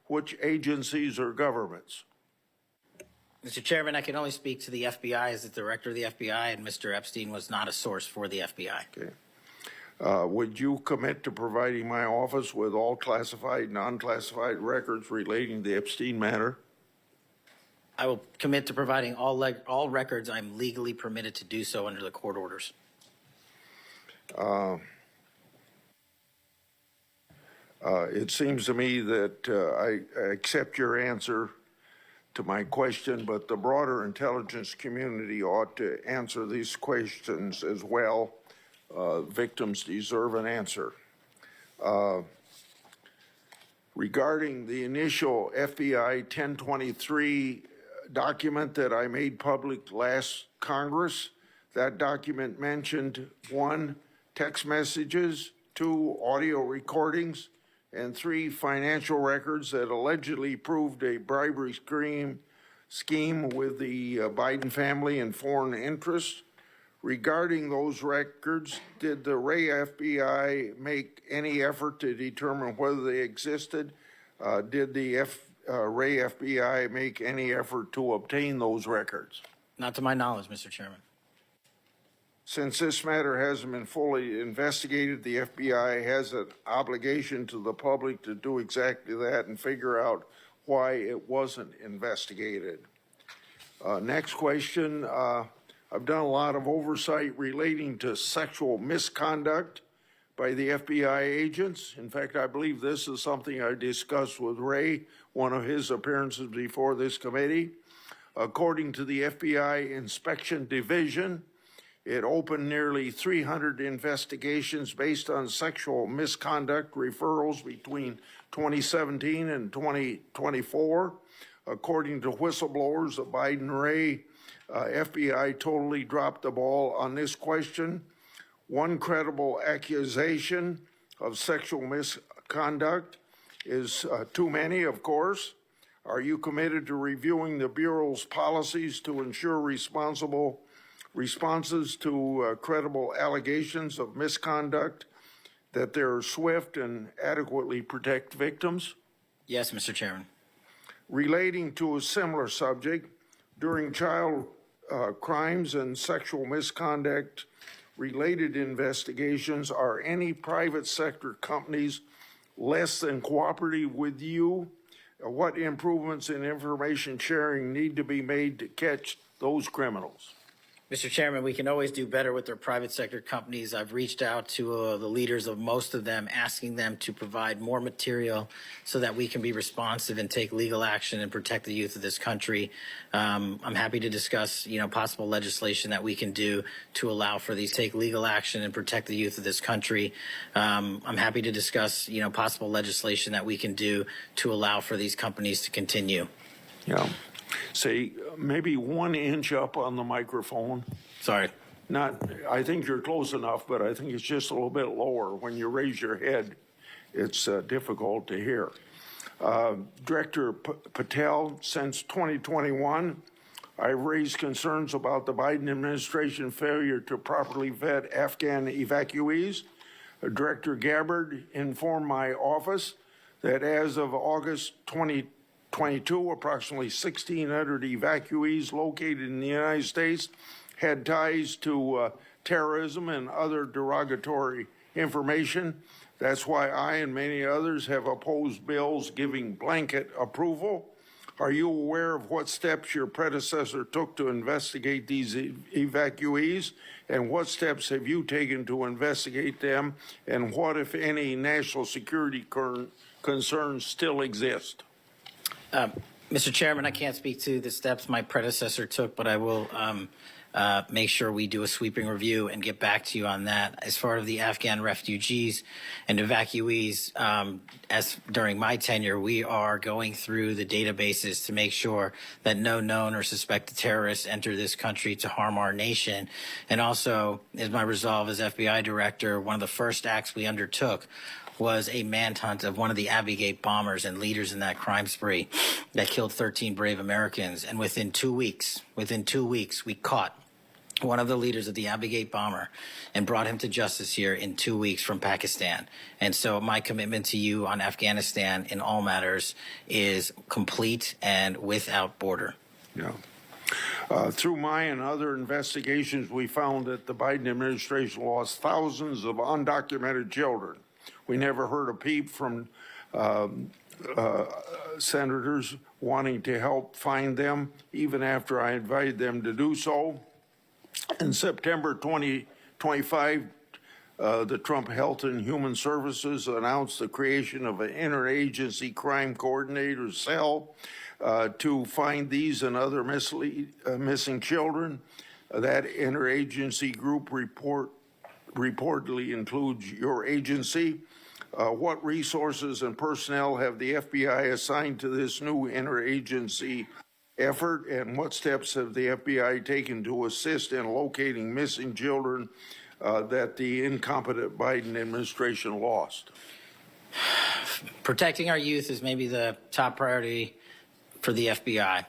which agencies or governments? Mr. Chairman, I can only speak to the FBI as the director of the FBI, and Mr. Epstein was not a source for the FBI. Okay. Would you commit to providing my office with all classified, non-classified records relating to the Epstein matter? I will commit to providing all records I'm legally permitted to do so under the court orders. It seems to me that I accept your answer to my question, but the broader intelligence community ought to answer these questions as well. Victims deserve an answer. Regarding the initial FBI 1023 document that I made public last Congress, that document mentioned 1, text messages, 2, audio recordings, and 3, financial records that allegedly proved a bribery scheme with the Biden family and foreign interests. Regarding those records, did the Ray FBI make any effort to determine whether they existed? Did the Ray FBI make any effort to obtain those records? Not to my knowledge, Mr. Chairman. Since this matter hasn't been fully investigated, the FBI has an obligation to the public to do exactly that and figure out why it wasn't investigated. Next question. I've done a lot of oversight relating to sexual misconduct by the FBI agents. In fact, I believe this is something I discussed with Ray, one of his appearances before this committee. According to the FBI Inspection Division, it opened nearly 300 investigations based on sexual misconduct referrals between 2017 and 2024. According to whistleblowers, the Biden-Ray FBI totally dropped the ball on this question. One credible accusation of sexual misconduct is too many, of course. Are you committed to reviewing the Bureau's policies to ensure responsible responses to credible allegations of misconduct, that they're swift and adequately protect victims? Yes, Mr. Chairman. Relating to a similar subject, during child crimes and sexual misconduct related investigations, are any private sector companies less than cooperative with you? What improvements in information sharing need to be made to catch those criminals? Mr. Chairman, we can always do better with our private sector companies. I've reached out to the leaders of most of them, asking them to provide more material so that we can be responsive and take legal action and protect the youth of this country. I'm happy to discuss, possible legislation that we can do to allow for these, take legal action and protect the youth of this country. I'm happy to discuss, possible legislation that we can do to allow for these companies to continue. Yeah. Say maybe 1 inch up on the microphone. Sorry. I think you're close enough, but I think it's just a little bit lower. When you raise your head, it's difficult to hear. Director Patel, since 2021, I've raised concerns about the Biden administration failure to properly vet Afghan evacuees. Director Gabbard informed my office that as of August 2022, approximately 1,600 evacuees located in the United States had ties to terrorism and other derogatory information. That's why I and many others have opposed bills giving blanket approval. Are you aware of what steps your predecessor took to investigate these evacuees? And what steps have you taken to investigate them? And what, if any, national security concerns still exist? Mr. Chairman, I can't speak to the steps my predecessor took, but I will make sure we do a sweeping review and get back to you on that. As far as the Afghan refugees and evacuees, as during my tenure, we are going through the databases to make sure that no known or suspected terrorists enter this country to harm our nation. And also, as my resolve as FBI director, one of the first acts we undertook was a manhunt of one of the Abbey Gate bombers and leaders in that crime spree that killed 13 brave Americans. And within two weeks, we caught one of the leaders of the Abbey Gate bomber, and brought him to justice here in 2 weeks from Pakistan. And so my commitment to you on Afghanistan in all matters is complete and without border. Yeah. Through my and other investigations, we found that the Biden administration lost thousands of undocumented children. We never heard a peep from senators wanting to help find them, even after I invited them to do so. In September 2025, the Trump Health and Human Services announced the creation of an interagency crime coordinator cell to find these and other missing children. That interagency group reportedly includes your agency. What resources and personnel have the FBI assigned to this new interagency effort, and what steps have the FBI taken to assist in locating missing children that the incompetent Biden administration lost? Protecting our youth is maybe the top priority for the FBI.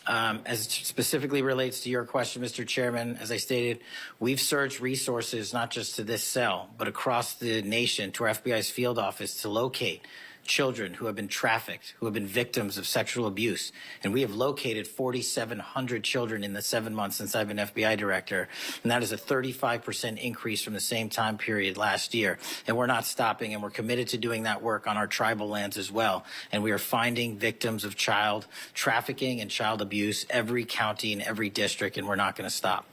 As it specifically relates to your question, Mr. Chairman, as I stated, we've surged resources not just to this cell, but across the nation to our FBI's field office to locate children who have been trafficked, who have been victims of sexual abuse. And we have located 4,700 children in the 7 months since I've been FBI director. And that is a 35% increase from the same time period last year. And we're not stopping, and we're committed to doing that work on our tribal lands as well. And we are finding victims of child trafficking and child abuse every county and every district, and we're not going to stop.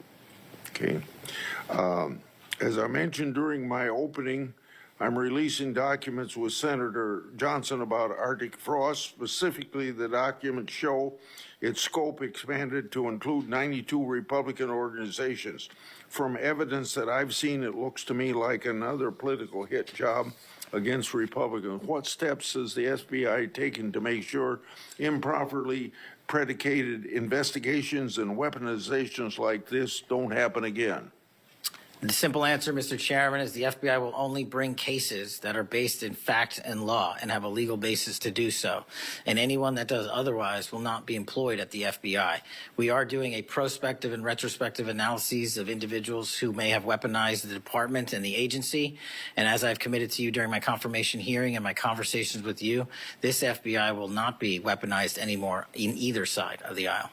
Okay. As I mentioned during my opening, I'm releasing documents with Senator Johnson about Arctic frost. Specifically, the documents show its scope expanded to include 92 Republican organizations. From evidence that I've seen, it looks to me like another political hit job against Republicans. What steps has the FBI taken to make sure improperly predicated investigations and weaponizations like this don't happen again? The simple answer, Mr. Chairman, is the FBI will only bring cases that are based in fact and law and have a legal basis to do so. And anyone that does otherwise will not be employed at the FBI. We are doing a prospective and retrospective analyses of individuals who may have weaponized the department and the agency. And as I've committed to you during my confirmation hearing and my conversations with you, this FBI will not be weaponized anymore in either side of the aisle.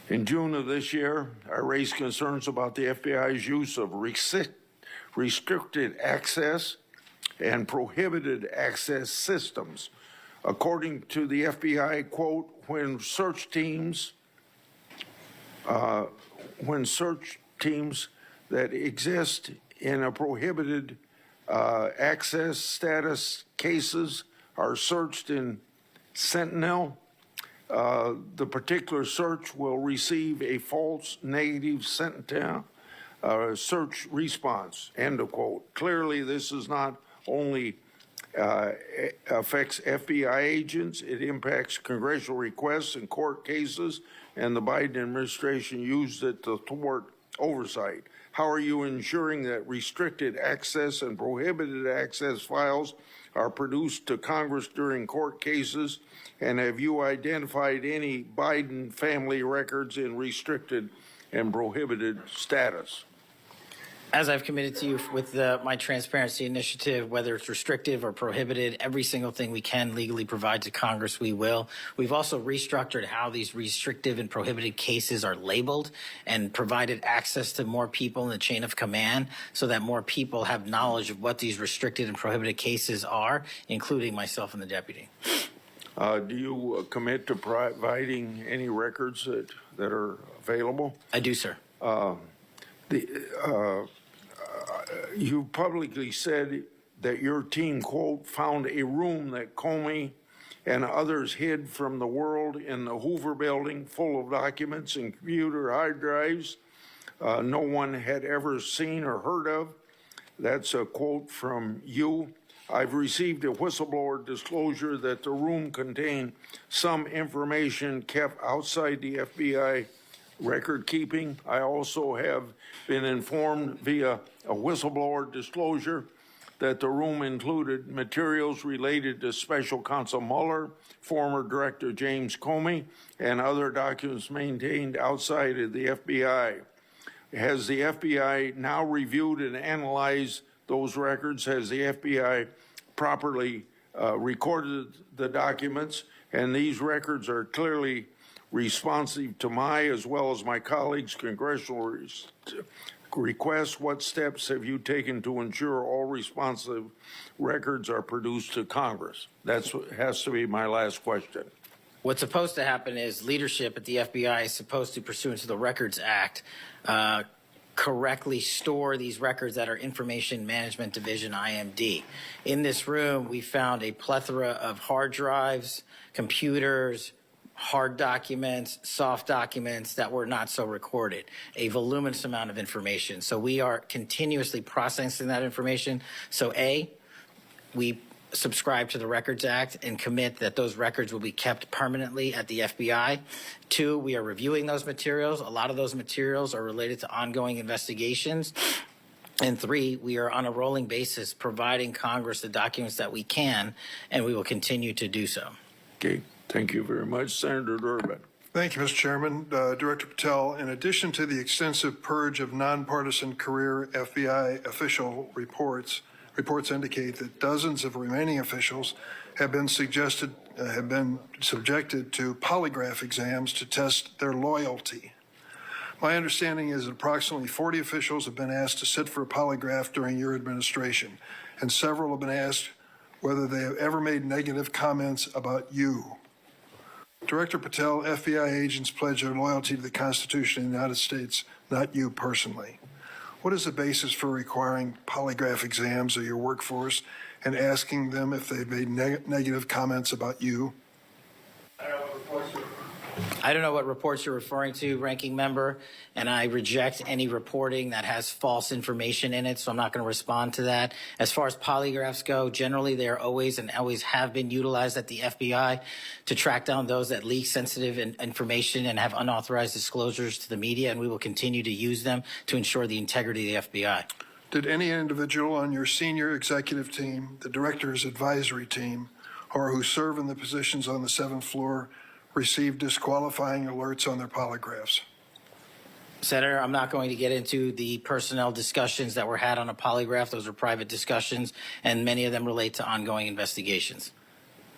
In June of this year, I raised concerns about the FBI's use of restricted access and prohibited access systems. According to the FBI, quote, when search teams that exist in a prohibited access status cases are searched in Sentinel, the particular search will receive a false negative Sentinel search response, end of quote. Clearly, this is not only affects FBI agents, it impacts congressional requests and court cases, and the Biden administration used it to thwart oversight. How are you ensuring that restricted access and prohibited access files are produced to Congress during court cases? And have you identified any Biden family records in restricted and prohibited status? As I've committed to you with my transparency initiative, whether it's restrictive or prohibited, every single thing we can legally provide to Congress, we will. We've also restructured how these restrictive and prohibited cases are labeled and provided access to more people in the chain of command so that more people have knowledge of what these restricted and prohibited cases are, including myself and the deputy. Do you commit to providing any records that are available? I do, sir. You publicly said that your team, quote, found a room that Comey and others hid from the world in the Hoover building full of documents and computer hard drives no one had ever seen or heard of. That's a quote from you. I've received a whistleblower disclosure that the room contained some information kept outside the FBI record keeping. I also have been informed via a whistleblower disclosure that the room included materials related to Special Counsel Mueller, former Director James Comey, and other documents maintained outside of the FBI. has the FBI now reviewed and analyzed those records? Has the FBI properly recorded the documents? And these records are clearly responsive to my, as well as my colleagues' congressional requests. What steps have you taken to ensure all responsive records are produced to Congress? That has to be my last question. What's supposed to happen is leadership at the FBI is supposed to, pursuant to the Records Act, correctly store these records at our Information Management Division, IMD. In this room, we found a plethora of hard drives, computers, hard documents, soft documents that were not so recorded, a voluminous amount of information. So we are continuously processing that information. So A, we subscribe to the Records Act and commit that those records will be kept permanently at the FBI. 2, we are reviewing those materials. A lot of those materials are related to ongoing investigations. And 3, we are on a rolling basis providing Congress the documents that we can, and we will continue to do so. Okay, thank you very much. Senator Durbin. Thank you, Mr. Chairman. Director Patel, in addition to the extensive purge of nonpartisan career FBI official reports indicate that dozens of remaining officials have been subjected to polygraph exams to test their loyalty. My understanding is that approximately 40 officials have been asked to sit for a polygraph during your administration, and several have been asked whether they have ever made negative comments about you. Director Patel, FBI agents pledge their loyalty to the Constitution of the United States, not you personally. What is the basis for requiring polygraph exams of your workforce and asking them if they've made negative comments about you? I don't know what reports you're referring to, Ranking Member, and I reject any reporting that has false information in it, so I'm not going to respond to that. As far as polygraphs go, generally they are always and always have been utilized at the FBI to track down those that leak sensitive information and have unauthorized disclosures to the media, and we will continue to use them to ensure the integrity of the FBI. Did any individual on your senior executive team, the director's advisory team, or who serve in the positions on the 7th floor receive disqualifying alerts on their polygraphs? Senator, I'm not going to get into the personnel discussions that were had on a polygraph. Those are private discussions, and many of them relate to ongoing investigations.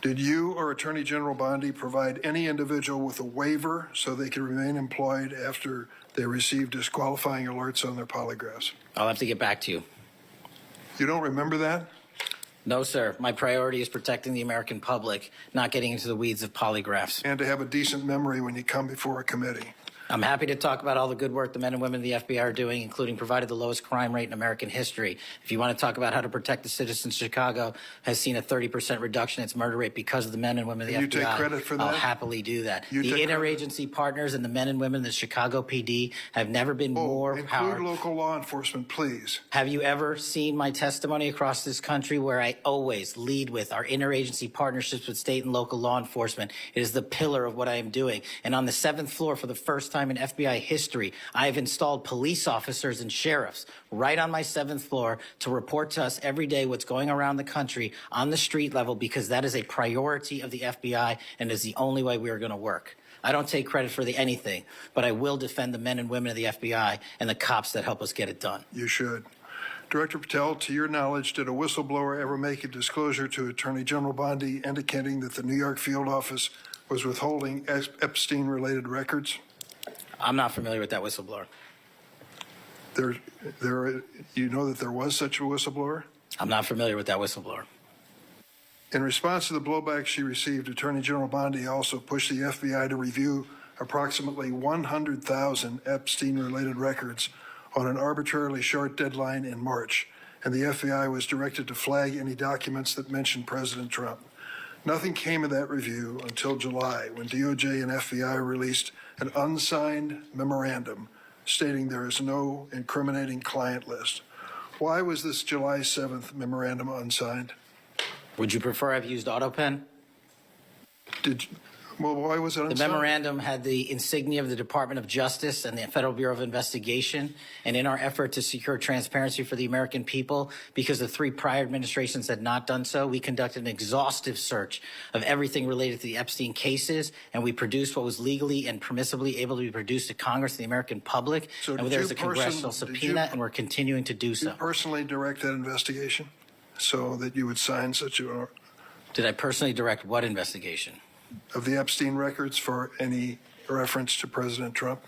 Did you or Attorney General Bondi provide any individual with a waiver so they could remain employed after they received disqualifying alerts on their polygraphs? I'll have to get back to you. You don't remember that? No, sir. My priority is protecting the American public, not getting into the weeds of polygraphs. And to have a decent memory when you come before a committee. I'm happy to talk about all the good work the men and women of the FBI are doing, including provided the lowest crime rate in American history. If you want to talk about how to protect the citizens, Chicago has seen a 30% reduction in its murder rate because of the men and women of the FBI. You take credit for that? I'll happily do that. You the take interagency partners and the men and women of the Chicago PD have never been more powerful. Include local law enforcement, please. Have you ever seen my testimony across this country where I always lead with our interagency partnerships with state and local law enforcement? It is the pillar of what I am doing. And on the 7th floor, for the first time in FBI history, I have installed police officers and sheriffs right on my 7th floor to report to us every day what's going around the country on the street level, because that is a priority of the FBI and is the only way we are going to work. I don't take credit for anything, but I will defend the men and women of the FBI and the cops that help us get it done. You should. Director Patel, to your knowledge, did a whistleblower ever make a disclosure to Attorney General Bondi indicating that the New York field office was withholding Epstein-related records? I'm not familiar with that whistleblower. You know that there was such a whistleblower? I'm not familiar with that whistleblower. In response to the blowback she received, Attorney General Bondi also pushed the FBI to review approximately 100,000 Epstein-related records on an arbitrarily short deadline in March, and the FBI was directed to flag any documents that mentioned President Trump. Nothing came of that review until July, when DOJ and FBI released an unsigned memorandum stating there is no incriminating client list. Why was this July 7th memorandum unsigned? Would you prefer I've used AutoPen? Well, why was it The unsigned? memorandum had the insignia of the Department of Justice and the Federal Bureau of Investigation. And in our effort to secure transparency for the American people, because the 3 prior administrations had not done so, we conducted an exhaustive search of everything related to the Epstein cases, and we produced what was legally and permissibly able to be produced to Congress and the American public. So And did there's you a congressional did you- subpoena, and we're continuing to do You so. personally direct that investigation so that you would sign such a, Did I personally direct what investigation? of the Epstein records for any reference to President Trump?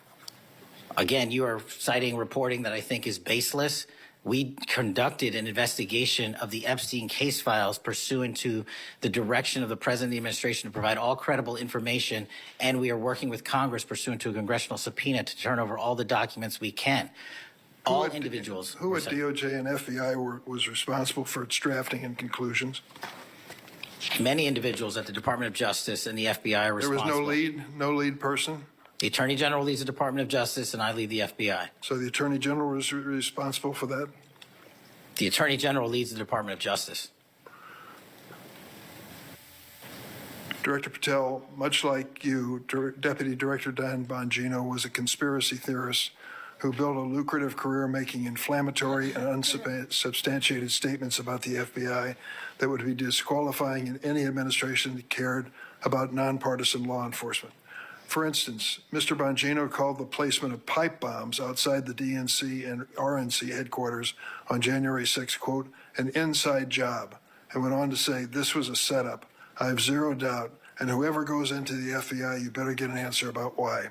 Again, you are citing reporting that I think is baseless. We conducted an investigation of the Epstein case files pursuant to the direction of the President of the administration to provide all credible information, and we are working with Congress pursuant to a congressional subpoena to turn over all the documents we can. All individuals. Who at DOJ and FBI was responsible for its drafting and conclusions? Many individuals at the Department of Justice and the FBI are There was responsible. no lead person? The Attorney General leads the Department of Justice, and I lead the FBI. So the Attorney General was responsible for that? The Attorney General leads the Department of Justice. Director Patel, much like you, Deputy Director Dan Bongino was a conspiracy theorist who built a lucrative career making inflammatory and unsubstantiated statements about the FBI that would be disqualifying in any administration that cared about nonpartisan law enforcement. For instance, Mr. Bongino called the placement of pipe bombs outside the DNC and RNC headquarters on January 6, quote, an inside job, and went on to say this was a setup. I have zero doubt, and whoever goes into the FBI, you better get an answer about why.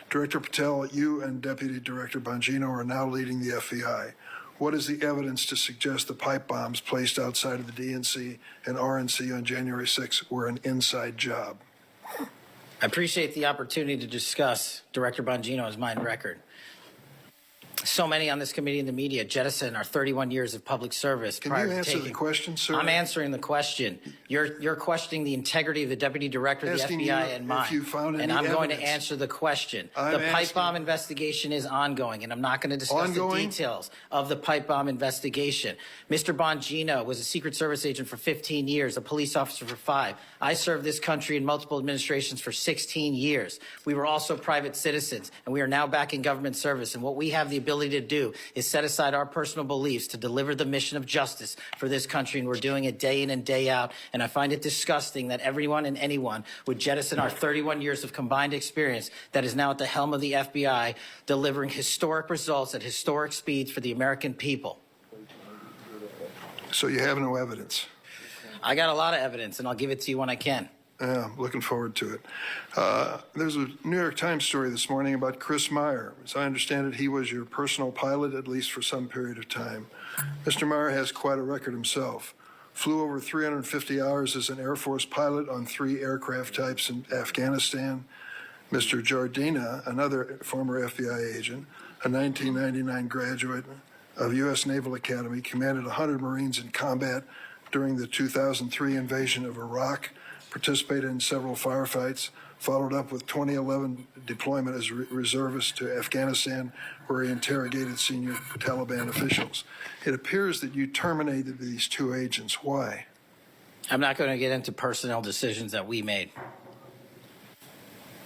Director Patel, you and Deputy Director Bongino are now leading the FBI. What is the evidence to suggest the pipe bombs placed outside of the DNC and RNC on January 6 were an inside job? I appreciate the opportunity to discuss Director Bongino's mine record. So many on this committee and the media jettison our 31 years of public service. Can prior you to answer the taking- question, sir? I'm answering the question. You're questioning the integrity of the Deputy Director of the Asking FBI you and if mine. you found any and I'm going to evidence. answer the question. I'm The pipe asking- bomb investigation is ongoing, and I'm not going to discuss the Ongoing? details of the pipe bomb investigation. Mr. Bongino was a Secret Service agent for 15 years, a police officer for 5. I served this country in multiple administrations for 16 years. We were also private citizens, and we are now back in government service. And what we have the ability to do is set aside our personal beliefs to deliver the mission of justice for this country, and we're doing it day in and day out. And I find it disgusting that everyone and anyone would jettison our 31 years of combined experience that is now at the helm of the FBI, delivering historic results at historic speeds for the American people. So you have no evidence? I got a lot of evidence, and I'll give it to you when I can. Yeah, I'm looking forward to it. There's a New York Times story this morning about Chris Meyer. As I understand it, he was your personal pilot, at least for some period of time. Mr. Meyer has quite a record himself. Flew over 350 hours as an Air Force pilot on 3 aircraft types in Afghanistan. Mr. Jardina, another former FBI agent, a 1999 graduate of U.S. Naval Academy, commanded 100 Marines in combat during the 2003 invasion of Iraq, participated in several firefights, followed up with 2011 deployment as reservist to Afghanistan, where he interrogated senior Taliban officials. It appears that you terminated these 2 agents. Why? I'm not going to get into personnel decisions that we made.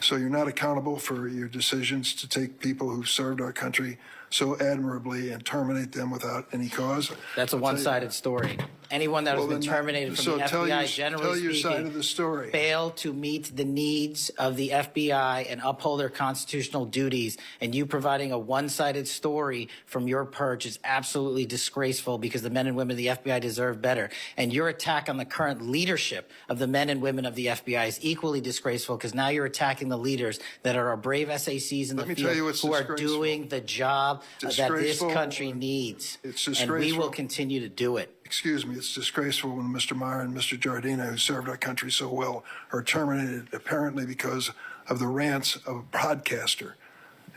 So you're not accountable for your decisions to take people who served our country so admirably and terminate them without any cause? That's a one-sided story. Anyone that has been terminated from the FBI, tell your generally side of the story. speaking, failed to meet the needs of the FBI and uphold their constitutional duties. And you providing a one-sided story from your perch is absolutely disgraceful, because the men and women of the FBI deserve better. And your attack on the current leadership of the men and women of the FBI is equally disgraceful, because now you're attacking the leaders that are our brave SACs in Let me the tell field you what's who are disgraceful. doing the job that this Disgraceful. country needs. It's And we will disgraceful. continue to do it. Excuse me, it's disgraceful when Mr. Meyer and Mr. Jardina, who served our country so well, are terminated apparently because of the rants of a broadcaster.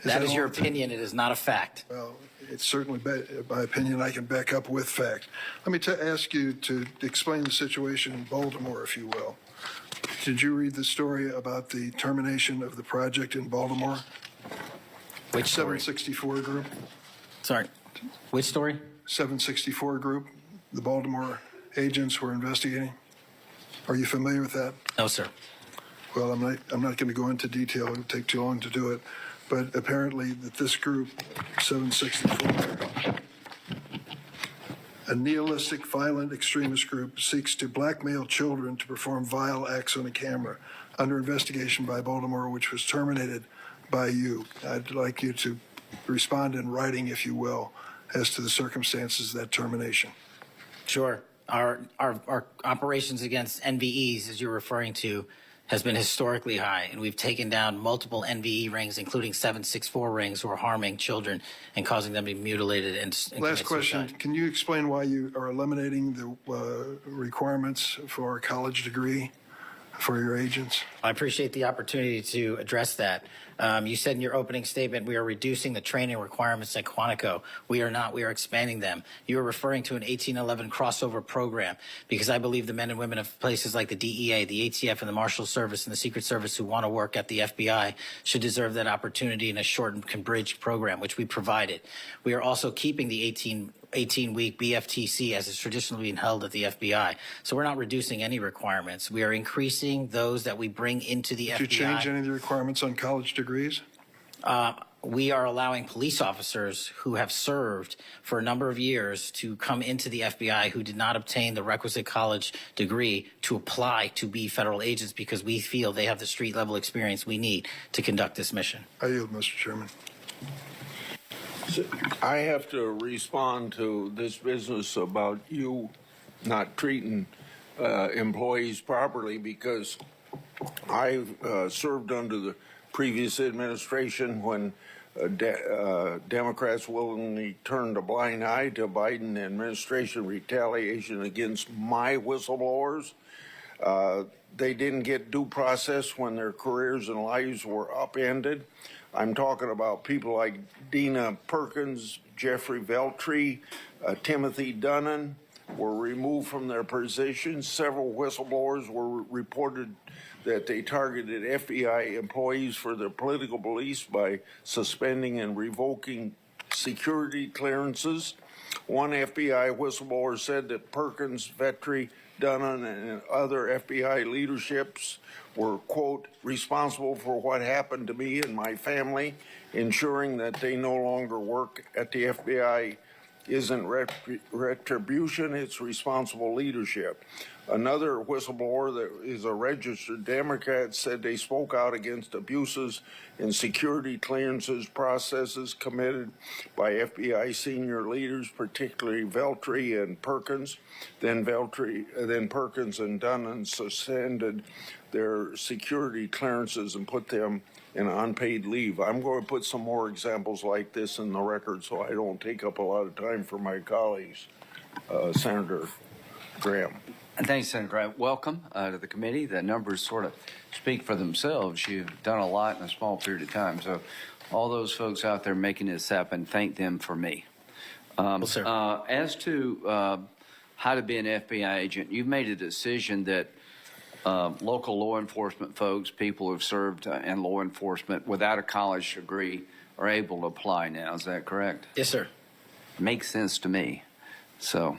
That is your all? opinion. It is not a fact. Well, it's certainly my opinion. I can back up with fact. Let me ask you to explain the situation in Baltimore, if you will. Did you read the story about the termination of the project in Baltimore? Which story? 764 Group? Sorry. Which story? 764 Group, the Baltimore agents were investigating. Are you familiar with that? No, sir. well, I'm not going to go into detail. It would take too long to do it. But apparently that this group, 764, a nihilistic, violent extremist group, seeks to blackmail children to perform vile acts on a camera under investigation by Baltimore, which was terminated by you. I'd like you to respond in writing, if you will, as to the circumstances of that termination. Sure. Our operations against NVEs, as you're referring to, has been historically high, and we've taken down multiple NVE rings, including 764 rings, who are harming children and causing them to be mutilated and Last commit question. suicide. Can you explain why you are eliminating the requirements for a college degree for your agents? I appreciate the opportunity to address that. You said in your opening statement, we are reducing the training requirements at Quantico. We are not. We are expanding them. You are referring to an 1811 crossover program because I believe the men and women of places like the DEA, the ATF, and the Marshal Service and the Secret Service who want to work at the FBI should deserve that opportunity in a shortened bridge program, which we provided. We are also keeping the 18-week BFTC as is traditionally been held at the FBI. So we're not reducing any requirements. We are increasing those that we bring into the FBI. Did you change any of the requirements on college degrees? We are allowing police officers who have served for a number of years to come into the FBI who did not obtain the requisite college degree to apply to be federal agents because we feel they have the street level experience we need to conduct this mission. I yield, Mr. Chairman. I have to respond to this business about you not treating employees properly because I served under the previous administration when Democrats willingly turned a blind eye to Biden administration retaliation against my whistleblowers. They didn't get due process when their careers and lives were upended. I'm talking about people like Dina Perkins, Jeffrey Veltri, Timothy Dunnan were removed from their positions. Several whistleblowers were reported that they targeted FBI employees for their political beliefs by suspending and revoking security clearances. One FBI whistleblower said that Perkins, Vetri, Dunnan, and other FBI leaderships were, quote, responsible for what happened to me and my family, ensuring that they no longer work at the FBI isn't retribution, it's responsible leadership. Another whistleblower that is a registered Democrat said they spoke out against abuses in security clearances processes committed by FBI senior leaders, particularly Veltri and Perkins. Then Perkins and Dunnan suspended their security clearances and put them in unpaid leave. I'm going to put some more examples like this in the record so I don't take up a lot of time for my colleagues. Senator Graham. And thanks, Senator Graham. Welcome to the committee. The numbers sort of speak for themselves. You've done a lot in a small period of time. So all those folks out there making this happen, thank them for me. Well, sir. As to how to be an FBI agent, you've made a decision that local law enforcement folks, people who've served in law enforcement without a college degree are able to apply now. Is that correct? Yes, sir. Makes sense to me. So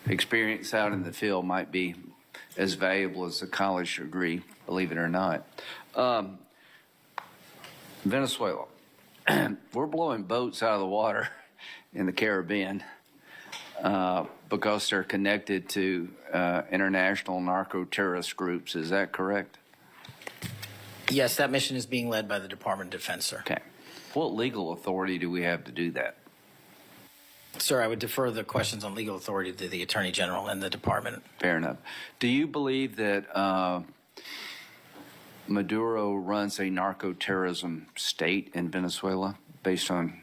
experience out in the field might be as valuable as a college degree, believe it or not. Venezuela. We're blowing boats out of the water in the Caribbean because they're connected to international narco-terrorist groups. Is that correct? Yes, that mission is being led by the Department of Defense, sir. Okay. What legal authority do we have to do that? Sir, I would defer the questions on legal authority to the Attorney General and the Department. Fair enough. Do you believe that Maduro runs a narco-terrorism state in Venezuela based on?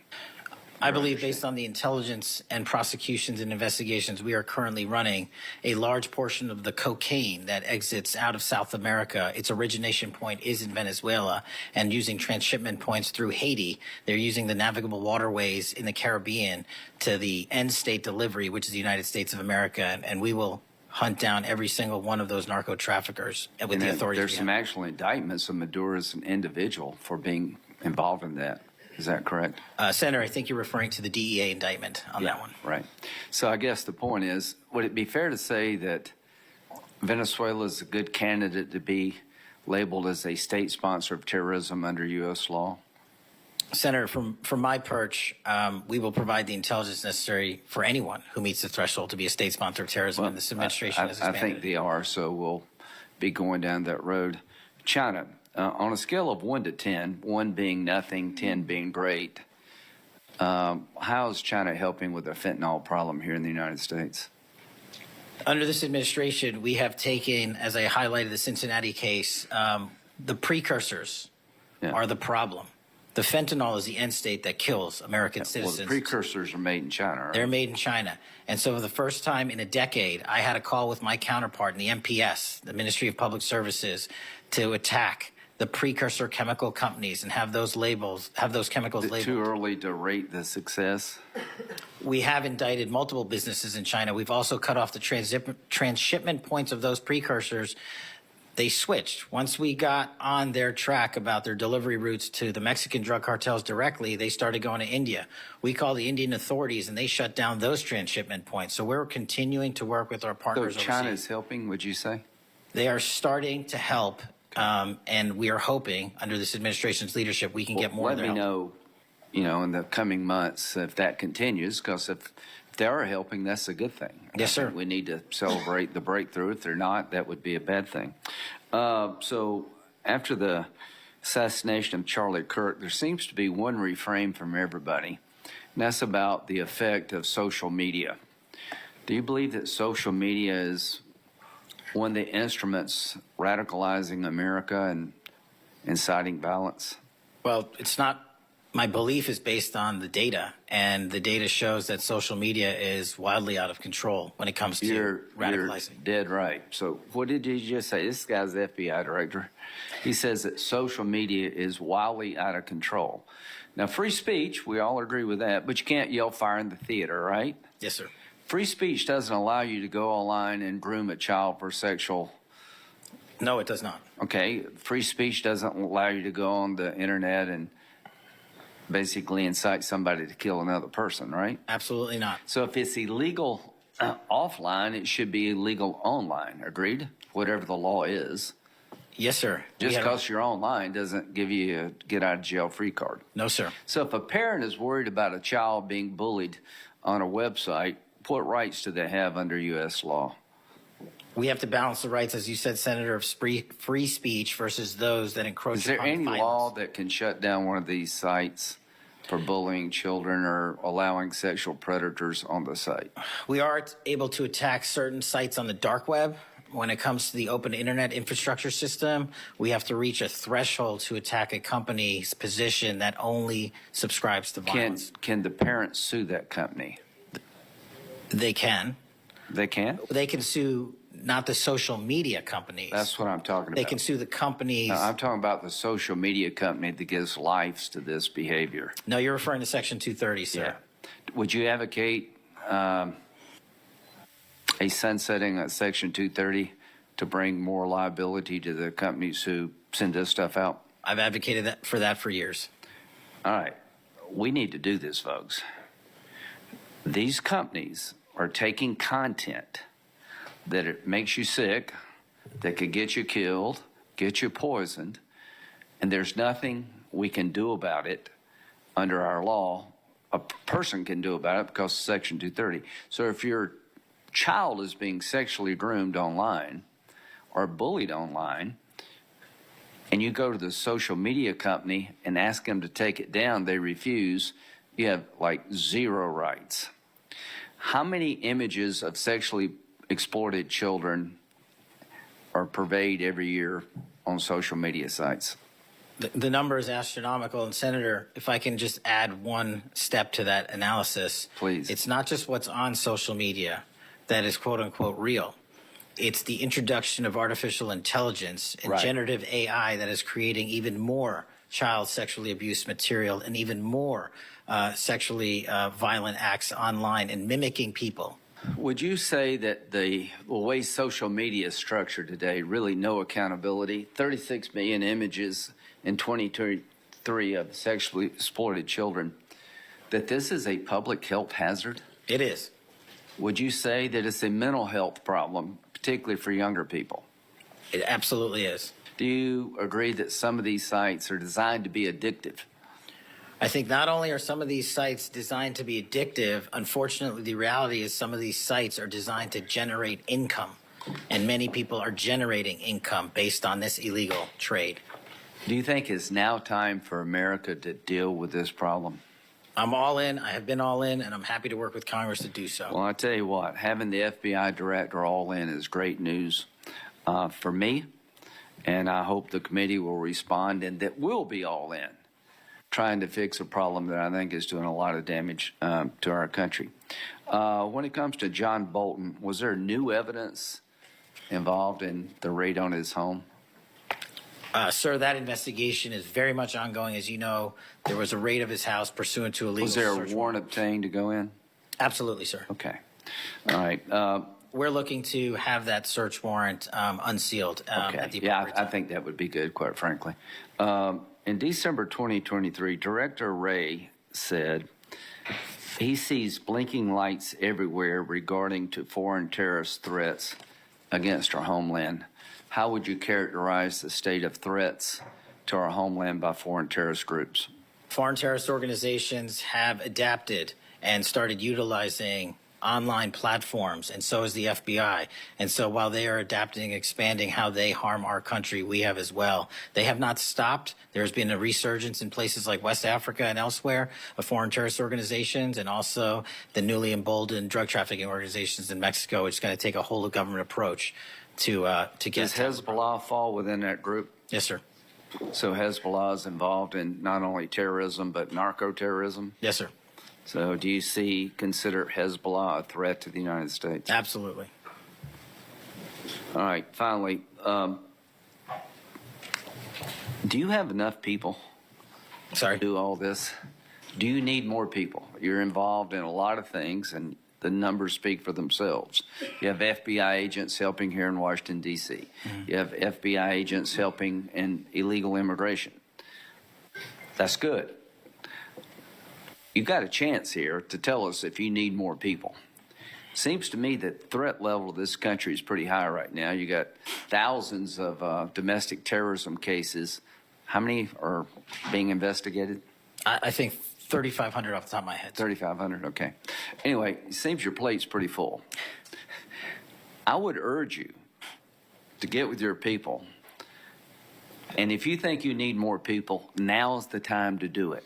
I believe based on the intelligence and prosecutions and investigations we are currently running, a large portion of the cocaine that exits out of South America, its origination point is in Venezuela, and using transshipment points through Haiti, they're using the navigable waterways in the Caribbean to the end state delivery, which is the United States of America, and we will hunt down every single one of those narco traffickers with the authorities. There's some actual indictments of Maduro as an individual for being involved in that. Is that correct? Senator, I think you're referring to the DEA indictment on that one. Right. So I guess the point is, would it be fair to say that Venezuela is a good candidate to be labeled as a state sponsor of terrorism under U.S. law? Senator, from my perch, we will provide the intelligence necessary for anyone who meets the threshold to be a state sponsor of terrorism, and this administration has I expanded think it. they are, so we'll be going down that road. China, on a scale of 1 to 10, 1 being nothing, 10 being great, how is China helping with the fentanyl problem here in the United States? Under this administration, we have taken, as I highlighted the Cincinnati case, the precursors are the problem. The fentanyl is the end state that kills American citizens. Well, the precursors are made in China, right? They're made in China. And so for the first time in a decade, I had a call with my counterpart in the MPS, the Ministry of Public Services, to attack the precursor chemical companies and have those chemicals Is it labeled. too early to rate the success? We have indicted multiple businesses in China. We've also cut off the transshipment points of those precursors. They switched. Once we got on their track about their delivery routes to the Mexican drug cartels directly, they started going to India. We called the Indian authorities, and they shut down those transshipment points. So we're continuing to work with our So partners China overseas. is helping, would you say? They are starting to help, and we are hoping, under this administration's leadership, we can get more of Let their me help. know, in the coming months if that continues, because if they are helping, that's a good thing. Yes, I think sir. we need to celebrate the breakthrough. If they're not, that would be a bad thing. So after the assassination of Charlie Kirk, there seems to be one refrain from everybody, and that's about the effect of social media. Do you believe that social media is one of the instruments radicalizing America and inciting violence? Well, it's not. My belief is based on the data, and the data shows that social media is wildly out of control when it comes to You're radicalizing. dead right. So what did you just say? This guy's the FBI director. He says that social media is wildly out of control. Now, free speech, we all agree with that, but you can't yell fire in the theater, right? Yes, sir. Free speech doesn't allow you to go online and groom a child for sexual. No, it does not. Okay, free speech doesn't allow you to go on the internet and basically incite somebody to kill another person, right? Absolutely not. So if it's illegal offline, it should be illegal online. Agreed? Whatever the law is. Yes, sir. Just We have- because you're online doesn't give you a get out of jail free card. No, sir. So if a parent is worried about a child being bullied on a website, what rights do they have under U.S. law? We have to balance the rights, as you said, Senator, of free speech versus those that encroach Is there upon any violence. law that can shut down one of these sites for bullying children or allowing sexual predators on the site? We are able to attack certain sites on the dark web. When it comes to the open internet infrastructure system, we have to reach a threshold to attack a company's position that only subscribes to violence. Can the parents sue that company? They can. They can? They can sue not the social media companies. That's what I'm talking about. They can sue the companies. No, I'm talking about the social media company that gives lives to this behavior. No, you're referring to Section 230, sir. Would you advocate a sunsetting of Section 230 to bring more liability to the companies who send this stuff out? I've advocated for that for years. All right. We need to do this, folks. These companies are taking content that it makes you sick, that could get you killed, get you poisoned, and there's nothing we can do about it under our law. A person can do about it because of Section 230. So if your child is being sexually groomed online or bullied online, and you go to the social media company and ask them to take it down, they refuse, you have like zero rights. How many images of sexually exploited children are purveyed every year on social media sites? The number is astronomical. And Senator, if I can just add one step to that analysis. Please. It's not just what's on social media that is quote unquote real. It's the introduction of artificial intelligence and Right. generative AI that is creating even more child sexually abused material and even more sexually violent acts online and mimicking people. Would you say that the way social media is structured today, really no accountability, 36 million images in 2023 of sexually exploited children, that this is a public health hazard? It is. Would you say that it's a mental health problem, particularly for younger people? It absolutely is. Do you agree that some of these sites are designed to be addictive? I think not only are some of these sites designed to be addictive, unfortunately, the reality is some of these sites are designed to generate income, and many people are generating income based on this illegal trade. Do you think it's now time for America to deal with this problem? I'm all in. I have been all in, and I'm happy to work with Congress to do so. Well, I tell you what, having the FBI director all in is great news for me, and I hope the committee will respond and that we'll be all in, trying to fix a problem that I think is doing a lot of damage to our country. When it comes to John Bolton, was there new evidence involved in the raid on his home? Sir, that investigation is very much ongoing. As you know, there was a raid of his house pursuant to a legal Was there a search warrant obtained to go in? Absolutely, sir. Okay. All right. We're looking to have that search warrant unsealed at the Yeah, appropriate I time. think that would be good, quite frankly. In December 2023, Director Wray said he sees blinking lights everywhere regarding to foreign terrorist threats against our homeland. How would you characterize the state of threats to our homeland by foreign terrorist groups? Foreign terrorist organizations have adapted and started utilizing online platforms, and so is the FBI. And so while they are adapting and expanding how they harm our country, we have as well. They have not stopped. There's been a resurgence in places like West Africa and elsewhere of foreign terrorist organizations, and also the newly emboldened drug trafficking organizations in Mexico, which is going to take a whole of government approach to get. Does Hezbollah fall within that group? Yes, sir. So Hezbollah is involved in not only terrorism, but narco-terrorism? Yes, sir. So do you consider Hezbollah a threat to the United States? Absolutely. All right, finally, do you have enough people Sorry. to do all this? Do you need more people? You're involved in a lot of things, and the numbers speak for themselves. You have FBI agents helping here in Washington, D.C. Mm-hmm. You have FBI agents helping in illegal immigration. That's good. You've got a chance here to tell us if you need more people. Seems to me that the threat level of this country is pretty high right now. You got thousands of domestic terrorism cases. How many are being investigated? I think 3,500 off the top of my head. 3,500, okay. Anyway, it seems your plate's pretty full. I would urge you to get with your people. And if you think you need more people, now's the time to do it.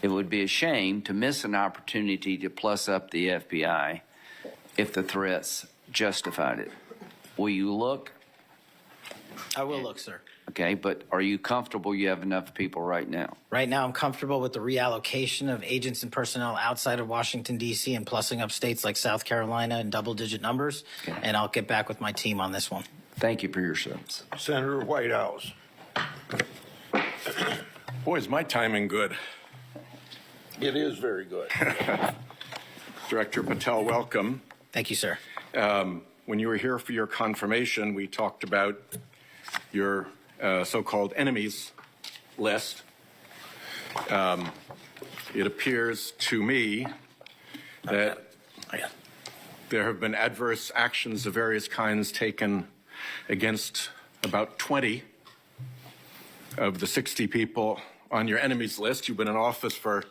It would be a shame to miss an opportunity to plus up the FBI if the threats justified it. Will you look? I will look, sir. Okay, but are you comfortable you have enough people right now? Right now, I'm comfortable with the reallocation of agents and personnel outside of Washington, D.C. and plussing up states like South Carolina in double-digit numbers, Okay. and I'll get back with my team on this one. Thank you for your service. Senator Whitehouse. Boy, is my timing good. It is very good. Director Patel, welcome. Thank you, sir. When you were here for your confirmation, we talked about your so-called enemies list. It appears to me that there have been adverse actions of various kinds taken against about 20 of the 60 people on your enemies list. You've been in office for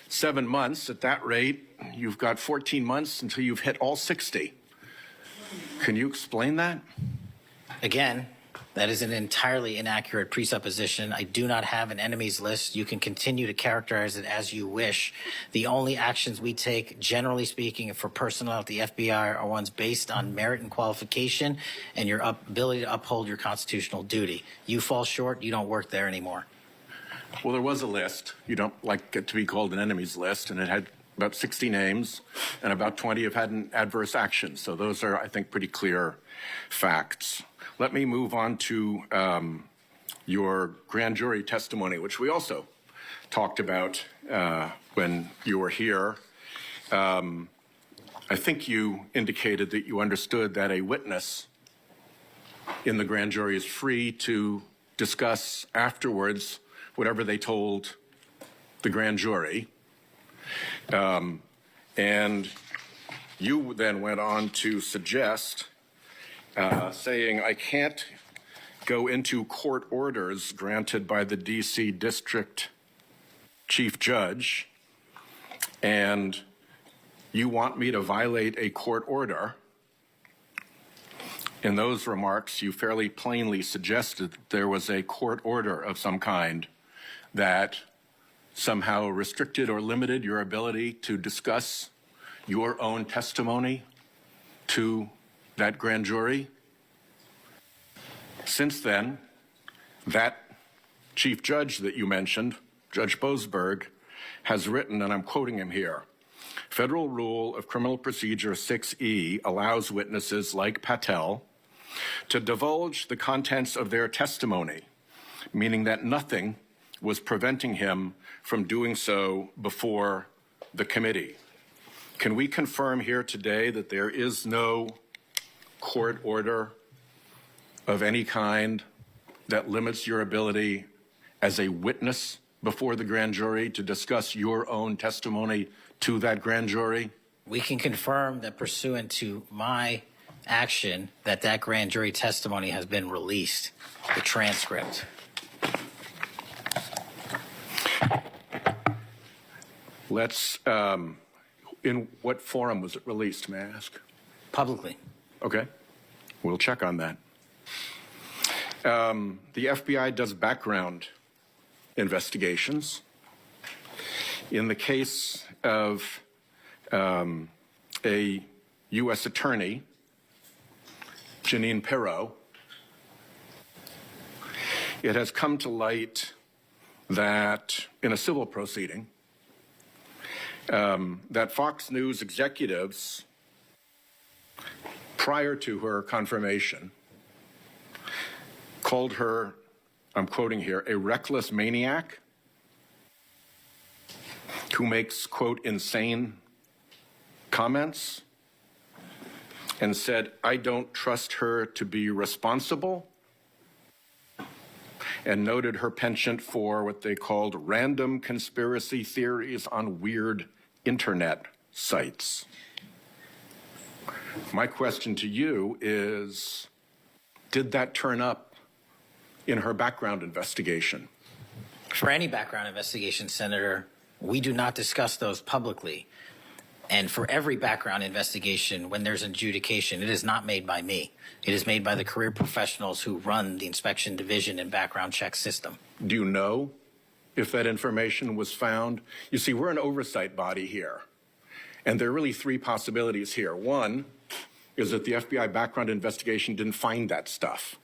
7 months. At that rate, you've got 14 months until you've hit all 60. Can you explain that? Again, that is an entirely inaccurate presupposition. I do not have an enemies list. You can continue to characterize it as you wish. The only actions we take, generally speaking, for personnel at the FBI are ones based on merit and qualification and your ability to uphold your constitutional duty. You fall short, you don't work there anymore. Well, there was a list. You don't like it to be called an enemies list, and it had about 60 names, and about 20 have had an adverse action. So those are, I think, pretty clear facts. Let me move on to your grand jury testimony, which we also talked about when you were here. I think you indicated that you understood that a witness in the grand jury is free to discuss afterwards whatever they told the grand jury. And you then went on to suggest, saying, I can't go into court orders granted by the D.C. District Chief Judge, and you want me to violate a court order. In those remarks, you fairly plainly suggested that there was a court order of some kind that somehow restricted or limited your ability to discuss your own testimony to that grand jury. Since then, that chief judge that you mentioned, Judge Boasberg, has written, and I'm quoting him here, Federal Rule of Criminal Procedure 6E allows witnesses like Patel to divulge the contents of their testimony, meaning that nothing was preventing him from doing so before the committee. Can we confirm here today that there is no court order of any kind that limits your ability as a witness before the grand jury to discuss your own testimony to that grand jury? We can confirm that pursuant to my action that grand jury testimony has been released, the transcript. Let's, in what forum was it released, may I ask? Publicly. Okay, we'll check on that. The FBI does background investigations. In the case of a U.S. attorney, Janine Pirro, it has come to light that in a civil proceeding, that Fox News executives, prior to her confirmation, called her, I'm quoting here, a reckless maniac who makes, quote, insane comments, and said, I don't trust her to be responsible, and noted her penchant for what they called random conspiracy theories on weird internet sites. My question to you is, did that turn up in her background investigation? For any background investigation, Senator, we do not discuss those publicly. And for every background investigation, when there's an adjudication, it is not made by me. It is made by the career professionals who run the inspection division and background check system. Do you know if that information was found? You see, we're an oversight body here, and there are really three possibilities here. One is that the FBI background investigation didn't find that stuff.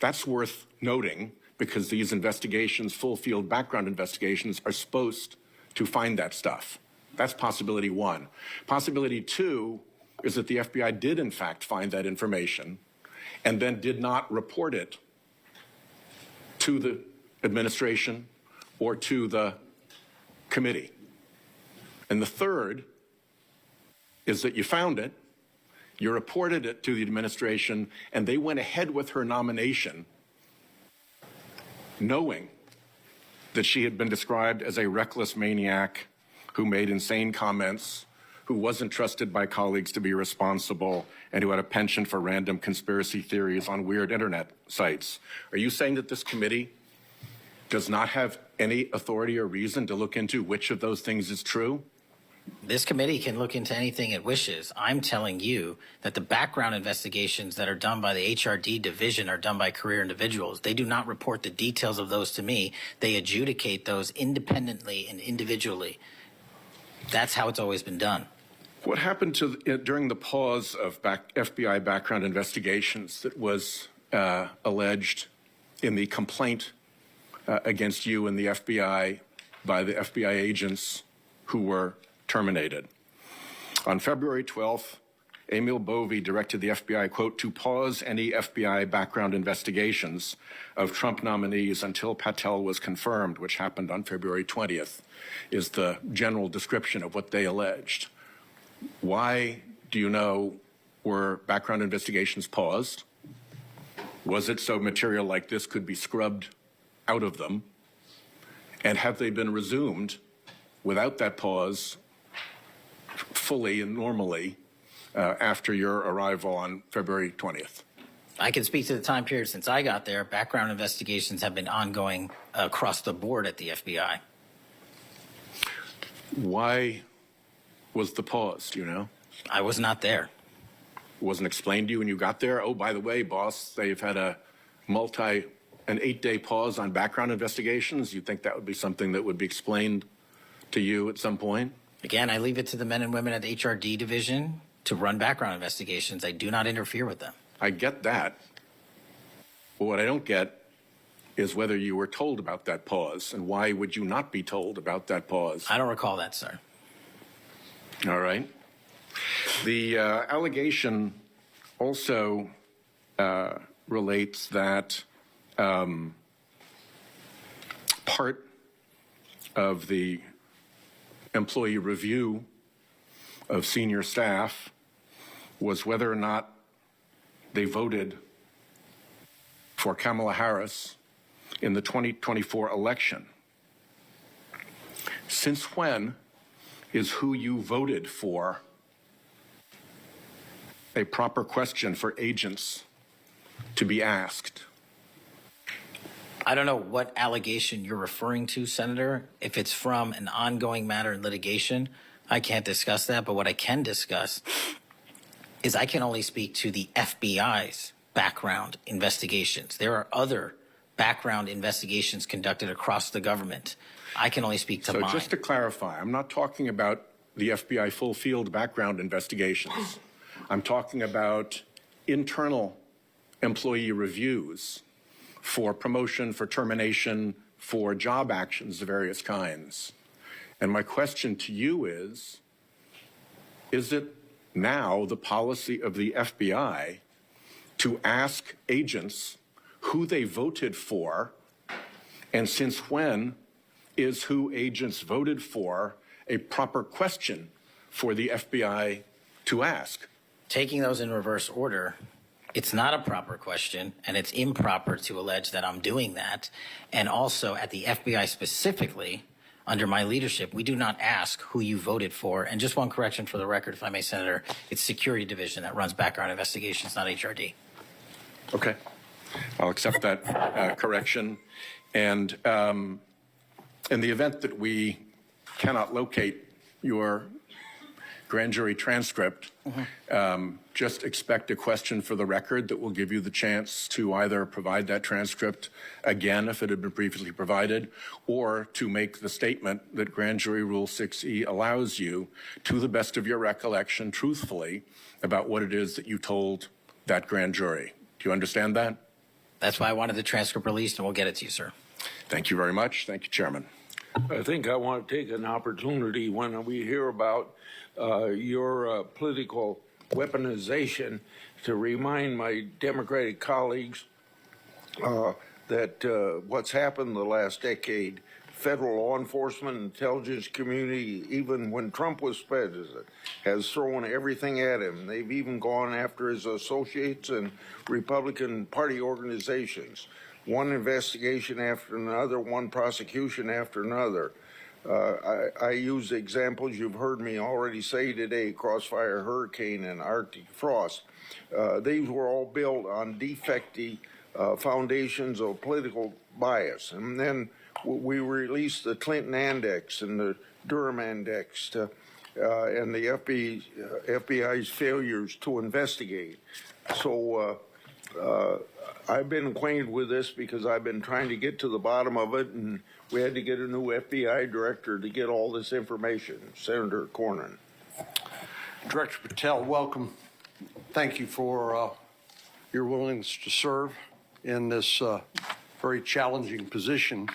That's worth noting because these investigations, full field background investigations, are supposed to find that stuff. That's possibility one. Possibility two is that the FBI did in fact find that information and then did not report it to the administration or to the committee. And the third is that you found it, you reported it to the administration, and they went ahead with her nomination knowing that she had been described as a reckless maniac who made insane comments, who wasn't trusted by colleagues to be responsible, and who had a penchant for random conspiracy theories on weird internet sites. Are you saying that this committee does not have any authority or reason to look into which of those things is true? This committee can look into anything it wishes. I'm telling you that the background investigations that are done by the HRD division are done by career individuals. They do not report the details of those to me. They adjudicate those independently and individually. That's how it's always been done. What happened to during the pause of FBI background investigations that was alleged in the complaint against you and the FBI by the FBI agents who were terminated? On February 12th, Emil Bovee directed the FBI, quote, to pause any FBI background investigations of Trump nominees until Patel was confirmed, which happened on February 20th, is the general description of what they alleged. Why, do you know, were background investigations paused? Was it so material like this could be scrubbed out of them? And have they been resumed without that pause fully and normally after your arrival on February 20th? I can speak to the time period since I got there. Background investigations have been ongoing across the board at the FBI. Why was the pause, do you know? I was not there. Wasn't explained to you when you got there? Oh, by the way, boss, they've had an 8-day pause on background investigations. You think that would be something that would be explained to you at some point? Again, I leave it to the men and women at the HRD division to run background investigations. I do not interfere with them. I get that. But what I don't get is whether you were told about that pause, and why would you not be told about that pause? I don't recall that, sir. All right. The allegation also relates that part of the employee review of senior staff was whether or not they voted for Kamala Harris in the 2024 election. Since when is who you voted for a proper question for agents to be asked? I don't know what allegation you're referring to, Senator. If it's from an ongoing matter in litigation, I can't discuss that. But what I can discuss is I can only speak to the FBI's background investigations. There are other background investigations conducted across the government. I can only speak to mine. So just to clarify, I'm not talking about the FBI full field background investigations. I'm talking about internal employee reviews for promotion, for termination, for job actions of various kinds. And my question to you is it now the policy of the FBI to ask agents who they voted for, and since when is who agents voted for a proper question for the FBI to ask? Taking those in reverse order, it's not a proper question, and it's improper to allege that I'm doing that. And also at the FBI specifically, under my leadership, we do not ask who you voted for. And just one correction for the record, if I may, Senator, it's Security Division that runs background investigations, not HRD. Okay, I'll accept that correction. And in the event that we cannot locate your grand jury transcript, just expect a question for the record that will give you the chance to either provide that transcript again if it had been previously provided, or to make the statement that Grand Jury Rule 6E allows you, to the best of your recollection, truthfully, about what it is that you told that grand jury. Do you understand that? That's why I wanted the transcript released, and we'll get it to you, sir. Thank you very much. Thank you, Chairman. I think I want to take an opportunity when we hear about your political weaponization to remind my Democratic colleagues that what's happened the last decade, federal law enforcement, intelligence community, even when Trump was president, has thrown everything at him. They've even gone after his associates and Republican Party organizations. One investigation after another, one prosecution after another. I use examples you've heard me already say today: Crossfire Hurricane and Arctic Frost. These were all built on defective foundations of political bias. And then we released the Clinton Index and the Durham Index and the FBI's failures to investigate. So I've been acquainted with this because I've been trying to get to the bottom of it, and we had to get a new FBI director to get all this information, Senator Cornyn. Director Patel, welcome. Thank you for your willingness to serve in this very challenging position.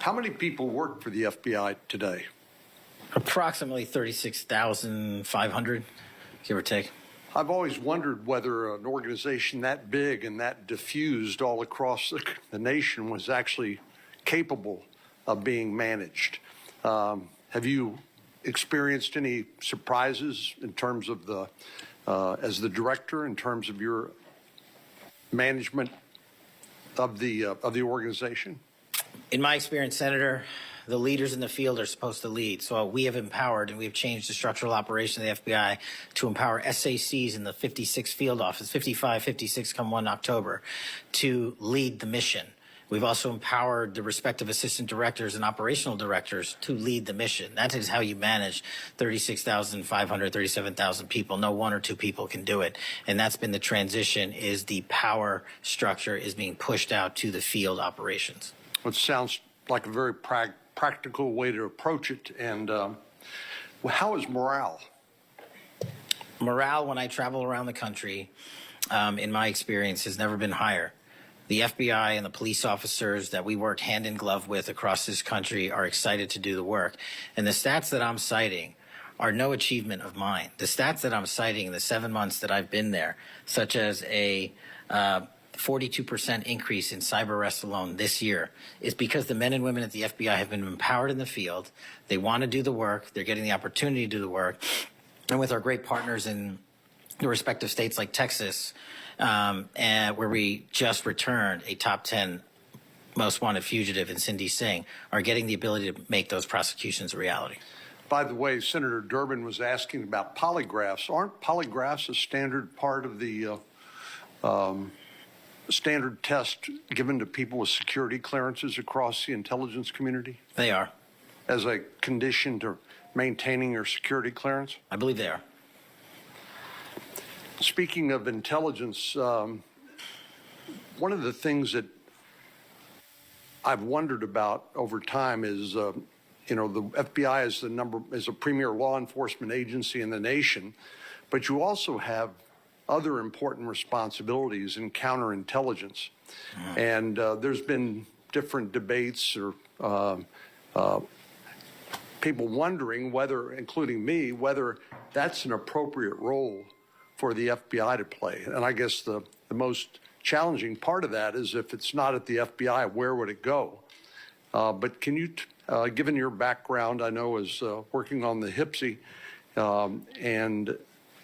How many people work for the FBI today? Approximately 36,500, give or take. I've always wondered whether an organization that big and that diffused all across the nation was actually capable of being managed. Have you experienced any surprises in terms of the, as the director, in terms of your management of the organization? In my experience, Senator, the leaders in the field are supposed to lead. So we have empowered and we've changed the structural operation of the FBI to empower SACs in the 56 field office, 55, 56 come 1 October, to lead the mission. We've also empowered the respective assistant directors and operational directors to lead the mission. That is how you manage 36,500, 37,000 people. No one or two people can do it. And that's been the transition, is the power structure is being pushed out to the field operations. It sounds like a very practical way to approach it. And how is morale? Morale, when I travel around the country, in my experience, has never been higher. The FBI and the police officers that we work hand in glove with across this country are excited to do the work. And the stats that I'm citing are no achievement of mine. The stats that I'm citing in the 7 months that I've been there, such as a 42% increase in cyber arrests alone this year, is because the men and women at the FBI have been empowered in the field. They want to do the work. They're getting the opportunity to do the work. And with our great partners in the respective states like Texas, and where we just returned a top 10 most wanted fugitive in Cindy Singh, are getting the ability to make those prosecutions a reality. By the way, Senator Durbin was asking about polygraphs. Aren't polygraphs a standard part of the standard test given to people with security clearances across the intelligence community? They are. As a condition to maintaining your security clearance? I believe they are. Speaking of intelligence, one of the things that I've wondered about over time is, the FBI is a premier law enforcement agency in the nation, but you also have other important responsibilities in counterintelligence. And there's been different debates or people wondering whether, including me, whether that's an appropriate role for the FBI to play. And I guess the most challenging part of that is, if it's not at the FBI, where would it go? But can you, given your background, I know, as working on the HPSI and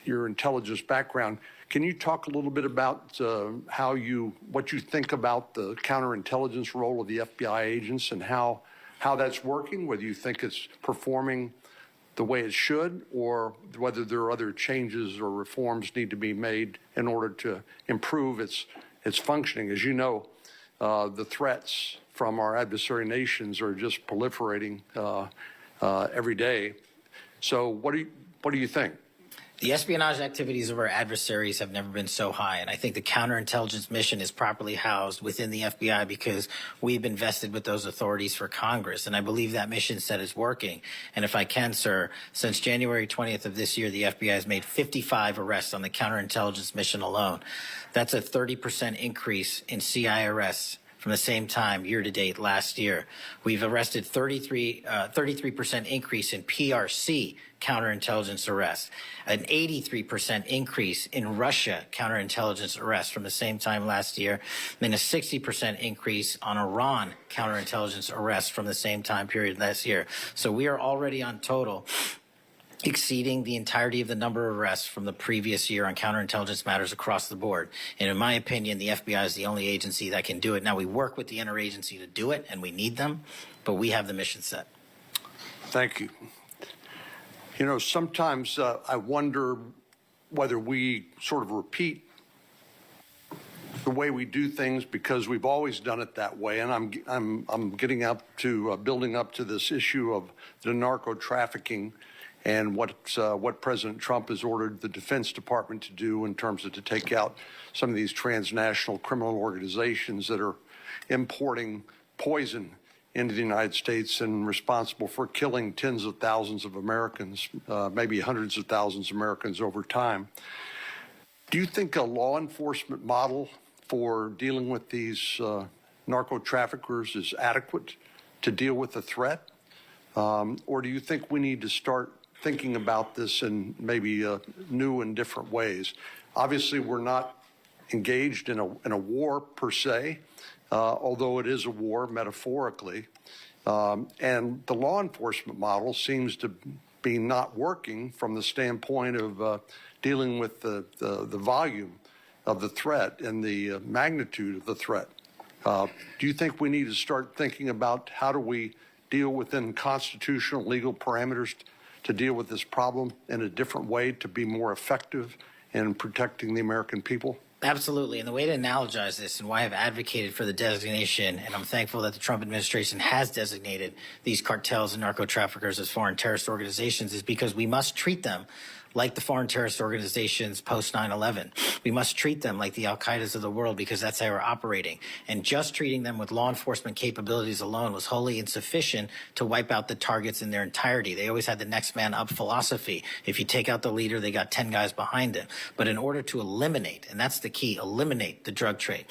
your intelligence background, can you talk a little bit about what you think about the counterintelligence role of the FBI agents and how that's working, whether you think it's performing the way it should, or whether there are other changes or reforms need to be made in order to improve its functioning? As you know, the threats from our adversary nations are just proliferating every day. So what do you think? The espionage activities of our adversaries have never been so high, and I think the counterintelligence mission is properly housed within the FBI because we've invested with those authorities for Congress, and I believe that mission set is working. And if I can, sir, since January 20th of this year, the FBI has made 55 arrests on the counterintelligence mission alone. That's a 30% increase in CI arrests from the same time year-to-date last year. We've arrested 33% increase in PRC counterintelligence arrests, an 83% increase in Russia counterintelligence arrests from the same time last year, then a 60% increase on Iran counterintelligence arrests from the same time period last year. So we are already on total exceeding the entirety of the number of arrests from the previous year on counterintelligence matters across the board. And in my opinion, the FBI is the only agency that can do it. Now, we work with the interagency to do it, and we need them, but we have the mission set. Thank you. Sometimes I wonder whether we sort of repeat the way we do things because we've always done it that way. And I'm getting up to building up to this issue of the narco trafficking and what President Trump has ordered the Defense Department to do in terms of to take out some of these transnational criminal organizations that are importing poison into the United States and responsible for killing tens of thousands of Americans, maybe hundreds of thousands of Americans over time. Do you think a law enforcement model for dealing with these narco traffickers is adequate to deal with the threat? Or do you think we need to start thinking about this in maybe new and different ways? Obviously, we're not engaged in a war per se, although it is a war metaphorically. And the law enforcement model seems to be not working from the standpoint of dealing with the volume of the threat and the magnitude of the threat. Do you think we need to start thinking about how do we deal within constitutional legal parameters to deal with this problem in a different way to be more effective in protecting the American people? Absolutely. And the way to analogize this and why I've advocated for the designation, and I'm thankful that the Trump administration has designated these cartels and narco traffickers as foreign terrorist organizations, is because we must treat them like the foreign terrorist organizations post 9/11. We must treat them like the Al-Qaedas of the world, because that's how we're operating. And just treating them with law enforcement capabilities alone was wholly insufficient to wipe out the targets in their entirety. They always had the next man up philosophy. If you take out the leader, they got 10 guys behind him. But in order to eliminate, and that's the key, eliminate the drug trade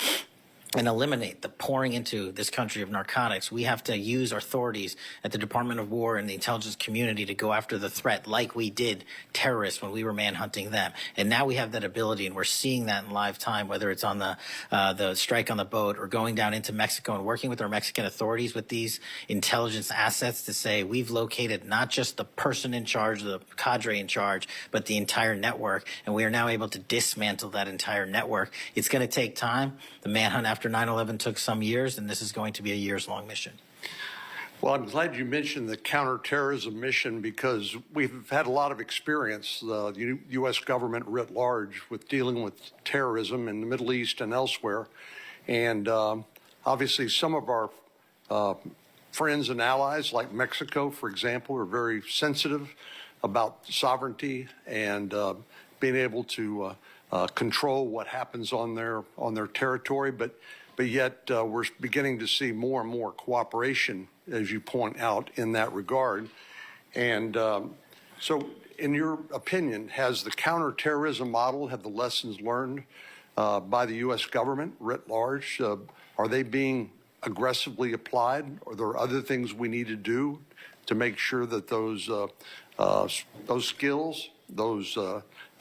and eliminate the pouring into this country of narcotics, we have to use our authorities at the Department of War and the intelligence community to go after the threat like we did terrorists when we were manhunting them. And now we have that ability, and we're seeing that in live time, whether it's on the strike on the boat or going down into Mexico and working with our Mexican authorities with these intelligence assets to say we've located not just the person in charge, the cadre in charge, but the entire network. And we are now able to dismantle that entire network. It's going to take time. The manhunt after 9/11 took some years, and this is going to be a years-long mission. Well, I'm glad you mentioned the counterterrorism mission, because we've had a lot of experience, the U.S. government writ large, with dealing with terrorism in the Middle East and elsewhere. And obviously some of our friends and allies, like Mexico, for example, are very sensitive about sovereignty and being able to control what happens on their territory. But yet we're beginning to see more and more cooperation, as you point out, in that regard. And so in your opinion, has the counterterrorism model, have the lessons learned by the U.S. government writ large, are they being aggressively applied? Are there other things we need to do to make sure that those skills, those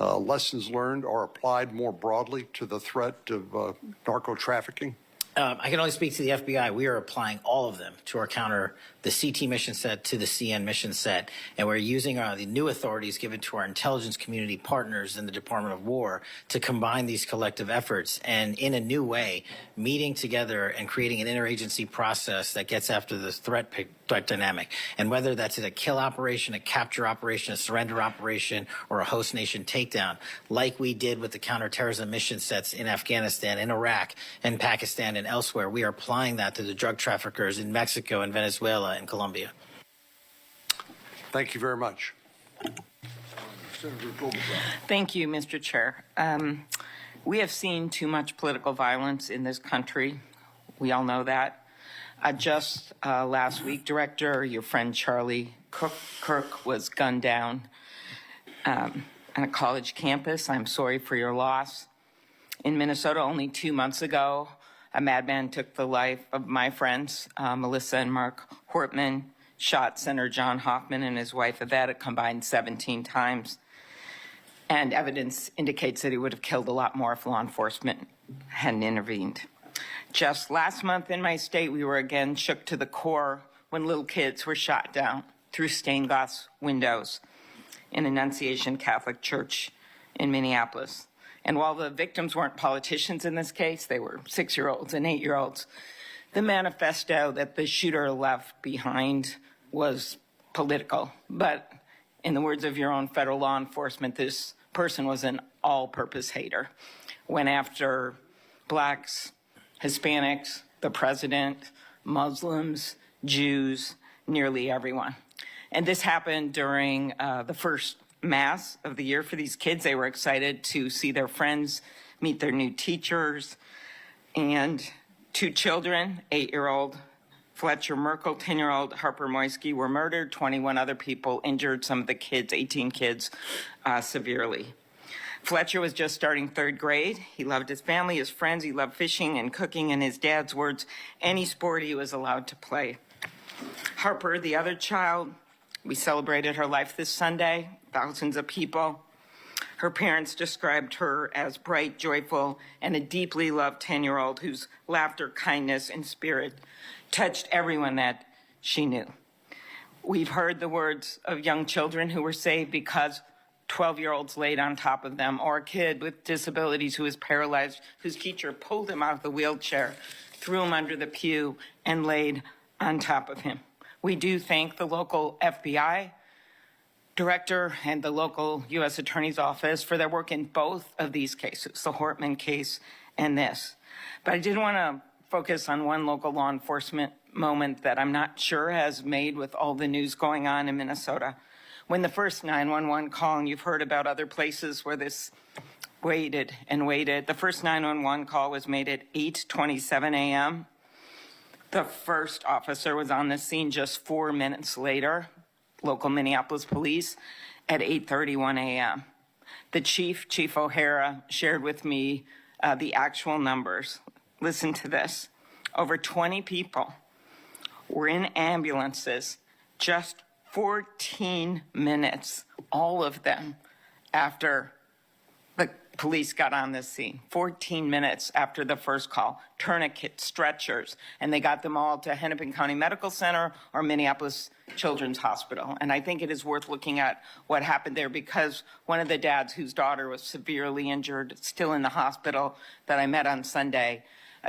lessons learned are applied more broadly to the threat of narco trafficking? I can only speak to the FBI. We are applying all of them to our the CT mission set to the CN mission set, and we're using the new authorities given to our intelligence community partners in the Department of War to combine these collective efforts and in a new way, meeting together and creating an interagency process that gets after the threat dynamic. And whether that's a kill operation, a capture operation, a surrender operation, or a host nation takedown, like we did with the counterterrorism mission sets in Afghanistan, in Iraq, and Pakistan, and elsewhere, we are applying that to the drug traffickers in Mexico and Venezuela and Colombia. Thank you very much. Thank you, Mr. Chair. We have seen too much political violence in this country. We all know that. Just last week, your friend Charlie Kirk was gunned down on a college campus. I'm sorry for your loss. In Minnesota, only 2 months ago, a madman took the life of my friends, Melissa and Mark Hortman, shot Senator John Hoffman and his wife Yvette a combined 17 times. And evidence indicates that he would have killed a lot more if law enforcement hadn't intervened. Just last month in my state, we were again shook to the core when little kids were shot down through stained glass windows in Annunciation Catholic Church in Minneapolis. And while the victims weren't politicians in this case, they were 6-year-olds and 8-year-olds, the manifesto that the shooter left behind was political. But in the words of your own federal law enforcement, this person was an all-purpose hater. Went after blacks, Hispanics, the president, Muslims, Jews, nearly everyone. And this happened during the first Mass of the year for these kids. They were excited to see their friends, meet their new teachers, and 2 children, 8-year-old Fletcher Merkel, 10-year-old Harper Moisky, were murdered. 21 other people injured, some of the kids, 18 kids, severely. Fletcher was just starting 3rd grade. He loved his family, his friends. He loved fishing and cooking. In his dad's words, any sport he was allowed to play. Harper, the other child, we celebrated her life this Sunday, thousands of people. Her parents described her as bright, joyful, and a deeply loved 10-year-old whose laughter, kindness, and spirit touched everyone that she knew. We've heard the words of young children who were saved because 12-year-olds laid on top of them, or a kid with disabilities who was paralyzed, whose teacher pulled him out of the wheelchair, threw him under the pew, and laid on top of him. We do thank the local FBI director and the local U.S. Attorney's Office for their work in both of these cases, the Hortman case and this. But I did want to focus on one local law enforcement moment that I'm not sure has made with all the news going on in Minnesota. When the first 911 call, and you've heard about other places where this waited and waited, the first 911 call was made at 8:27 a.m. The first officer was on the scene just 4 minutes later, local Minneapolis police, at 8:31 a.m. The Chief O'Hara, shared with me the actual numbers. Listen to this. Over 20 people were in ambulances just 14 minutes, all of them, after the police got on the scene. 14 minutes after the first call, tourniquets, stretchers, and they got them all to Hennepin County Medical Center or Minneapolis Children's Hospital. And I think it is worth looking at what happened there, because one of the dads whose daughter was severely injured, still in the hospital, that I met on Sunday,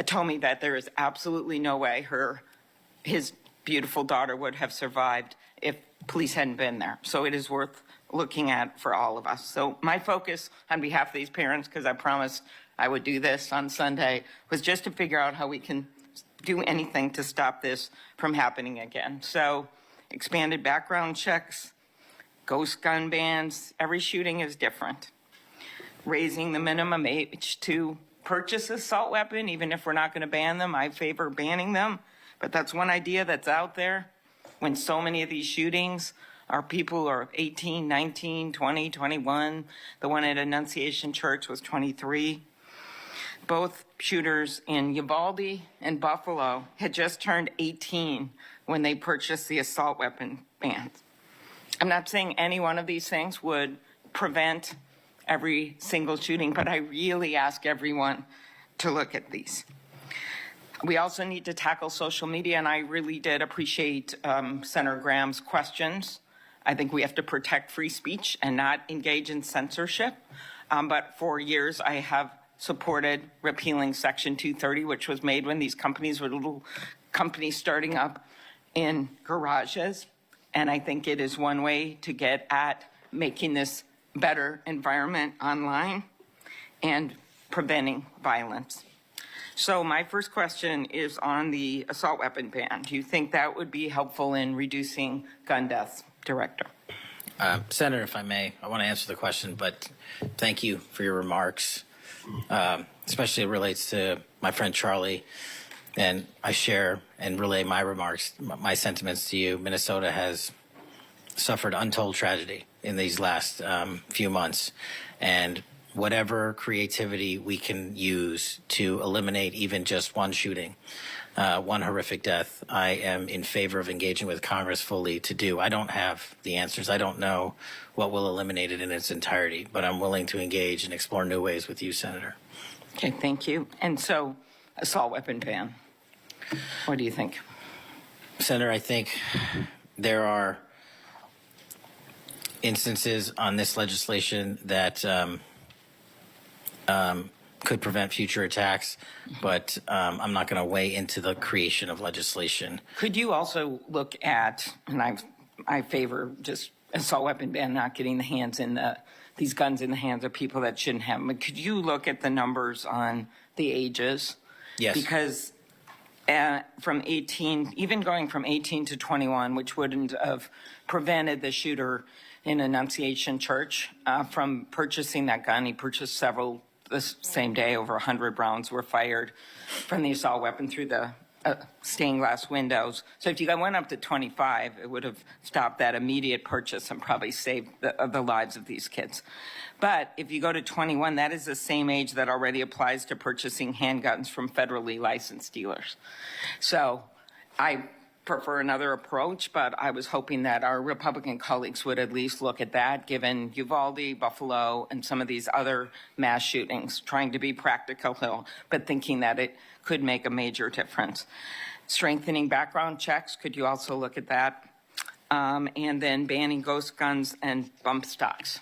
told me that there is absolutely no way his beautiful daughter would have survived if police hadn't been there. So it is worth looking at for all of us. So my focus on behalf of these parents, because I promised I would do this on Sunday, was just to figure out how we can do anything to stop this from happening again. So expanded background checks, ghost gun bans, every shooting is different. Raising the minimum age to purchase an assault weapon, even if we're not going to ban them, I favor banning them. But that's one idea that's out there when so many of these shootings are people who are 18, 19, 20, 21. The one at Annunciation Church was 23. Both shooters in Uvalde and Buffalo had just turned 18 when they purchased the assault weapon bans. I'm not saying any one of these things would prevent every single shooting, but I really ask everyone to look at these. We also need to tackle social media, and I really did appreciate Senator Graham's questions. I think we have to protect free speech and not engage in censorship. But for years, I have supported repealing Section 230, which was made when these companies were little companies starting up in garages. And I think it is one way to get at making this better environment online and preventing violence. So my first question is on the assault weapon ban. Do you think that would be helpful in reducing gun deaths, Director? Senator, if I may, I want to answer the question, but thank you for your remarks. Especially it relates to my friend Charlie, and I share and relay my remarks, my sentiments to you. Minnesota has suffered untold tragedy in these last few months, and whatever creativity we can use to eliminate even just one shooting, one horrific death, I am in favor of engaging with Congress fully to do. I don't have the answers. I don't know what will eliminate it in its entirety, but I'm willing to engage and explore new ways with you, Senator. Okay, thank you. And so, assault weapon ban, what do you think? Senator, I think there are instances on this legislation that could prevent future attacks, but I'm not going to weigh into the creation of legislation. Could you also look at, and I favor just assault weapon ban, not getting these guns in the hands of people that shouldn't have them, but could you look at the numbers on the ages? Yes. Because from 18, even going from 18 to 21, which wouldn't have prevented the shooter in Annunciation Church from purchasing that gun. He purchased several the same day. Over 100 rounds were fired from the assault weapon through the stained glass windows. So if you went up to 25, it would have stopped that immediate purchase and probably saved the lives of these kids. But if you go to 21, that is the same age that already applies to purchasing handguns from federally licensed dealers. So I prefer another approach, but I was hoping that our Republican colleagues would at least look at that, given Uvalde, Buffalo, and some of these other mass shootings, trying to be practical, but thinking that it could make a major difference. Strengthening background checks, could you also look at that? And then banning ghost guns and bump stocks.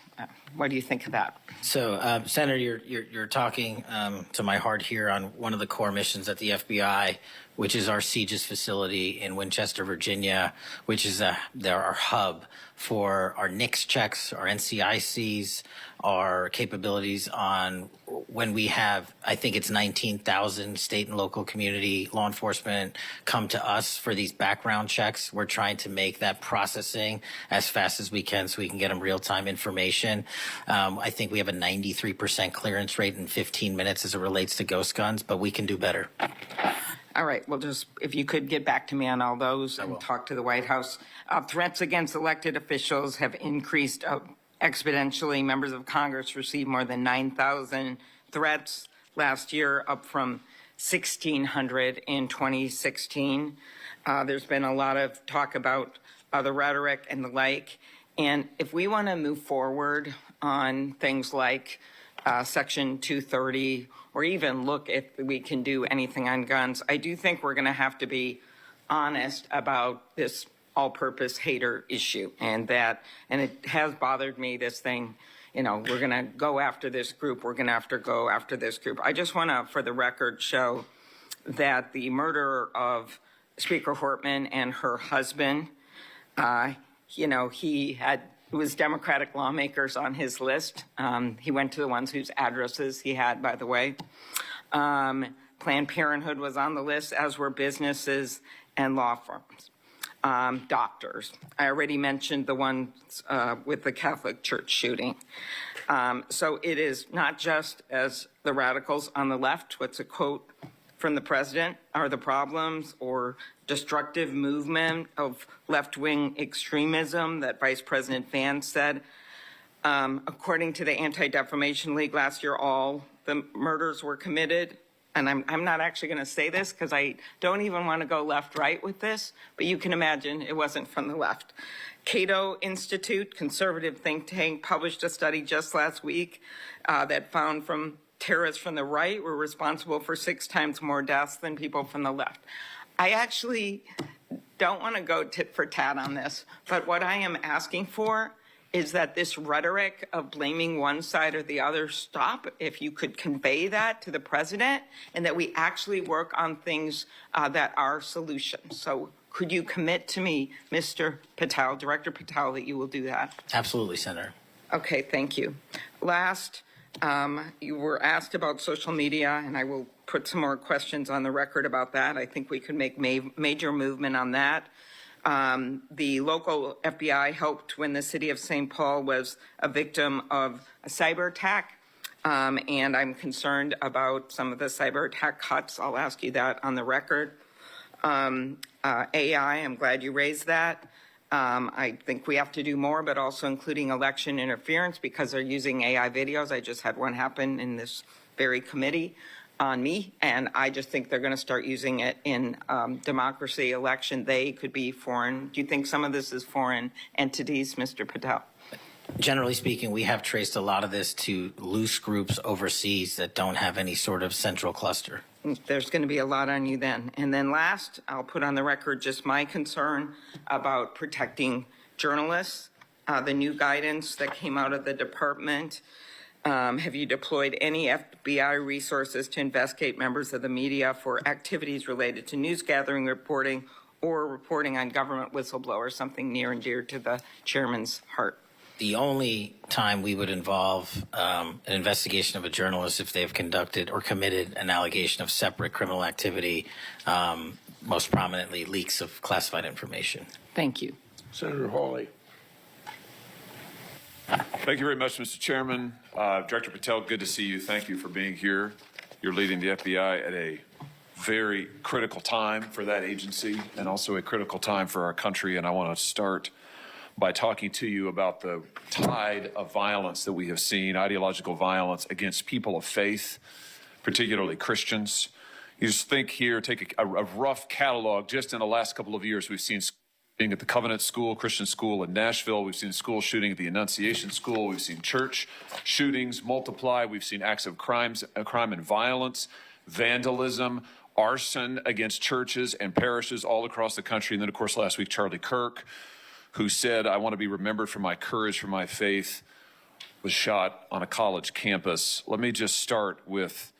What do you think of that? So, Senator, you're talking to my heart here on one of the core missions that the FBI which is our CJIS facility in Winchester, Virginia, which is our hub for our NICS checks, our NCICs, our capabilities on when we have, I think it's 19,000 state and local community law enforcement come to us for these background checks. We're trying to make that processing as fast as we can so we can get them real-time information. I think we have a 93% clearance rate in 15 minutes as it relates to ghost guns, but we can do better. All right, well, just if you could get back to me on all those and talk to the White House. Threats against elected officials have increased exponentially. Members of Congress received more than 9,000 threats last year, up from 1,600 in 2016. There's been a lot of talk about the rhetoric and the like. And if we want to move forward on things like Section 230, or even look if we can do anything on guns, I do think we're going to have to be honest about this all-purpose hater issue, and it has bothered me, this thing, we're going to go after this group, we're going to have to go after this group. I just want to, for the record, show that the murder of Speaker Hortman and her husband, it was Democratic lawmakers on his list. He went to the ones whose addresses he had, by the way. Planned Parenthood was on the list, as were businesses and law firms. Doctors. I already mentioned the ones with the Catholic Church shooting. So it is not just as the radicals on the left, what's a quote from the president, are the problems or destructive movement of left-wing extremism that Vice President Vance said. According to the Anti-Defamation League last year, all the murders were committed. And I'm not actually going to say this because I don't even want to go left-right with this, but you can imagine it wasn't from the left. Cato Institute, conservative think tank, published a study just last week that found terrorists from the right were responsible for 6 times more deaths than people from the left. I actually don't want to go tit for tat on this, but what I am asking for is that this rhetoric of blaming one side or the other stop, if you could convey that to the president, and that we actually work on things that are solutions. So could you commit to me, Mr. Patel, Director Patel, that you will do that? Absolutely, Senator. Okay, thank you. Last, you were asked about social media, and I will put some more questions on the record about that. I think we could make major movement on that. The local FBI helped when the city of St. Paul was a victim of a cyber attack, and I'm concerned about some of the cyber attack cuts. I'll ask you that on the record. AI, I'm glad you raised that. I think we have to do more, but also including election interference because they're using AI videos. I just had one happen in this very committee on me, and I just think they're going to start using it in democracy, election. They could be foreign. Do you think some of this is foreign entities, Mr. Patel? Generally speaking, we have traced a lot of this to loose groups overseas that don't have any sort of central cluster. There's going to be a lot on you then. And then last, I'll put on the record just my concern about protecting journalists. The new guidance that came out of the department. Have you deployed any FBI resources to investigate members of the media for activities related to news gathering, reporting, or reporting on government whistleblowers, something near and dear to the chairman's heart? The only time we would involve an investigation of a journalist if they've conducted or committed an allegation of separate criminal activity, most prominently leaks of classified information. Thank you. Senator Hawley. Thank you very much, Mr. Chairman. Director Patel, good to see you. Thank you for being here. You're leading the FBI at a very critical time for that agency and also a critical time for our country. And I want to start by talking to you about the tide of violence that we have seen, ideological violence against people of faith, particularly Christians. You just think here, take a rough catalog. Just in the last couple of years, we've seen being at the Covenant School, Christian school in Nashville. We've seen school shooting at the Annunciation School. We've seen church shootings multiply. We've seen acts of crime and violence, vandalism, arson against churches and parishes all across the country. And then, of course, last week, Charlie Kirk, who said, "I want to be remembered for my courage, for my faith," was shot on a college campus. Let me just start with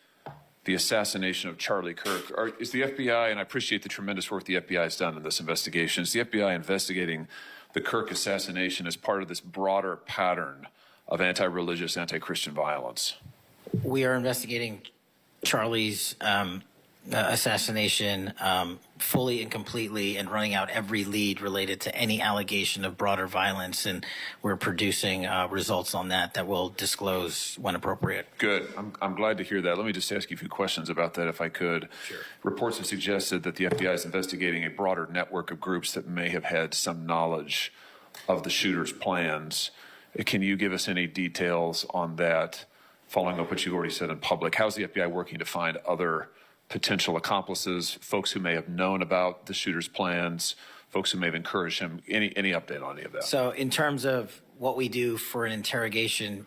the assassination of Charlie Kirk. Is the FBI, and I appreciate the tremendous work the FBI has done in this investigation, is the FBI investigating the Kirk assassination as part of this broader pattern of anti-religious, anti-Christian violence? We are investigating Charlie's assassination fully and completely and running out every lead related to any allegation of broader violence, and we're producing results on that we'll disclose when appropriate. Good. I'm glad to hear that. Let me just ask you a few questions about that if I could. Sure. Reports have suggested that the FBI is investigating a broader network of groups that may have had some knowledge of the shooter's plans. Can you give us any details on that, following up what you already said in public? How's the FBI working to find other potential accomplices, folks who may have known about the shooter's plans, folks who may have encouraged him? Any update on any of that? So in terms of what we do for an interrogation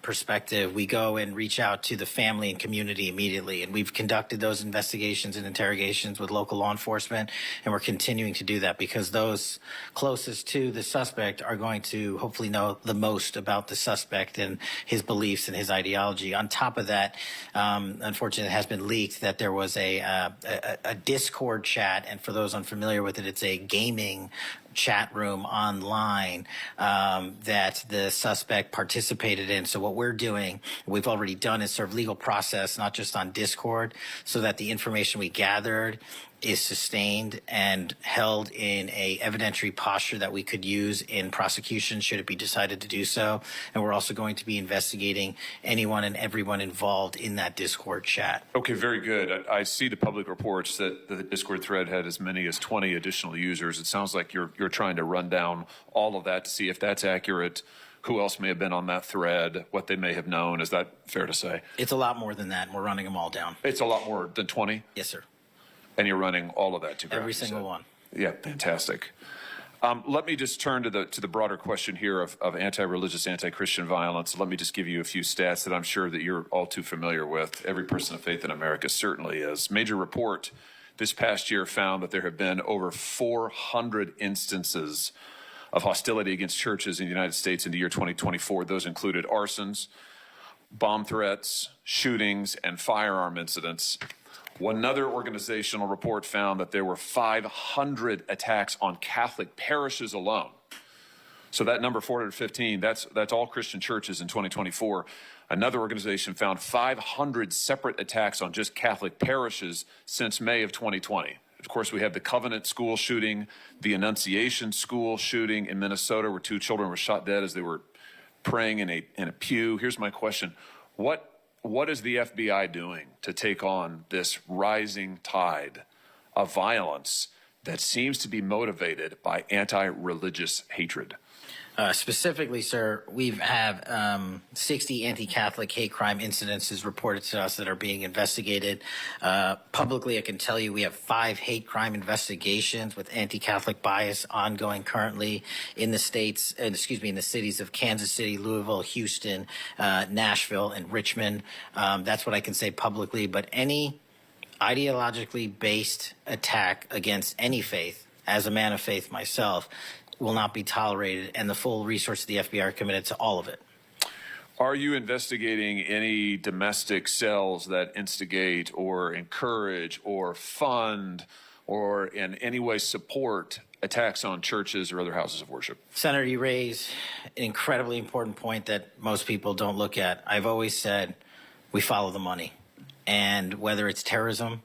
perspective, we go and reach out to the family and community immediately. And we've conducted those investigations and interrogations with local law enforcement, and we're continuing to do that because those closest to the suspect are going to hopefully know the most about the suspect and his beliefs and his ideology. On top of that, unfortunately, it has been leaked that there was a Discord chat, and for those unfamiliar with it, it's a gaming chat room online that the suspect participated in. So what we're doing, we've already done, is serve legal process, not just on Discord, so that the information we gathered is sustained and held in a evidentiary posture that we could use in prosecution should it be decided to do so. And we're also going to be investigating anyone and everyone involved in that Discord chat. Okay, very good. I see the public reports that the Discord thread had as many as 20 additional users. It sounds like you're trying to run down all of that to see if that's accurate, who else may have been on that thread, what they may have known. Is that fair to say? It's a lot more than that, and we're running them all down. It's a lot more than 20? Yes, sir. And you're running all of that to ground? Every single one. Yeah, fantastic. Let me just turn to the broader question here of anti-religious, anti-Christian violence. Let me just give you a few stats that I'm sure that you're all too familiar with. Every person of faith in America certainly is. Major report this past year found that there have been over 400 instances of hostility against churches in the United States in the year 2024. Those included arsons, bomb threats, shootings, and firearm incidents. Another organizational report found that there were 500 attacks on Catholic parishes alone. So that number 415, that's all Christian churches in 2024. Another organization found 500 separate attacks on just Catholic parishes since May of 2020. Of course, we have the Covenant school shooting, the Annunciation school shooting in Minnesota, where 2 children were shot dead as they were praying in a pew. Here's my question. What is the FBI doing to take on this rising tide of violence that seems to be motivated by anti-religious hatred? Specifically, sir, we have 60 anti-Catholic hate crime incidences reported to us that are being investigated. Publicly, I can tell you we have 5 hate crime investigations with anti-Catholic bias ongoing currently in the states, in the cities of Kansas City, Louisville, Houston, Nashville, and Richmond. That's what I can say publicly. But any ideologically based attack against any faith, as a man of faith myself, will not be tolerated, and the full resources of the FBI are committed to all of it. Are you investigating any domestic cells that instigate or encourage or fund or in any way support attacks on churches or other houses of worship? Senator, you raise an incredibly important point that most people don't look at. I've always said we follow the money, and whether it's terrorism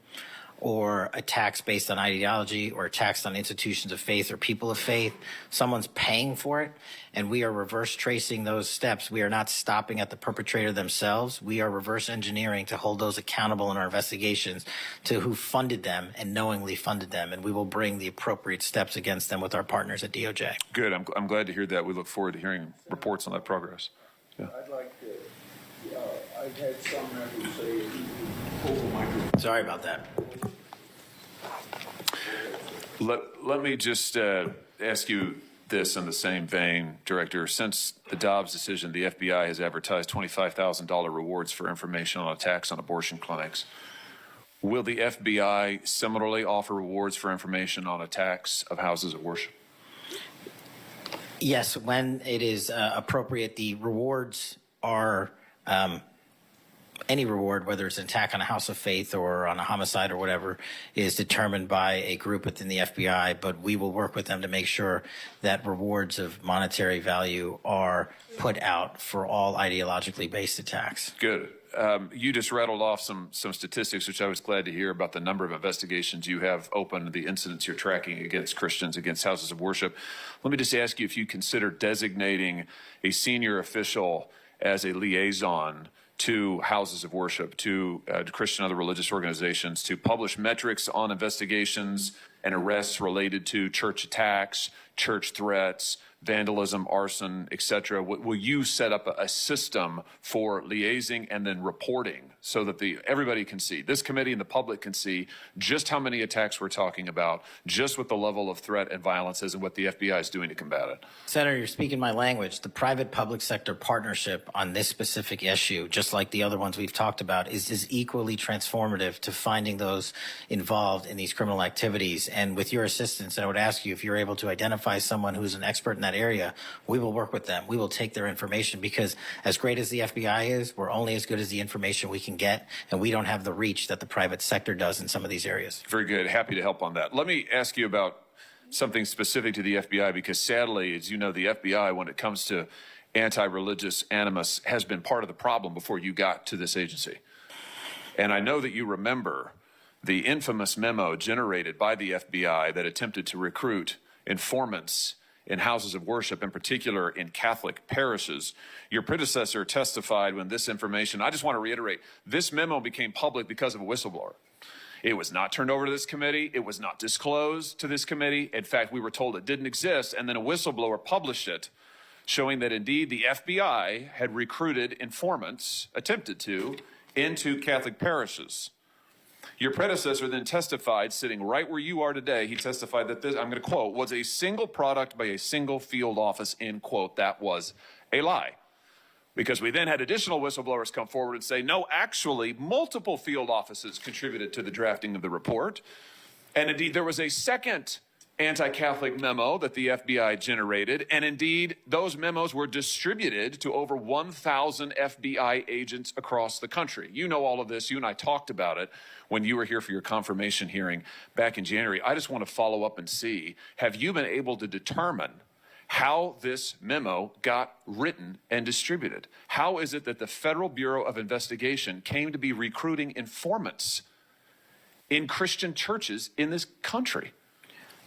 or attacks based on ideology or attacks on institutions of faith or people of faith, someone's paying for it, and we are reverse tracing those steps. We are not stopping at the perpetrator themselves. We are reverse engineering to hold those accountable in our investigations to who funded them and knowingly funded them, and we will bring the appropriate steps against them with our partners at DOJ. Good. I'm glad to hear that. We look forward to hearing reports on that progress. Yeah. I'd like to, I've had some members say, hold the microphone. Sorry about that. Let me just ask you this in the same vein, Director. Since the Dobbs decision, the FBI has advertised $25,000 rewards for information on attacks on abortion clinics. Will the FBI similarly offer rewards for information on attacks of houses of worship? Yes, when it is appropriate, the rewards are any reward, whether it's an attack on a house of faith or on a homicide or whatever, is determined by a group within the FBI. But we will work with them to make sure that rewards of monetary value are put out for all ideologically based attacks. Good. You just rattled off some statistics, which I was glad to hear, about the number of investigations you have open, the incidents you're tracking against Christians, against houses of worship. Let me just ask you if you consider designating a senior official as a liaison to houses of worship, to Christian and other religious organizations, to publish metrics on investigations and arrests related to church attacks, church threats, vandalism, arson, et cetera. Will you set up a system for liaising and then reporting so that everybody can see, this committee and the public can see just how many attacks we're talking about, just what the level of threat and violence is and what the FBI is doing to combat it? Senator, you're speaking my language. The private-public sector partnership on this specific issue, just like the other ones we've talked about, is equally transformative to finding those involved in these criminal activities. And with your assistance, I would ask you if you're able to identify someone who's an expert in that area, we will work with them. We will take their information, because as great as the FBI is, we're only as good as the information we can get, and we don't have the reach that the private sector does in some of these areas. Very good. Happy to help on that. Let me ask you about something specific to the FBI, because sadly, as you know, the FBI, when it comes to anti-religious animus, has been part of the problem before you got to this agency. And I know that you remember the infamous memo generated by the FBI that attempted to recruit informants in houses of worship, in particular in Catholic parishes. Your predecessor testified when this information, I just want to reiterate, this memo became public because of a whistleblower. It was not turned over to this committee. It was not disclosed to this committee. In fact, we were told it didn't exist, and then a whistleblower published it, showing that indeed the FBI had recruited informants, attempted to, into Catholic parishes. Your predecessor then testified, sitting right where you are today, he testified that this, I'm going to quote, was a single product by a single field office, end quote. That was a lie. Because we then had additional whistleblowers come forward and say, no, actually, multiple field offices contributed to the drafting of the report. And indeed, there was a second anti-Catholic memo that the FBI generated. And indeed, those memos were distributed to over 1,000 FBI agents across the country. You know all of this. You and I talked about it when you were here for your confirmation hearing back in January. I just want to follow up and see, have you been able to determine how this memo got written and distributed? How is it that the Federal Bureau of Investigation came to be recruiting informants in Christian churches in this country?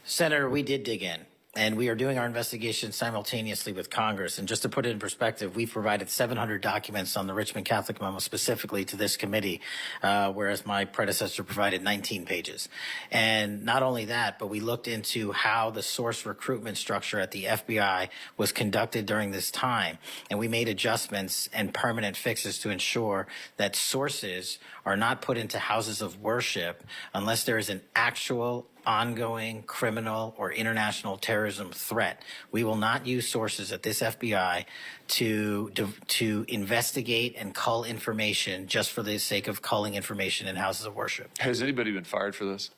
Senator, we did dig in, and we are doing our investigation simultaneously with Congress. And just to put it in perspective, we've provided 700 documents on the Richmond Catholic memo specifically to this committee, whereas my predecessor provided 19 pages. And not only that, but we looked into how the source recruitment structure at the FBI was conducted during this time. And we made adjustments and permanent fixes to ensure that sources are not put into houses of worship unless there is an actual ongoing criminal or international terrorism threat. We will not use sources at this FBI to investigate and cull information just for the sake of culling information in houses of worship. Has anybody been fired for this?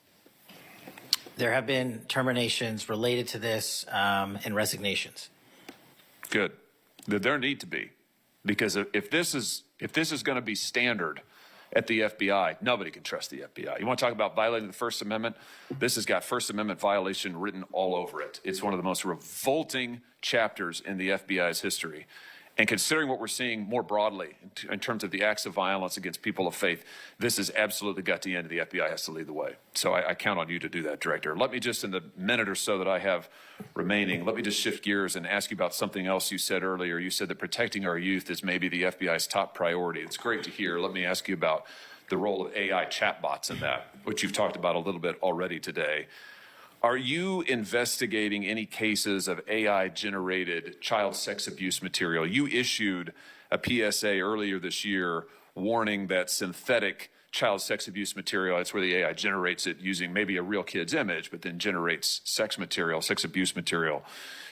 There have been terminations related to this and resignations. Good. There need to be, because if this is going to be standard at the FBI, nobody can trust the FBI. You want to talk about violating the First Amendment? This has got First Amendment violation written all over it. It's one of the most revolting chapters in the FBI's history. And considering what we're seeing more broadly in terms of the acts of violence against people of faith, this has absolutely got to end. The FBI has to lead the way. So I count on you to do that, Director. Let me just, in the minute or so that I have remaining, let me just shift gears and ask you about something else you said earlier. You said that protecting our youth is maybe the FBI's top priority. It's great to hear. Let me ask you about the role of AI chatbots in that, which you've talked about a little bit already today. Are you investigating any cases of AI-generated child sex abuse material? You issued a PSA earlier this year warning that synthetic child sex abuse material, that's where the AI generates it using maybe a real kid's image, but then generates sex material, sex abuse material.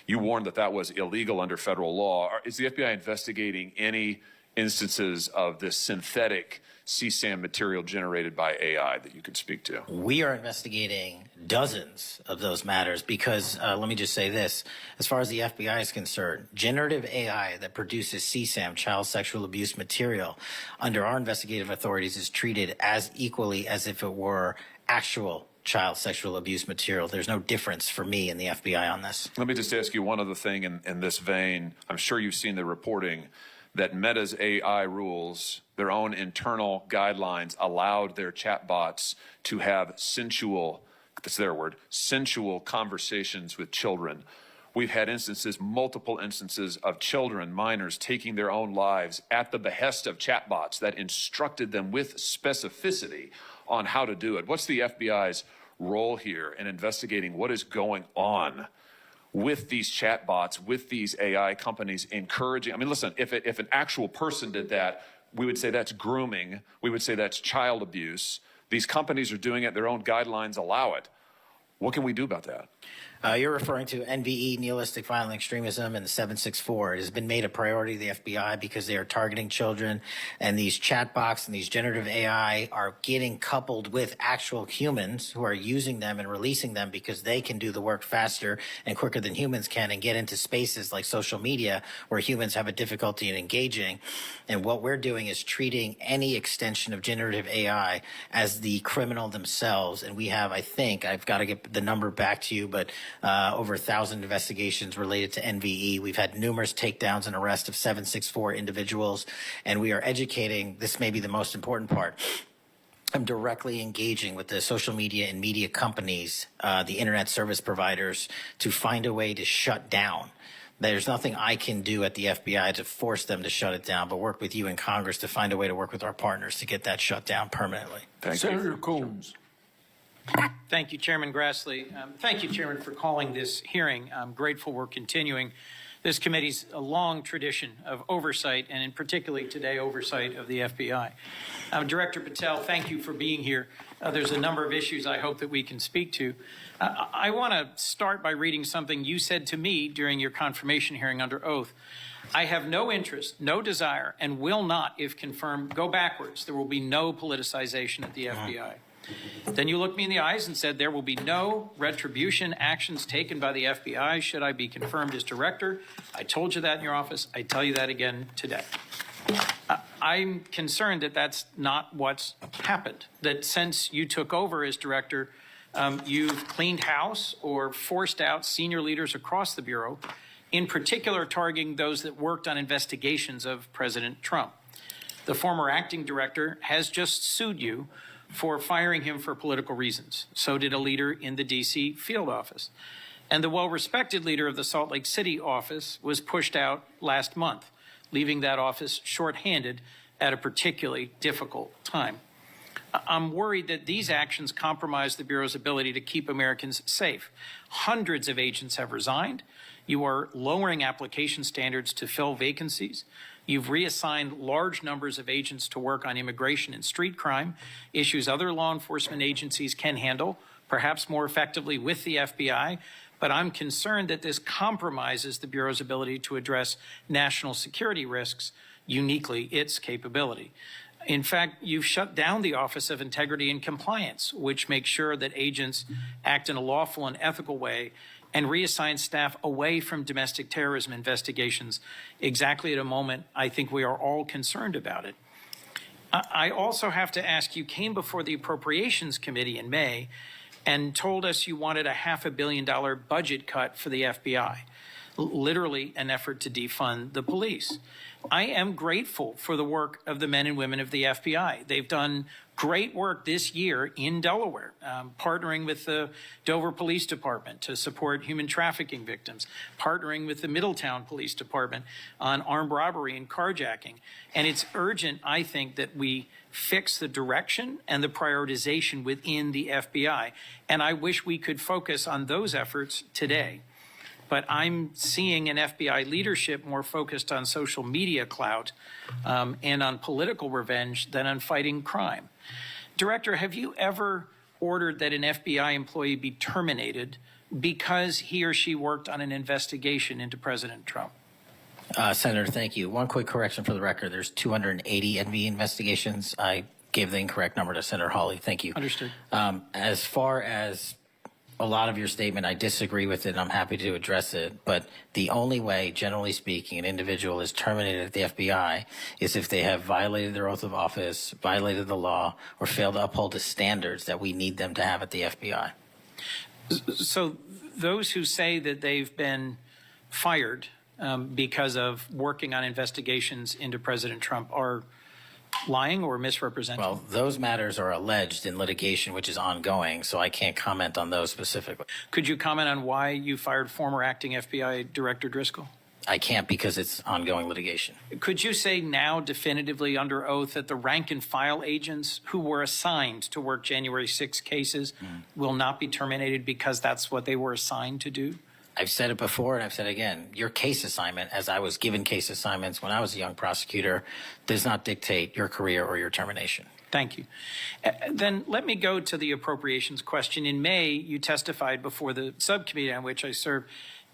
You warned that that was illegal under federal law. Is the FBI investigating any instances of this synthetic CSAM material generated by AI that you could speak to? We are investigating dozens of those matters because, let me just say this, as far as the FBI is concerned, generative AI that produces CSAM, child sexual abuse material, under our investigative authorities is treated as equally as if it were actual child sexual abuse material. There's no difference for me and the FBI on this. Let me just ask you one other thing in this vein. I'm sure you've seen the reporting that Meta's AI rules, their own internal guidelines, allowed their chatbots to have sensual, that's their word, sensual conversations with children. We've had instances, multiple instances of children, minors, taking their own lives at the behest of chatbots that instructed them with specificity on how to do it. What's the FBI's role here in investigating what is going on with these chatbots, with these AI companies encouraging? I mean, listen, if an actual person did that, we would say that's grooming. We would say that's child abuse. These companies are doing it. Their own guidelines allow it. What can we do about that? You're referring to NVE, nihilistic violent extremism, and the 764. It has been made a priority of the FBI because they are targeting children, and these chatbots and these generative AI are getting coupled with actual humans who are using them and releasing them because they can do the work faster and quicker than humans can and get into spaces like social media where humans have a difficulty in engaging. And what we're doing is treating any extension of generative AI as the criminal themselves. And we have, I think, I've got to get the number back to you, but over 1,000 investigations related to NVE. We've had numerous takedowns and arrests of 764 individuals, and we are educating. This may be the most important part. I'm directly engaging with the social media and media companies, the internet service providers, to find a way to shut down. There's nothing I can do at the FBI to force them to shut it down, but work with you in Congress to find a way to work with our partners to get that shut down permanently. Thank you. Senator Combs. Thank you, Chairman Grassley. Thank you, Chairman, for calling this hearing. I'm grateful we're continuing this committee's long tradition of oversight, and in particularly today, oversight of the FBI. Director Patel, thank you for being here. There's a number of issues I hope that we can speak to. I want to start by reading something you said to me during your confirmation hearing under oath. I have no interest, no desire, and will not, if confirmed, go backwards. There will be no politicization at the FBI. Then you looked me in the eyes and said there will be no retribution actions taken by the FBI should I be confirmed as director. I told you that in your office. I tell you that again today. I'm concerned that that's not what's happened, that since you took over as director, you've cleaned house or forced out senior leaders across the Bureau, in particular targeting those that worked on investigations of President Trump. The former acting director has just sued you for firing him for political reasons. So did a leader in the D.C. field office. And the well-respected leader of the Salt Lake City office was pushed out last month, leaving that office shorthanded at a particularly difficult time. I'm worried that these actions compromise the Bureau's ability to keep Americans safe. Hundreds of agents have resigned. You are lowering application standards to fill vacancies. You've reassigned large numbers of agents to work on immigration and street crime, issues other law enforcement agencies can handle, perhaps more effectively with the FBI. But I'm concerned that this compromises the Bureau's ability to address national security risks, uniquely its capability. In fact, you've shut down the Office of Integrity and Compliance, which makes sure that agents act in a lawful and ethical way, and reassign staff away from domestic terrorism investigations exactly at a moment I think we are all concerned about it. I also have to ask, you came before the Appropriations Committee in May and told us you wanted a $500 million budget cut for the FBI, literally an effort to defund the police. I am grateful for the work of the men and women of the FBI. They've done great work this year in Delaware, partnering with the Dover Police Department to support human trafficking victims, partnering with the Middletown Police Department on armed robbery and carjacking. And it's urgent, I think, that we fix the direction and the prioritization within the FBI. And I wish we could focus on those efforts today. But I'm seeing an FBI leadership more focused on social media clout and on political revenge than on fighting crime. Director, have you ever ordered that an FBI employee be terminated because he or she worked on an investigation into President Trump? Senator, thank you. One quick correction for the record. There's 280 NV investigations. I gave the incorrect number to Senator Hawley. Thank you. Understood. As far as a lot of your statement, I disagree with it, and I'm happy to address it. But the only way, generally speaking, an individual is terminated at the FBI is if they have violated their oath of office, violated the law, or failed to uphold the standards that we need them to have at the FBI. So those who say that they've been fired because of working on investigations into President Trump are lying or misrepresenting? Well, those matters are alleged in litigation, which is ongoing, so I can't comment on those specifically. Could you comment on why you fired former acting FBI Director Driscoll? I can't because it's ongoing litigation. Could you say now definitively under oath that the rank and file agents who were assigned to work January 6 cases will not be terminated because that's what they were assigned to do? I've said it before and I've said it again. Your case assignment, as I was given case assignments when I was a young prosecutor, does not dictate your career or your termination. Thank you. Then let me go to the appropriations question. In May, you testified before the subcommittee on which I serve,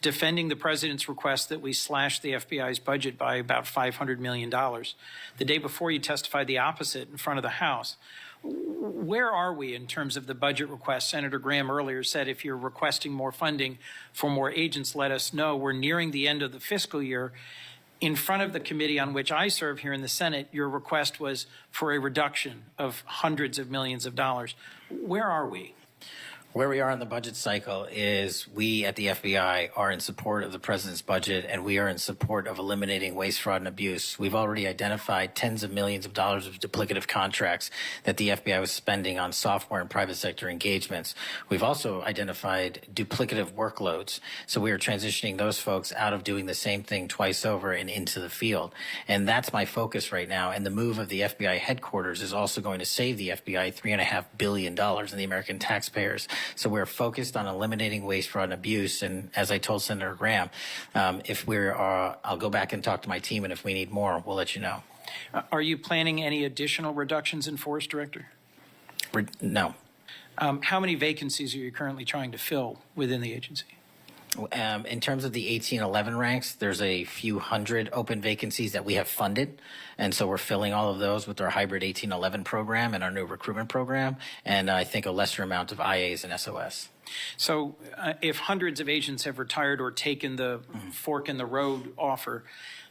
defending the president's request that we slash the FBI's budget by about $500 million. The day before, you testified the opposite in front of the House. Where are we in terms of the budget request? Senator Graham earlier said if you're requesting more funding for more agents, let us know. We're nearing the end of the fiscal year. In front of the committee on which I serve here in the Senate, your request was for a reduction of hundreds of millions of dollars. Where are we? Where we are in the budget cycle is we at the FBI are in support of the president's budget, and we are in support of eliminating waste, fraud, and abuse. We've already identified tens of millions of dollars of duplicative contracts that the FBI was spending on software and private sector engagements. We've also identified duplicative workloads. So we are transitioning those folks out of doing the same thing twice over and into the field. And that's my focus right now. And the move of the FBI headquarters is also going to save the FBI $3.5 billion in the American taxpayers. So we're focused on eliminating waste, fraud, and abuse. And as I told Senator Graham, I'll go back and talk to my team, and if we need more, we'll let you know. Are you planning any additional reductions in force, Director? No. How many vacancies are you currently trying to fill within the agency? In terms of the 1811 ranks, there's a few hundred open vacancies that we have funded. And so we're filling all of those with our hybrid 1811 program and our new recruitment program. And I think a lesser amount of IAs and SOS. So if hundreds of agents have retired or taken the fork in the road offer,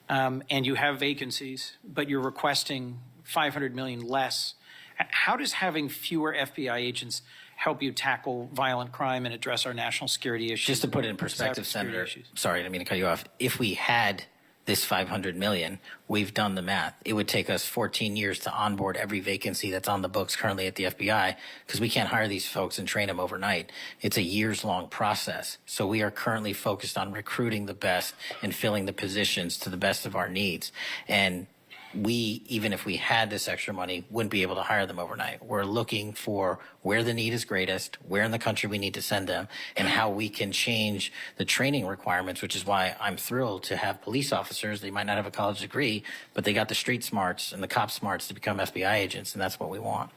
and you have vacancies, but you're requesting $500 million less, how does having fewer FBI agents help you tackle violent crime and address our national security issues? Just to put it in perspective, Senator, sorry, I didn't mean to cut you off. If we had this $500 million, we've done the math. It would take us 14 years to onboard every vacancy that's on the books currently at the FBI because we can't hire these folks and train them overnight. It's a years-long process. So we are currently focused on recruiting the best and filling the positions to the best of our needs. And we, even if we had this extra money, wouldn't be able to hire them overnight. We're looking for where the need is greatest, where in the country we need to send them, and how we can change the training requirements, which is why I'm thrilled to have police officers. They might not have a college degree, but they got the street smarts and the cop smarts to become FBI agents, and that's what we want.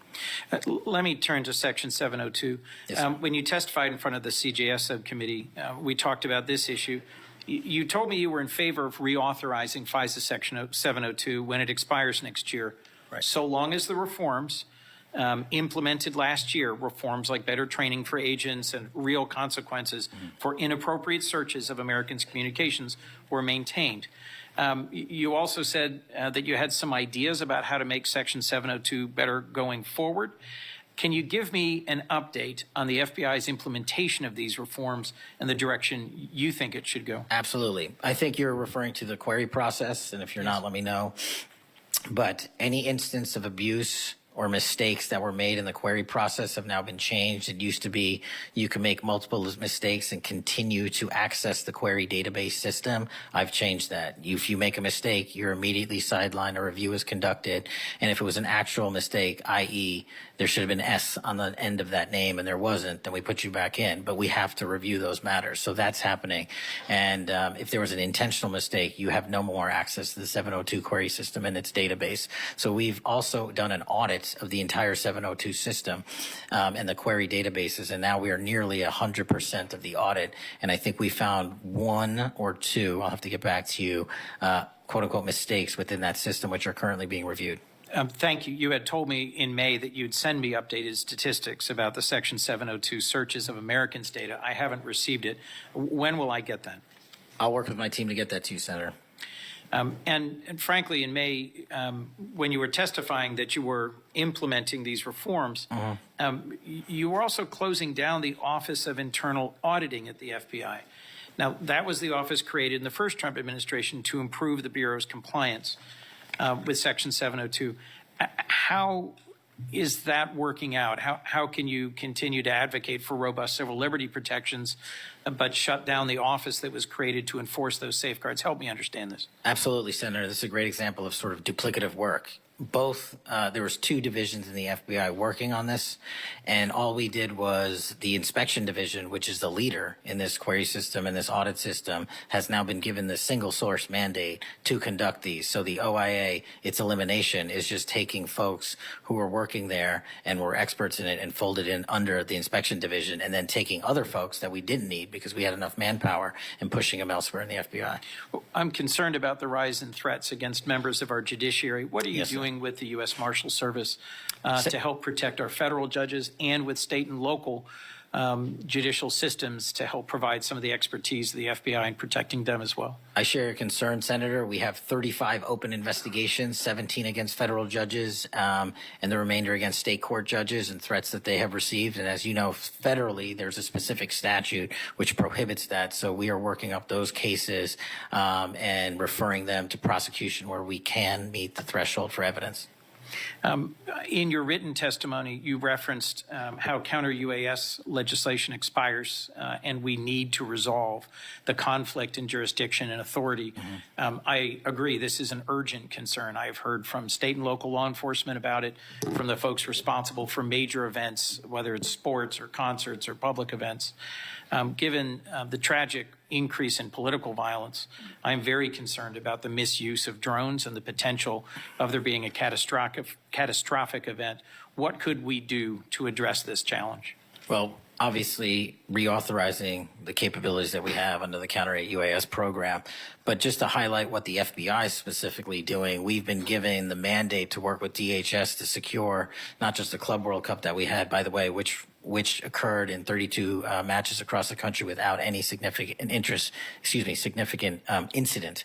Let me turn to Section 702. Yes, when you testified in front of the CJS subcommittee, we talked about this issue. You told me you were in favor of reauthorizing FISA Section 702 when it expires next year, right, so long as the reforms implemented last year, reforms like better training for agents and real consequences for inappropriate searches of Americans' communications, were maintained. You also said that you had some ideas about how to make Section 702 better going forward. Can you give me an update on the FBI's implementation of these reforms and the direction you think it should go? Absolutely. I think you're referring to the query process, and if you're not, let me know. But any instance of abuse or mistakes that were made in the query process have now been changed. It used to be you can make multiple mistakes and continue to access the query database system. I've changed that. If you make a mistake, you're immediately sidelined, a review is conducted. And if it was an actual mistake, i.e., there should have been S on the end of that name and there wasn't, then we put you back in. But we have to review those matters. So that's happening. And if there was an intentional mistake, you have no more access to the 702 query system and its database. So we've also done an audit audit of the entire 702 system and the query databases, and now we are nearly 100% of the audit. And I think we found one or two, I'll have to get back to you, quote-unquote mistakes within that system, which are currently being reviewed. Thank you. You had told me in May that you'd send me updated statistics about the Section 702 searches of Americans data. I haven't received it. When will I get that? I'll work with my team to get that to you, Senator. And frankly, in May, when you were testifying that you were implementing these reforms, you were also closing down the Office of Internal Auditing at the FBI. Now, that was the office created in the first Trump administration to improve the Bureau's compliance with Section 702. How is that working out? How can you continue to advocate for robust civil liberty protections, but shut down the office that was created to enforce those safeguards? Help me understand this. Absolutely, Senator. This is a great example of sort of duplicative work. Both, there was two divisions in the FBI working on this, and all we did was the inspection division, which is the leader in this query system and this audit system, has now been given the single source mandate to conduct these. So the OIA, its elimination is just taking folks who are working there and were experts in it and folded in under the inspection division, and then taking other folks that we didn't need because we had enough manpower and pushing them elsewhere in the FBI. I'm concerned about the rise in threats against members of our judiciary. What are you doing with the U.S. Marshal Service to help protect our federal judges, and with state and local judicial systems to help provide some of the expertise of the FBI in protecting them as well? I share your concern, Senator. We have 35 open investigations, 17 against federal judges, and the remainder against state court judges and threats that they have received. And as you know, federally, there's a specific statute which prohibits that. So we are working up those cases and referring them to prosecution where we can meet the threshold for evidence. In your written testimony, you referenced how counter-UAS legislation expires and we need to resolve the conflict in jurisdiction and authority. I agree, this is an urgent concern. I have heard from state and local law enforcement about it, from the folks responsible for major events, whether it's sports or concerts or public events. Given the tragic increase in political violence, I'm very concerned about the misuse of drones and the potential of there being a catastrophic event. What could we do to address this challenge? Well, obviously, reauthorizing the capabilities that we have under the counter-UAS program. But just to highlight what the FBI is specifically doing, we've been given the mandate to work with DHS to secure not just the Club World Cup that we had, by the way, which occurred in 32 matches across the country without any significant incident,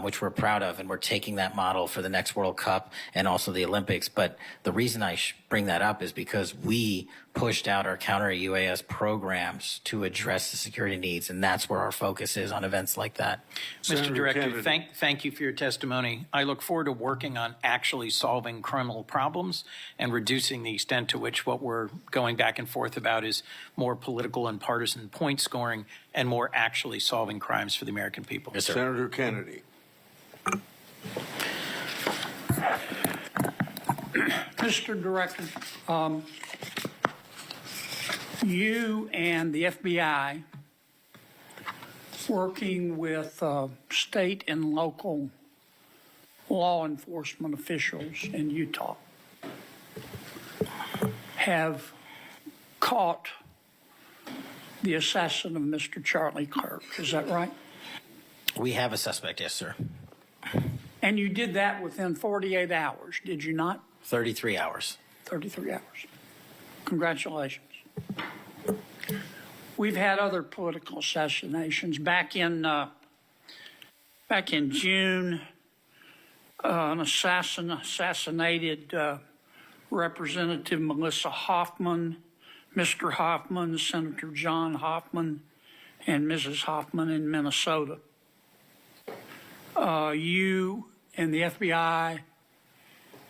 which we're proud of, and we're taking that model for the next World Cup and also the Olympics. But the reason I bring that up is because we pushed out our counter-UAS programs to address the security needs, and that's where our focus is on events like that. Mr. Director, thank you for your testimony. I look forward to working on actually solving criminal problems and reducing the extent to which what we're going back and forth about is more political and partisan point scoring and more actually solving crimes for the American people. Yes, sir. Senator Kennedy. Mr. Director, you and the FBI, working with state and local law enforcement officials in Utah, have caught the assassin of Mr. Charlie Kirk. Is that right? We have a suspect, yes, sir. And you did that within 48 hours, did you not? 33 hours. 33 hours. Congratulations. We've had other political assassinations. Back in June, an assassinated Representative Melissa Hoffman, Mr. Hoffman, Senator John Hoffman, and Mrs. Hoffman in Minnesota. You and the FBI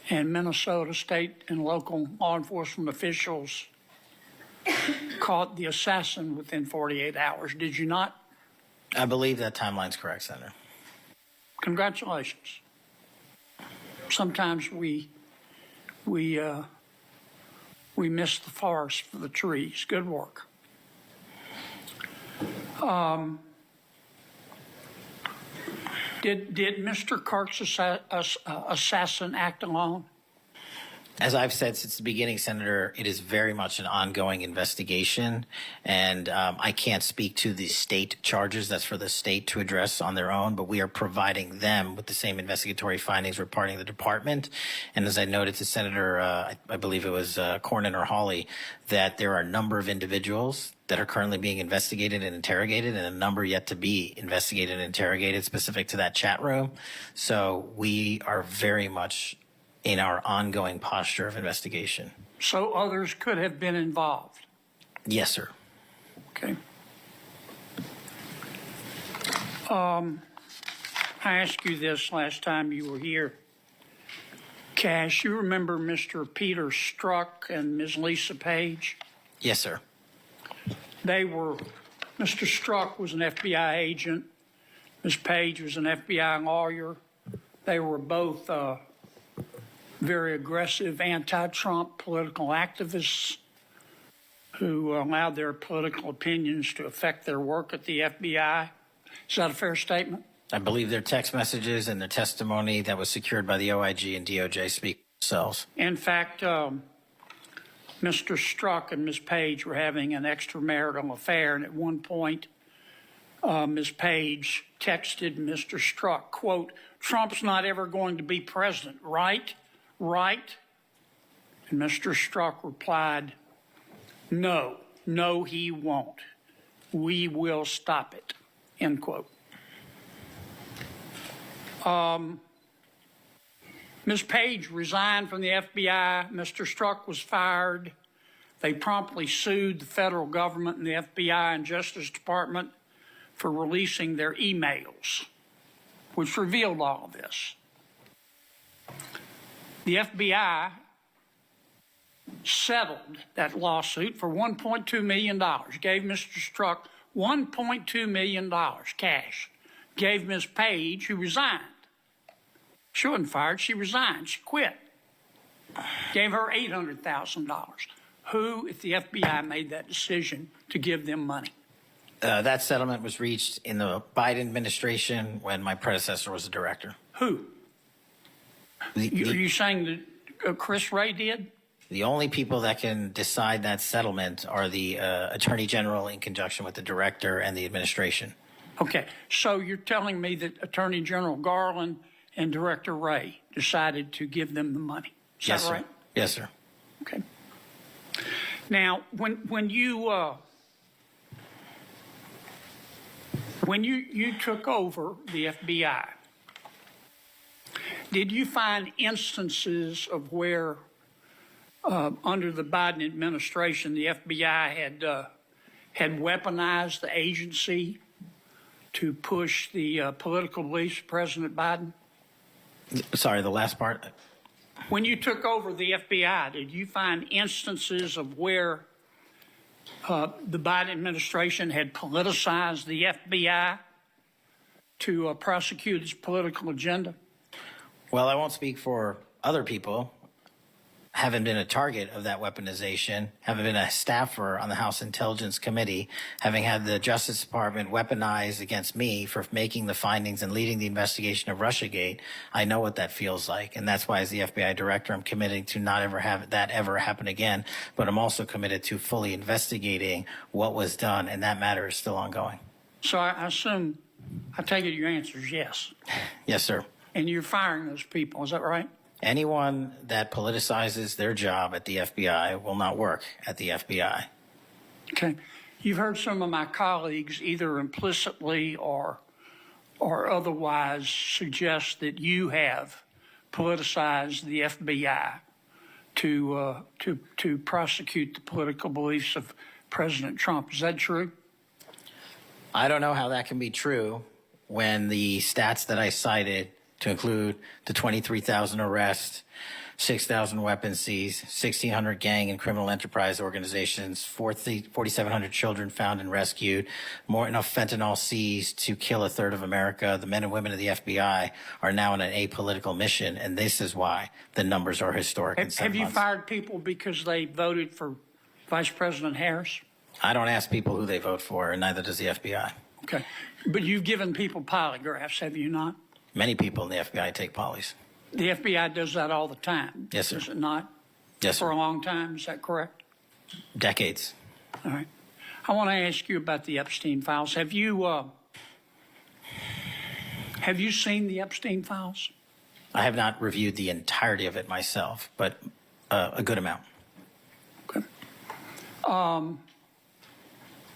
and Minnesota state and local law enforcement officials caught the assassin within 48 hours, did you not? I believe that timeline's correct, Senator. Congratulations. Sometimes we miss the forest for the trees. Good work. Did Mr. Kirk's assassin act alone? As I've said since the beginning, Senator, it is very much an ongoing investigation, and I can't speak to the state charges. That's for the state to address on their own, but we are providing them with the same investigatory findings reporting the department. And as I noted to Senator, I believe it was Cornyn or Hawley, that there are a number of individuals that are currently being investigated and interrogated, and a number yet to be investigated and interrogated specific to that chat room. So we are very much in our ongoing posture of investigation. So others could have been involved. Yes, sir. Okay. I asked you this last time you were here. Kash, you remember Mr. Peter Strzok and Ms. Lisa Page? Yes, sir. Mr. Strzok was an FBI agent. Ms. Page was an FBI lawyer. They were both very aggressive anti-Trump political activists who allowed their political opinions to affect their work at the FBI. Is that a fair statement? I believe their text messages and their testimony that was secured by the OIG and DOJ speak for themselves. In fact, Mr. Strzok and Ms. Page were having an extramarital affair, and at one point, Ms. Page texted Mr. Strzok, quote, "Trump's not ever going to be president, right? Right?" And Mr. Strzok replied, "No, he won't. We will stop it," end quote. Ms. Page resigned from the FBI. Mr. Strzok was fired. They promptly sued the federal government and the FBI and Justice Department for releasing their emails, which revealed all of this. The FBI settled that lawsuit for $1.2 million, gave Mr. Strzok $1.2 million cash, gave Ms. Page, who resigned. She wasn't fired, she resigned, she quit. Gave her $800,000. Who at the FBI made that decision to give them money? That settlement was reached in the Biden administration when my predecessor was the director. Who? Are you saying that Chris Wray did? The only people that can decide that settlement are the Attorney General in conjunction with the director and the administration. Okay, so you're telling me that Attorney General Garland and Director Wray decided to give them the money. Is Yes, that sir. right? Yes, sir. Okay. Now, when you took over the FBI, did you find instances of where, under the Biden administration, the FBI had weaponized the agency to push the political beliefs of President Biden? Sorry, the last part. When you took over the FBI, did you find instances of where the Biden administration had politicized the FBI to prosecute its political agenda? Well, I won't speak for other people. Haven't been a target of that weaponization, haven't been a staffer on the House Intelligence Committee, having had the Justice Department weaponized against me for making the findings and leading the investigation of Russiagate. I know what that feels like, and that's why as the FBI director, I'm committing to not ever have that ever happen again, but I'm also committed to fully investigating what was done, and that matter is still ongoing. So I take it your answer is yes. Yes, sir. And you're firing those people, is that right? Anyone that politicizes their job at the FBI will not work at the FBI. Okay. You've heard some of my colleagues either implicitly or otherwise suggest that you have politicized the FBI to prosecute the political beliefs of President Trump. Is that true? I don't know how that can be true when the stats that I cited, to include the 23,000 arrests, 6,000 weapons seized, 1,600 gang and criminal enterprise organizations, 4,700 children found and rescued, more enough fentanyl seized to kill a third of America. The men and women of the FBI are now on an apolitical mission, and this is why the numbers are historic. Have you fired people because they voted for Vice President Harris? I don't ask people who they vote for, and neither does the FBI. Okay. But you've given people polygraphs, have you not? Many people in the FBI take polys. The FBI does that all the time. Yes, sir. Does it not? Yes, for sir. a long time. Is that correct? Decades. All right. I want to ask you about the Epstein files. Have you seen the Epstein files? I have not reviewed the entirety of it myself, but a good amount. Okay.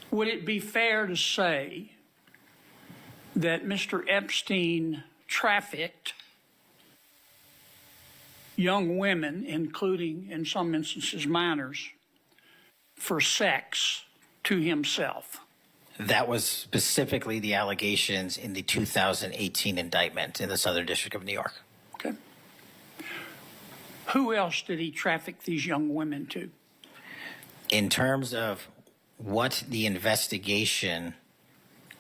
Would it be fair to say that Mr. Epstein trafficked young women, including in some instances minors, for sex to himself? That was specifically the allegations in the 2018 indictment in the Southern District of New York. Okay. Who else did he traffic these young women to? In terms of what the investigation,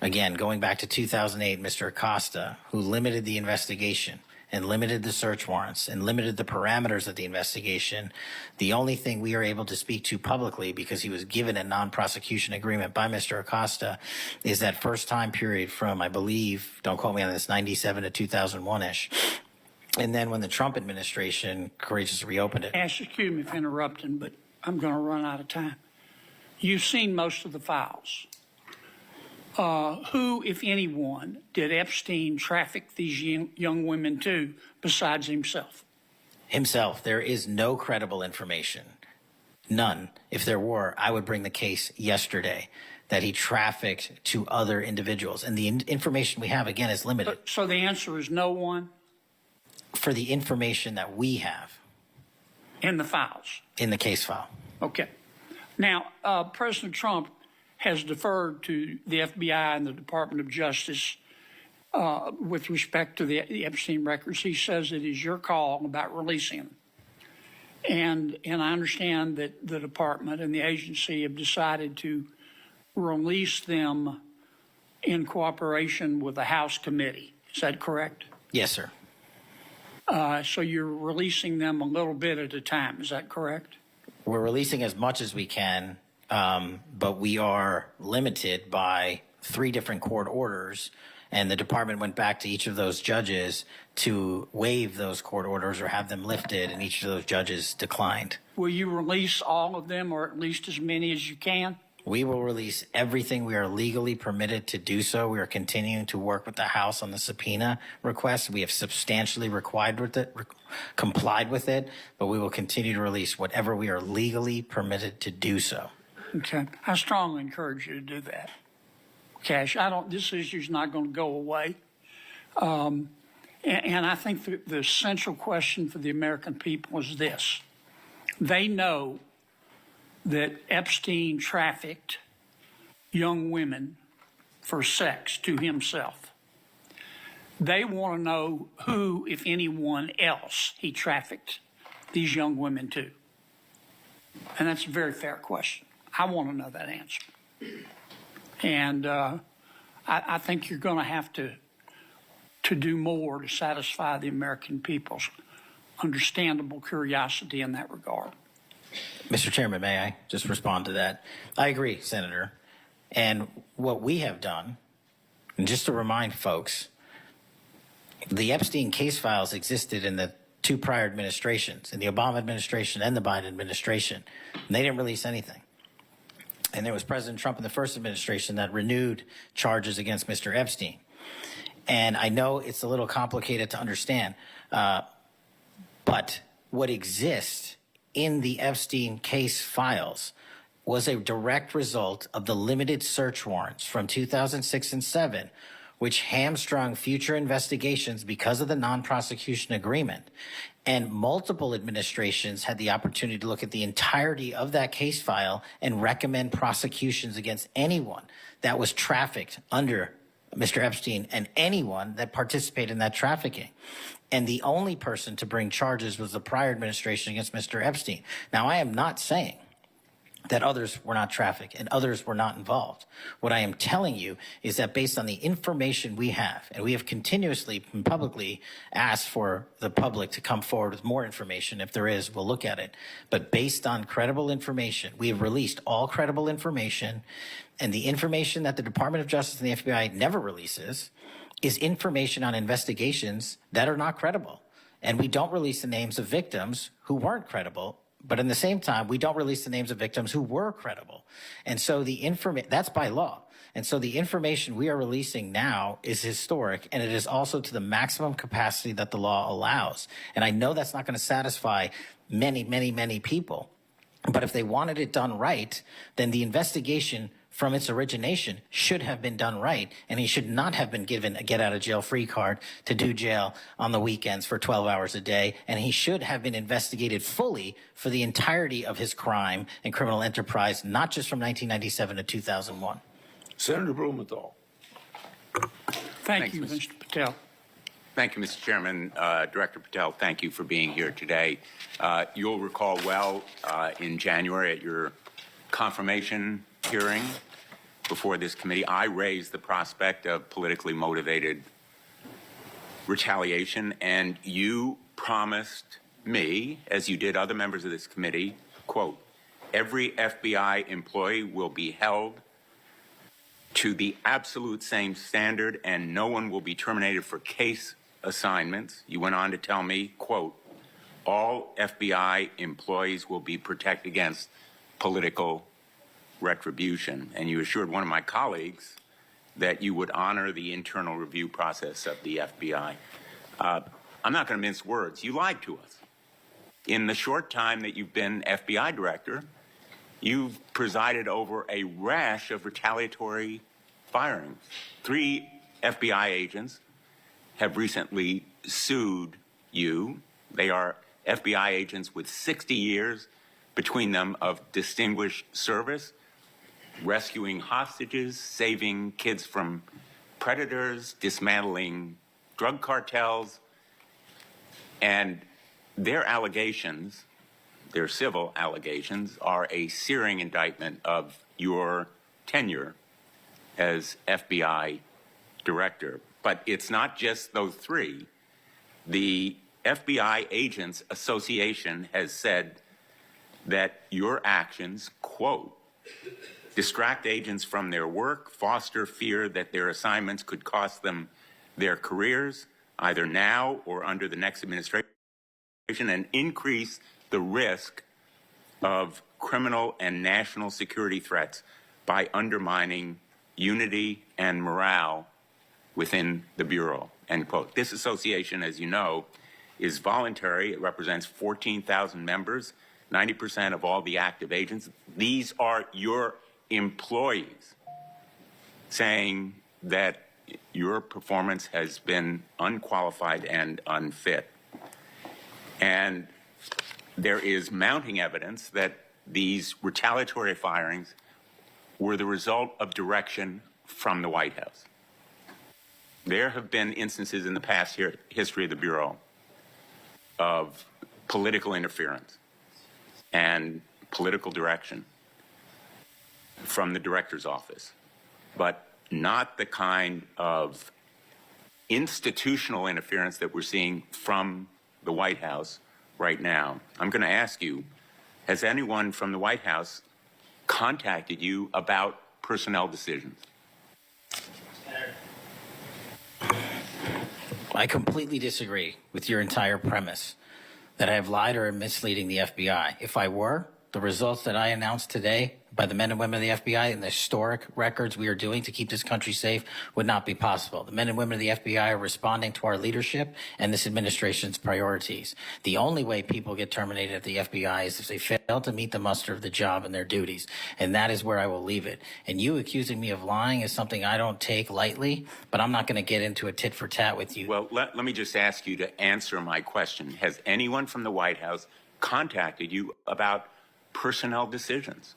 again, going back to 2008, Mr. Acosta, who limited the investigation and limited the search warrants and limited the parameters of the investigation, the only thing we are able to speak to publicly, because he was given a non-prosecution agreement by Mr. Acosta, is that first time period from, I believe, don't quote me on this, 97 to 2001-ish. And then when the Trump administration courageously reopened it. Excuse me for interrupting, but I'm going to run out of time. You've seen most of the files. Who, if anyone, did Epstein traffic these young women to besides himself? Himself. There is no credible information. None. If there were, I would bring the case yesterday that he trafficked to other individuals. And the information we have, again, is limited. So the answer is no one? For the information that we have. In the files? In the case file. Okay. Now, President Trump has deferred to the FBI and the Department of Justice with respect to the Epstein records. He says it is your call about releasing them. And I understand that the department and the agency have decided to release them in cooperation with the House committee. Is that correct? Yes, sir. So you're releasing them a little bit at a time. Is that correct? We're releasing as much as we can, but we are limited by 3 different court orders, and the department went back to each of those judges to waive those court orders or have them lifted, and each of those judges declined. Will you release all of them, or at least as many as you can? We will release everything we are legally permitted to do so. We are continuing to work with the House on the subpoena request. We have substantially complied with it, but we will continue to release whatever we are legally permitted to do so. Okay. I strongly encourage you to do that. Kash, this issue's not going to go away. And I think the central question for the American people is this. They know that Epstein trafficked young women for sex to himself. They want to know who, if anyone else, he trafficked these young women to. And that's a very fair question. I want to know that answer. And I think you're going to have to do more to satisfy the American people's understandable curiosity in that regard. Mr. Chairman, may I just respond to that? I agree, Senator. And what we have done, and just to remind folks, the Epstein case files existed in the 2 prior administrations, in the Obama administration and the Biden administration, and they didn't release anything. And there was President Trump in the first administration that renewed charges against Mr. Epstein. And I know it's a little complicated to understand, but what exists in the Epstein case files was a direct result of the limited search warrants from 2006 and 7, which hamstrung future investigations because of the non-prosecution agreement. And multiple administrations had the opportunity to look at the entirety of that case file and recommend prosecutions against anyone that was trafficked under Mr. Epstein and anyone that participated in that trafficking. And the only person to bring charges was the prior administration against Mr. Epstein. Now, I am not saying that others were not trafficked and others were not involved. What I am telling you is that based on the information we have, and we have continuously and publicly asked for the public to come forward with more information. If there is, we'll look at it. But based on credible information, we have released all credible information, and the information that the Department of Justice and the FBI never releases is information on investigations that are not credible. And we don't release the names of victims who weren't credible But in the same time, we don't release the names of victims who were credible. And so that's by law. And so the information we are releasing now is historic, and it is also to the maximum capacity that the law allows. And I know that's not going to satisfy many, many, many people. But if they wanted it done right, then the investigation from its origination should have been done right, and he should not have been given a get-out-of-jail-free card to do jail on the weekends for 12 hours a day, and he should have been investigated fully for the entirety of his crime and criminal enterprise, not just from 1997 to 2001. Senator Blumenthal. Thank you, Mr. Patel. Thank you, Mr. Chairman. Director Patel, thank you for being here today. You'll recall well in January at your confirmation hearing before this committee, I raised the prospect of politically motivated retaliation, and you promised me, as you did other members of this committee, quote, every FBI employee will be held to the absolute same standard and no one will be terminated for case assignments. You went on to tell me, quote, all FBI employees will be protected against political retribution. And you assured one of my colleagues that you would honor the internal review process of the FBI. I'm not going to mince words. You lied to us. In the short time that you've been FBI director, you've presided over a rash of retaliatory firings. 3 FBI agents have recently sued you. They are FBI agents with 60 years between them of distinguished service, rescuing hostages, saving kids from predators, dismantling drug cartels, and their allegations, their civil allegations, are a searing indictment of your tenure as FBI director. But it's not just those 3. The FBI Agents Association has said that your actions, quote, distract agents from their work, foster fear that their assignments could cost them their careers, either now or under the next administration, and increase the risk of criminal and national security threats by undermining unity and morale within the Bureau, end quote. This association, as you know, is voluntary. It represents 14,000 members, 90% of all the active agents. These are your employees saying that your performance has been unqualified and unfit. And there is mounting evidence that these retaliatory firings were the result of direction from the White House. There have been instances in the past history of the Bureau of political interference and political direction from the director's office, but not the kind of institutional interference that we're seeing from the White House right now. I'm going to ask you, has anyone from the White House contacted you about personnel decisions? I completely disagree with your entire premise that I have lied or am misleading the FBI. If I were, the results that I announced today by the men and women of the FBI and the historic records we are doing to keep this country safe would not be possible. The men and women of the FBI are responding to our leadership and this administration's priorities. The only way people get terminated at the FBI is if they fail to meet the muster of the job and their duties. And that is where I will leave it. And you accusing me of lying is something I don't take lightly, but I'm not going to get into a tit for tat with you. Well, let me just ask you to answer my question. Has anyone from the White House contacted you about personnel decisions?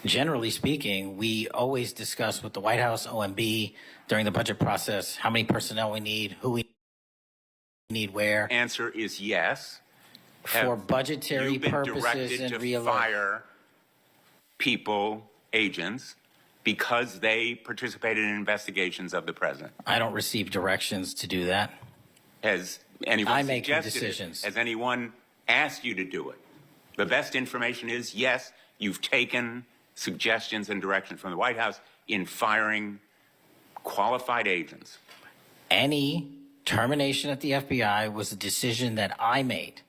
Generally speaking, we always discuss with the White House, OMB, during the budget process, how many personnel we need, who we need where. Answer is yes. For budgetary purposes and to fire people, agents, because they participated in investigations of the president. I don't receive directions to do that. Has anyone I make the suggested decisions. it? Has anyone asked you to do it? The best information is, yes, you've taken suggestions and direction from the White House in firing qualified agents. Any termination at the FBI was a decision that I made.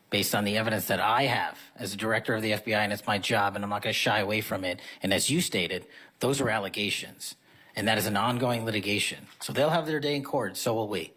based on the evidence that I have as a director of the FBI, and it's my job, and I'm not going to shy away from it. And as you stated, those are allegations, and that is an ongoing litigation. So they'll have their day in court, so will we.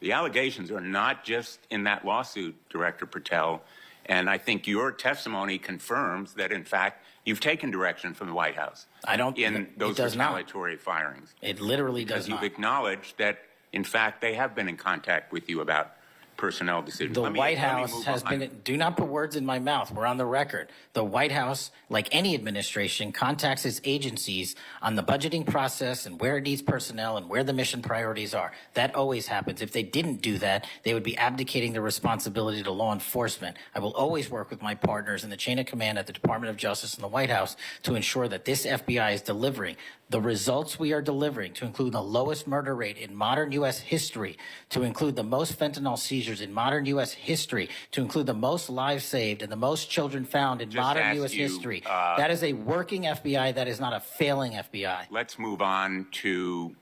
The allegations are not just in that lawsuit, Director Patel, and I think your testimony confirms that, in fact, you've taken direction from the White House. I don't. In those it does not. retaliatory firings. It literally does Because you've not. acknowledged that, in fact, they have been in contact with you about personnel decisions. The Let me White move House has on. been, do not put words in my mouth. We're on the record. The White House, like any administration, contacts its agencies on the budgeting process and where it needs personnel and where the mission priorities are. That always happens. If they didn't do that, they would be abdicating their responsibility to law enforcement. I will always work with my partners in the chain of command at the Department of Justice and the White House to ensure that this FBI is delivering the results we are delivering, to include the lowest murder rate in modern U.S. history, to include the most fentanyl seizures in modern U.S. history, to include the most lives saved and the most children found in Just modern ask U.S. you, history. That is a working FBI. That is not a failing FBI. Let's move on to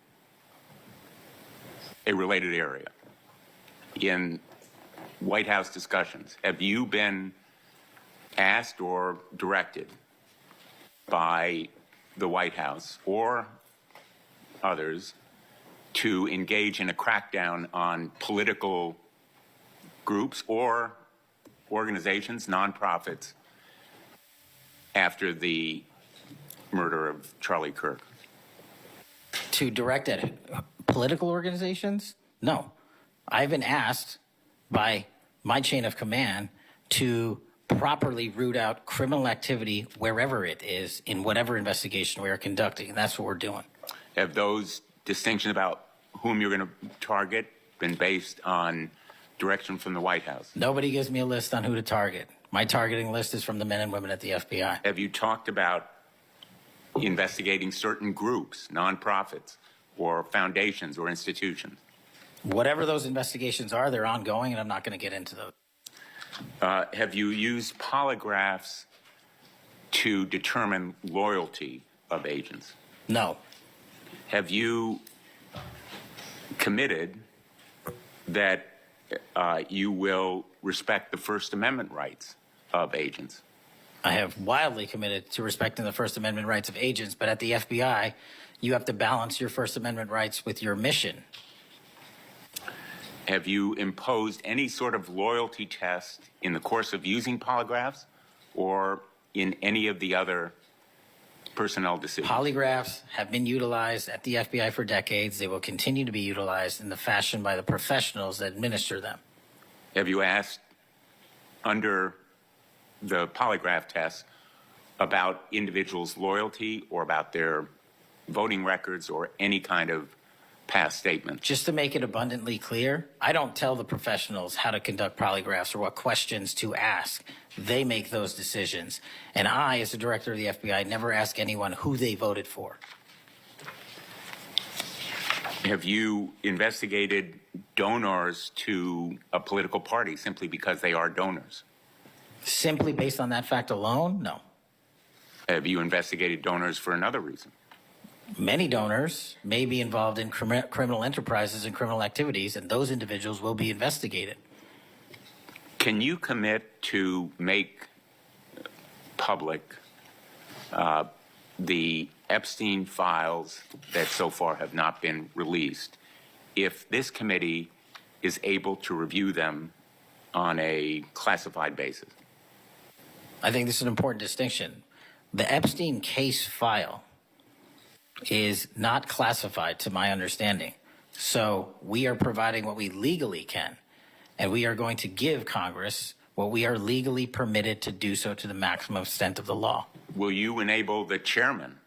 a related area. In White House discussions, have you been asked or directed by the White House or others to engage in a crackdown on political groups or organizations, nonprofits, after the murder of Charlie Kirk? To direct at political organizations? No. I've been asked by my chain of command to properly root out criminal activity wherever it is in whatever investigation we are conducting, and that's what we're doing. Have those distinctions about whom you're going to target been based on direction from the White House? Nobody gives me a list on who to target. My targeting list is from the men and women at the FBI. Have you talked about investigating certain groups, nonprofits, or foundations or institutions? Whatever those investigations are, they're ongoing, and I'm not going to get into those. Have you used polygraphs to determine loyalty of agents? No. Have you committed that you will respect the First Amendment rights of agents? I have wildly committed to respecting the First Amendment rights of agents, but at the FBI, you have to balance your First Amendment rights with your mission. Have you imposed any sort of loyalty test in the course of using polygraphs or in any of the other personnel decisions? Polygraphs have been utilized at the FBI for decades. They will continue to be utilized in the fashion by the professionals that administer them. Have you asked under the polygraph test about individuals' loyalty or about their voting records or any kind of past statement? Just to make it abundantly clear, I don't tell the professionals how to conduct polygraphs or what questions to ask. They make those decisions. And I, as the director of the FBI, never ask anyone who they voted for. Have you investigated donors to a political party simply because they are donors? Simply based on that fact alone, no. Have you investigated donors for another reason? Many donors may be involved in criminal enterprises and criminal activities, and those individuals will be investigated. Can you commit to make public the Epstein files that so far have not been released if this committee is able to review them on a classified basis? I think this is an important distinction. The Epstein case file is not classified, to my understanding. So we are providing what we legally can, and we are going to give Congress what we are legally permitted to do so to the maximum extent of the law. Will you enable the chairman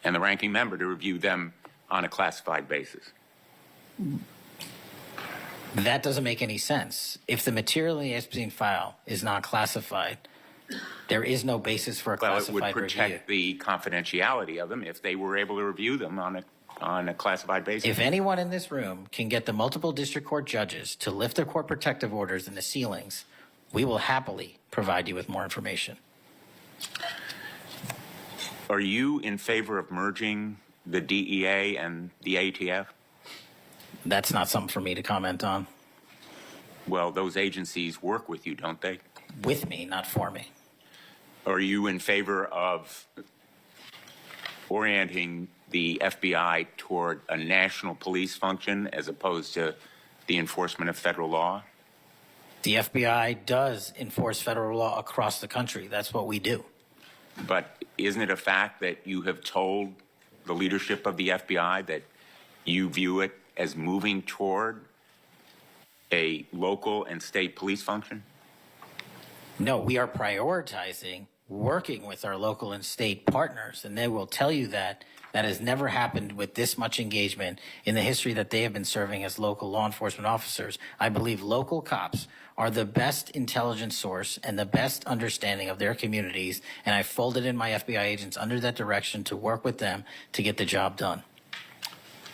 and the ranking member to review them on a classified basis? That doesn't make any sense. If the material in the Epstein file is not classified, there is no basis for a Well, it classified would protect review. the confidentiality of them if they were able to review them on a classified basis. If anyone in this room can get the multiple district court judges to lift their court protective orders in the ceilings, we will happily provide you with more information. Are you in favor of merging the DEA and the ATF? That's not something for me to comment on. Well, those agencies work with you, don't they? with me, not for me. Are you in favor of orienting the FBI toward a national police function as opposed to the enforcement of federal law? The FBI does enforce federal law across the country. That's what we do. But isn't it a fact that you have told the leadership of the FBI that you view it as moving toward a local and state police function? No, we are prioritizing working with our local and state partners, and they will tell you that that has never happened with this much engagement in the history that they have been serving as local law enforcement officers. I believe local cops are the best intelligence source and the best understanding of their communities, and I folded in my FBI agents under that direction to work with them to get the job done.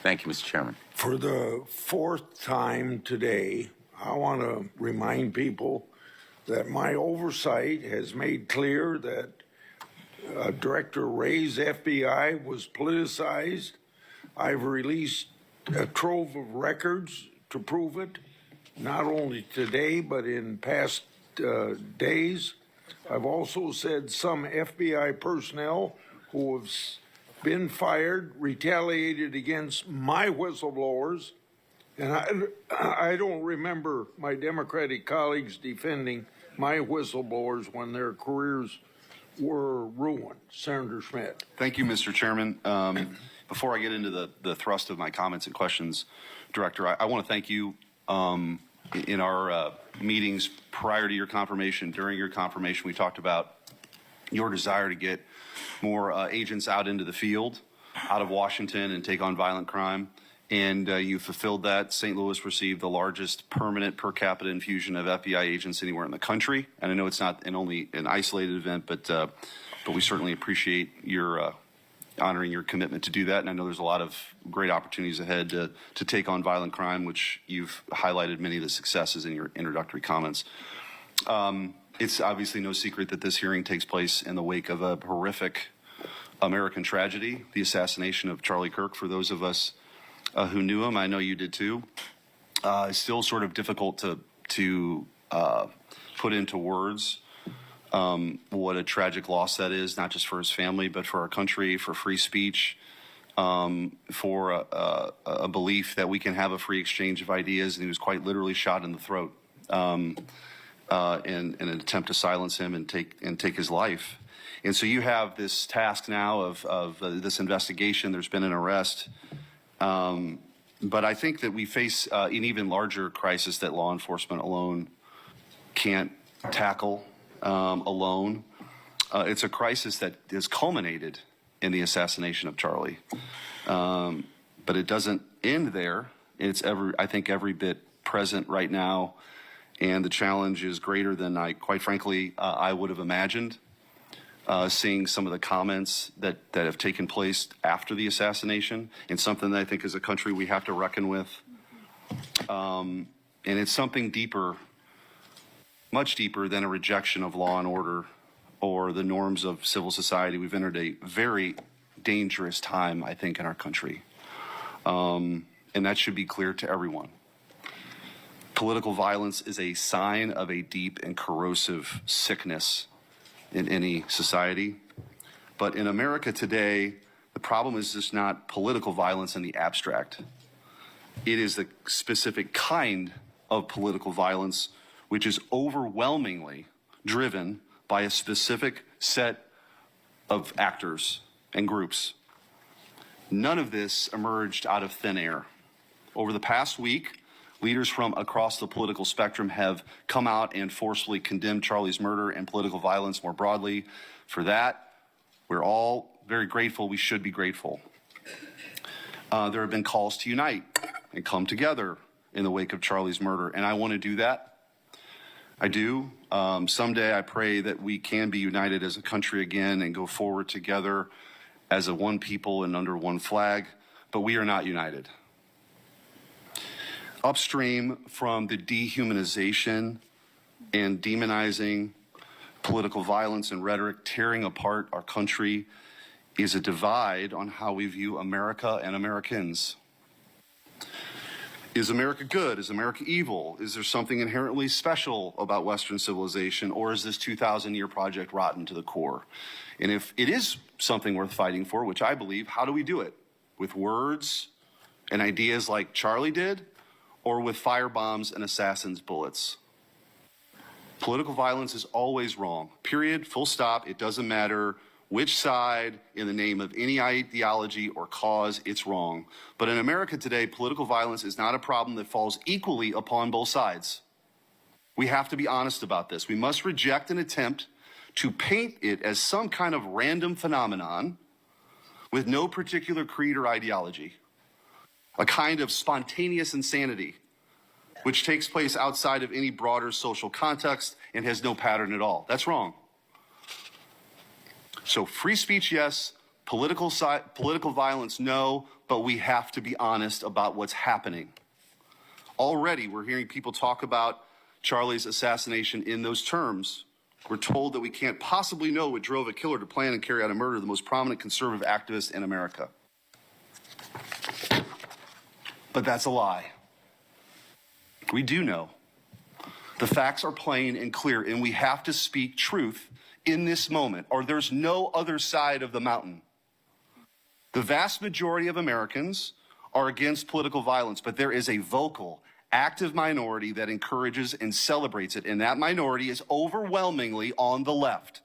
Thank you, Mr. Chairman. For the fourth time today, I want to remind people that my oversight has made clear that Director Ray's FBI was politicized. I've released a trove of records to prove it, not only today, but in past days. I've also said some FBI personnel who have been fired, retaliated against my whistleblowers, and I don't remember my Democratic colleagues defending my whistleblowers when their careers were ruined. Senator Schmidt. Thank you, Mr. Chairman. Before I get into the thrust of my comments and questions, Director, I want to thank you. In our meetings prior to your confirmation, during your confirmation, we talked about your desire to get more agents out into the field, out of Washington, and take on violent crime. And you fulfilled that. St. Louis received the largest permanent per capita infusion of FBI agents anywhere in the country. And I know it's not only an isolated event, but we certainly appreciate your honoring your commitment to do that. And I know there's a lot of great opportunities ahead to take on violent crime, which you've highlighted many of the successes in your introductory comments. It's obviously no secret that this hearing takes place in the wake of a horrific American tragedy, the assassination of Charlie Kirk. For those of us who knew him, I know you did too. It's still sort of difficult to put into words what a tragic loss that is, not just for his family, but for our country, for free speech, for a belief that we can have a free exchange of ideas. And he was quite literally shot in the throat in an attempt to silence him and take his life. And so you have this task now of this investigation. There's been an arrest. But I think that we face an even larger crisis that law enforcement alone can't tackle alone. It's a crisis that is culminated in the assassination of Charlie. But it doesn't end there. It's I think every bit present right now. And the challenge is greater than quite frankly, I would have imagined. Seeing some of the comments that have taken place after the assassination, and something that I think as a country we have to reckon with. And it's something deeper, much deeper than a rejection of law and order or the norms of civil society. We've entered a very dangerous time, I think, in our country. And that should be clear to everyone. Political violence is a sign of a deep and corrosive sickness in any society. But in America today, the problem is just not political violence in the abstract. It is the specific kind of political violence which is overwhelmingly driven by a specific set of actors and groups. None of this emerged out of thin air. Over the past week, leaders from across the political spectrum have come out and forcefully condemned Charlie's murder and political violence more broadly. For that, we're all very grateful. We should be grateful. There have been calls to unite and come together in the wake of Charlie's murder, and I want to do that. I do. Someday I pray that we can be united as a country again and go forward together as a one people and under one flag, but we are not united. Upstream from the dehumanization and demonizing political violence and rhetoric tearing apart our country is a divide on how we view America and Americans. Is America good? Is America evil? Is there something inherently special about Western civilization, or is this 2,000-year project rotten to the core? And if it is something worth fighting for, which I believe, how do we do it? With words and ideas like Charlie did, or with firebombs and assassins' bullets? Political violence is always wrong. Period. Full stop. It doesn't matter which side, in the name of any ideology or cause, it's wrong. But in America today, political violence is not a problem that falls equally upon both sides. We have to be honest about this. We must reject an attempt to paint it as some kind of random phenomenon with no particular creed or ideology, a kind of spontaneous insanity, which takes place outside of any broader social context and has no pattern at all. That's wrong. So free speech, yes. Political violence, no. But we have to be honest about what's happening. Already, we're hearing people talk about Charlie's assassination in those terms. We're told that we can't possibly know what drove a killer to plan and carry out a murder of the most prominent conservative activist in America. But that's a lie. We do know. The facts are plain and clear, and we have to speak truth in this moment, or there's no other side of the mountain. The vast majority of Americans are against political violence, but there is a vocal, active minority that encourages and celebrates it, and that minority is overwhelmingly on the left.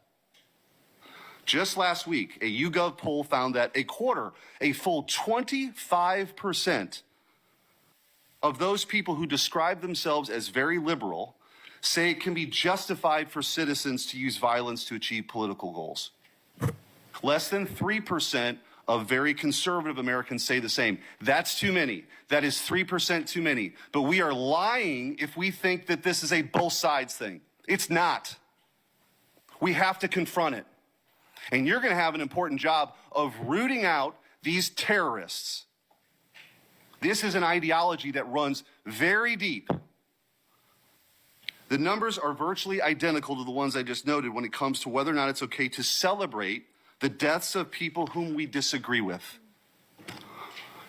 Just last week, a YouGov poll found that a full 25% of those people who describe themselves as very liberal say it can be justified for citizens to use violence to achieve political goals. Less than 3% of very conservative Americans say the same. That's too many. That is 3% too many. But we are lying if we think that this is a both sides thing. It's not. We have to confront it. And you're going to have an important job of rooting out these terrorists. This is an ideology that runs very deep. The numbers are virtually identical to the ones I just noted when it comes to whether or not it's okay to celebrate the deaths of people whom we disagree with.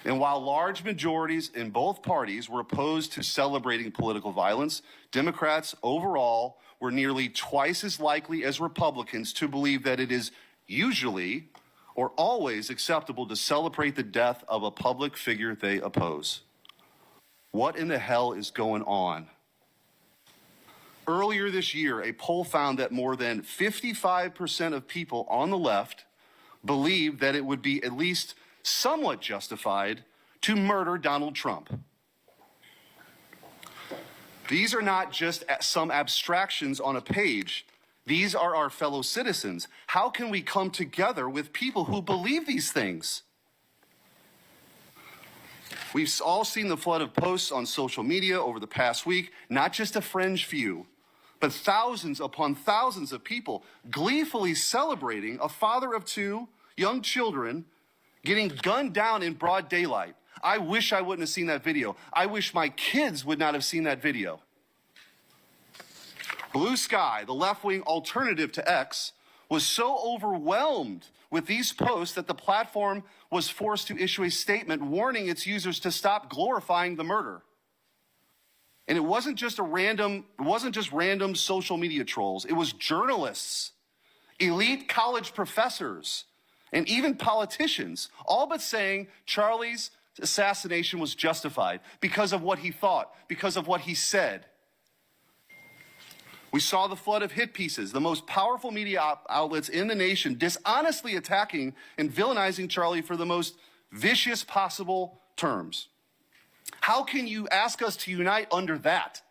And while large majorities in both parties were opposed to celebrating political violence, Democrats overall were nearly twice as likely as Republicans to believe that it is usually or always acceptable to celebrate the death of a public figure they oppose. What in the hell is going on? Earlier this year, a poll found that more than 55% of people on the left believed that it would be at least somewhat justified to murder Donald Trump. These are not just some abstractions on a page. These are our fellow citizens. How can we come together with people who believe these things? We've all seen the flood of posts on social media over the past week, not just a fringe few, but thousands upon thousands of people gleefully celebrating a father of two young children getting gunned down in broad daylight. I wish I wouldn't have seen that video. I wish my kids would not have seen that video. Blue Sky, the left-wing alternative to X, was so overwhelmed with these posts that the platform was forced to issue a statement warning its users to stop glorifying the murder. And it wasn't just random social media trolls. It was journalists, elite college professors, and even politicians, all but saying Charlie's assassination was justified because of what he thought, because of what he said. We saw the flood of hit pieces, the most powerful media outlets in the nation dishonestly attacking and villainizing Charlie for the most vicious possible terms. How can you ask us to unite under that?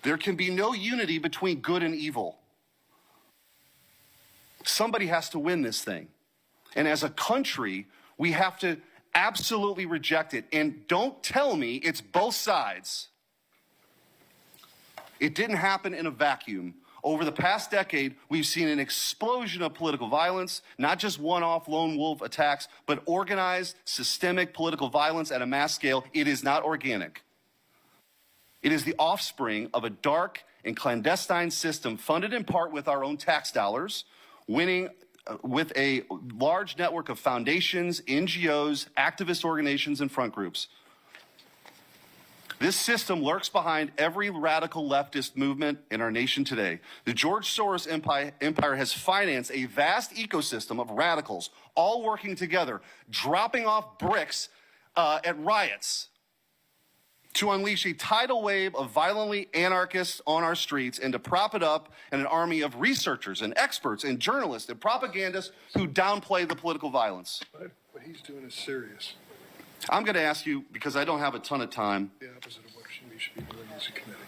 There can be no unity between good and evil. Somebody has to win this thing. And as a country, we have to absolutely reject it. And don't tell me it's both sides. It didn't happen in a vacuum. Over the past decade, we've seen an explosion of political violence, not just one-off lone wolf attacks, but organized, systemic political violence at a mass scale. It is not organic. It is the offspring of a dark and clandestine system funded in part with our own tax dollars, winning with a large network of foundations, NGOs, activist organizations, and front groups. This system lurks behind every radical leftist movement in our nation today. The George Soros empire has financed a vast ecosystem of radicals, all working together, dropping off bricks at riots to unleash a tidal wave of violently anarchists on our streets and to prop it up in an army of researchers and experts and journalists and propagandists who downplay the political violence. What he's doing is serious. I'm going to ask you, because I don't have a ton of time. The opposite of what we should be doing as a committee.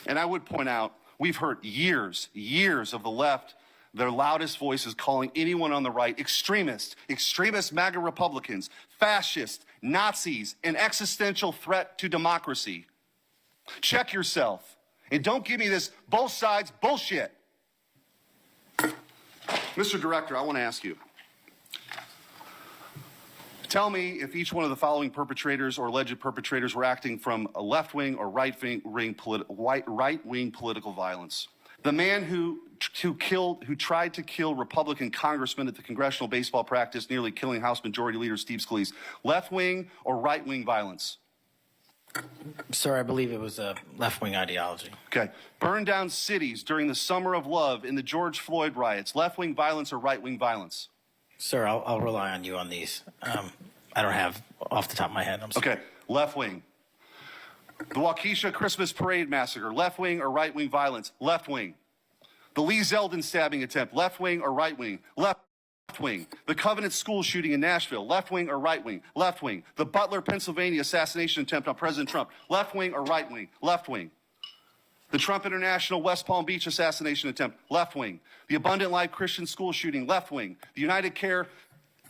And I would point out, we've heard years of the left, their loudest voices calling anyone on the right extremist MAGA Republicans, fascists, Nazis, an existential threat to democracy. Check yourself. And don't give me this both sides bullshit. Mr. Director, I want to ask you. Tell me if each one of the following perpetrators or alleged perpetrators were acting from a left-wing or right-wing political violence. The man who tried to kill Republican congressman at the congressional baseball practice, nearly killing House Majority Leader Steve Scalise, left-wing or right-wing violence? Sir, I believe it was a left-wing ideology. Okay. Burned down cities during the Summer of Love in the George Floyd riots, left-wing violence or right-wing violence? Sir, I'll rely on you on these. I don't have off the top of my head. I'm sorry. Okay, left wing. The Waukesha Christmas Parade massacre, left wing or right wing violence? Left wing. The Lee Zeldin stabbing attempt, left wing or right wing? Left wing. The Covenant school shooting in Nashville, left wing or right wing? Left wing. The Butler, Pennsylvania assassination attempt on President Trump, left wing or right wing? Left wing. The Trump International West Palm Beach assassination attempt, left wing. The Abundant Life Christian school shooting, left wing. The United Care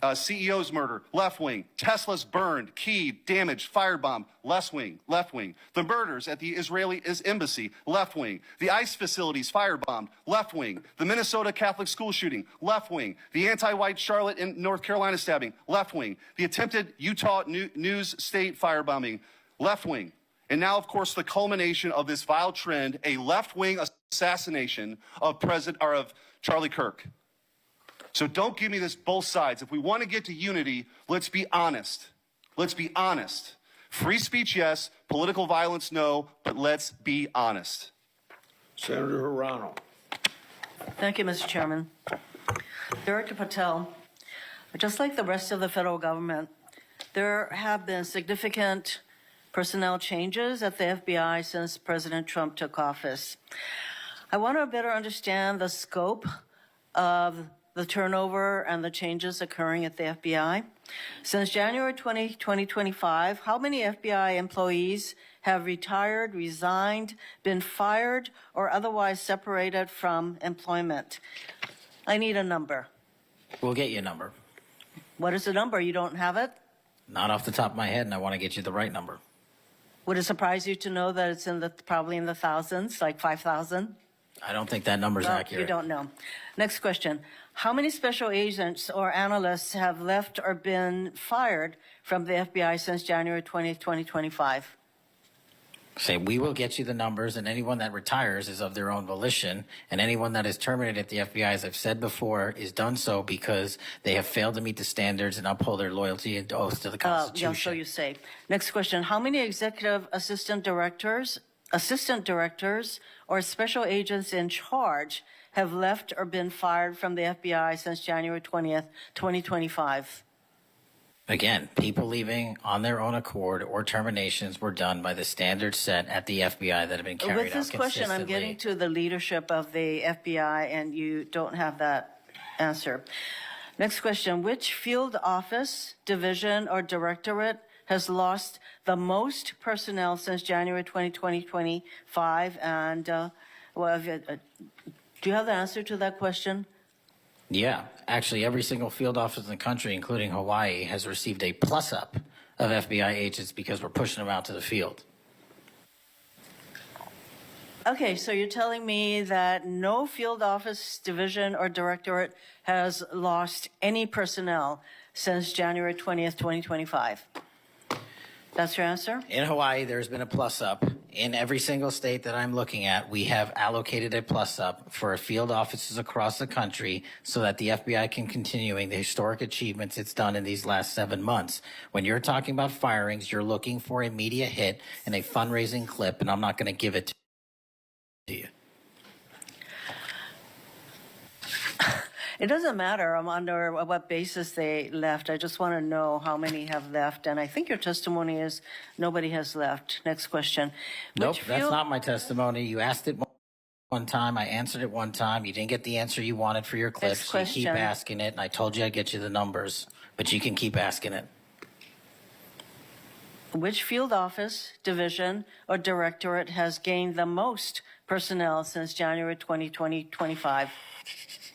CEO's murder, left wing. Tesla's burned, keyed, damaged, firebombed, left wing, left wing. The murders at the Israeli embassy, left wing. The ICE facilities firebombed, left wing. The Minnesota Catholic school shooting, left wing. The anti-white Charlotte and North Carolina stabbing, left wing. The attempted Utah News State firebombing, left wing. And now, of course, the culmination of this vile trend, a left-wing assassination of Charlie Kirk. So don't give me this both sides. If we want to get to unity, let's be honest. Let's be honest. Free speech, yes. Political violence, no. But let's be honest. Senator Hirano. Thank you, Mr. Chairman. Director Patel, just like the rest of the federal government, there have been significant personnel changes at the FBI since President Trump took office. I want to better understand the scope of the turnover and the changes occurring at the FBI. Since January 2025, how many FBI employees have retired, resigned, been fired, or otherwise separated from employment? I need a number. We'll get you a number. What is the number? You don't have it? Not off the top of my head, and I want to get you the right number. Would it surprise you to know that it's probably in the thousands, like 5,000? I don't think that number's accurate. You don't know. Next question. How many special agents or analysts have left or been fired from the FBI since January 20th, 2025? Say, we will get you the numbers, and anyone that retires is of their own volition, and anyone that is terminated at the FBI, as I've said before, is done so because they have failed to meet the standards and uphold their loyalty and oath to the Constitution. Yeah, so you say. Next question. How many executive assistant directors, or special agents in charge have left or been fired from the FBI since January 20th, 2025? Again, people leaving on their own accord or terminations were done by the standards set at the FBI that have been carried out With this question, I'm getting to the leadership of the FBI, and you don't have that answer. Next question. Which field office, division, or directorate has lost the most personnel since January 2025? And do you have the answer to that question? Yeah, actually, every single field office in the country, including Hawaii, has received a plus-up of FBI agents because we're pushing them out to the field. Okay, so you're telling me that no field office, division, or directorate has lost any personnel since January 20th, 2025? That's your answer? In Hawaii, there's been a plus-up. in every single state that I'm looking at, we have allocated a plus up for field offices across the country so that the FBI can continuing the historic achievements it's done in these last 7 months. When you're talking about firings, you're looking for a media hit and a fundraising clip, and I'm not going to give it to you. It doesn't matter under what basis they left. I just want to know how many have left. And I think your testimony is nobody has left. Next question. Nope, Which that's field- not my testimony. You asked it one time. I answered it one time. You didn't get the answer you wanted for your clips. Next So you keep question. asking it, and I told you I'd get you the numbers, but you can keep asking it. Which field office, division, or directorate has gained the most personnel since January 2025?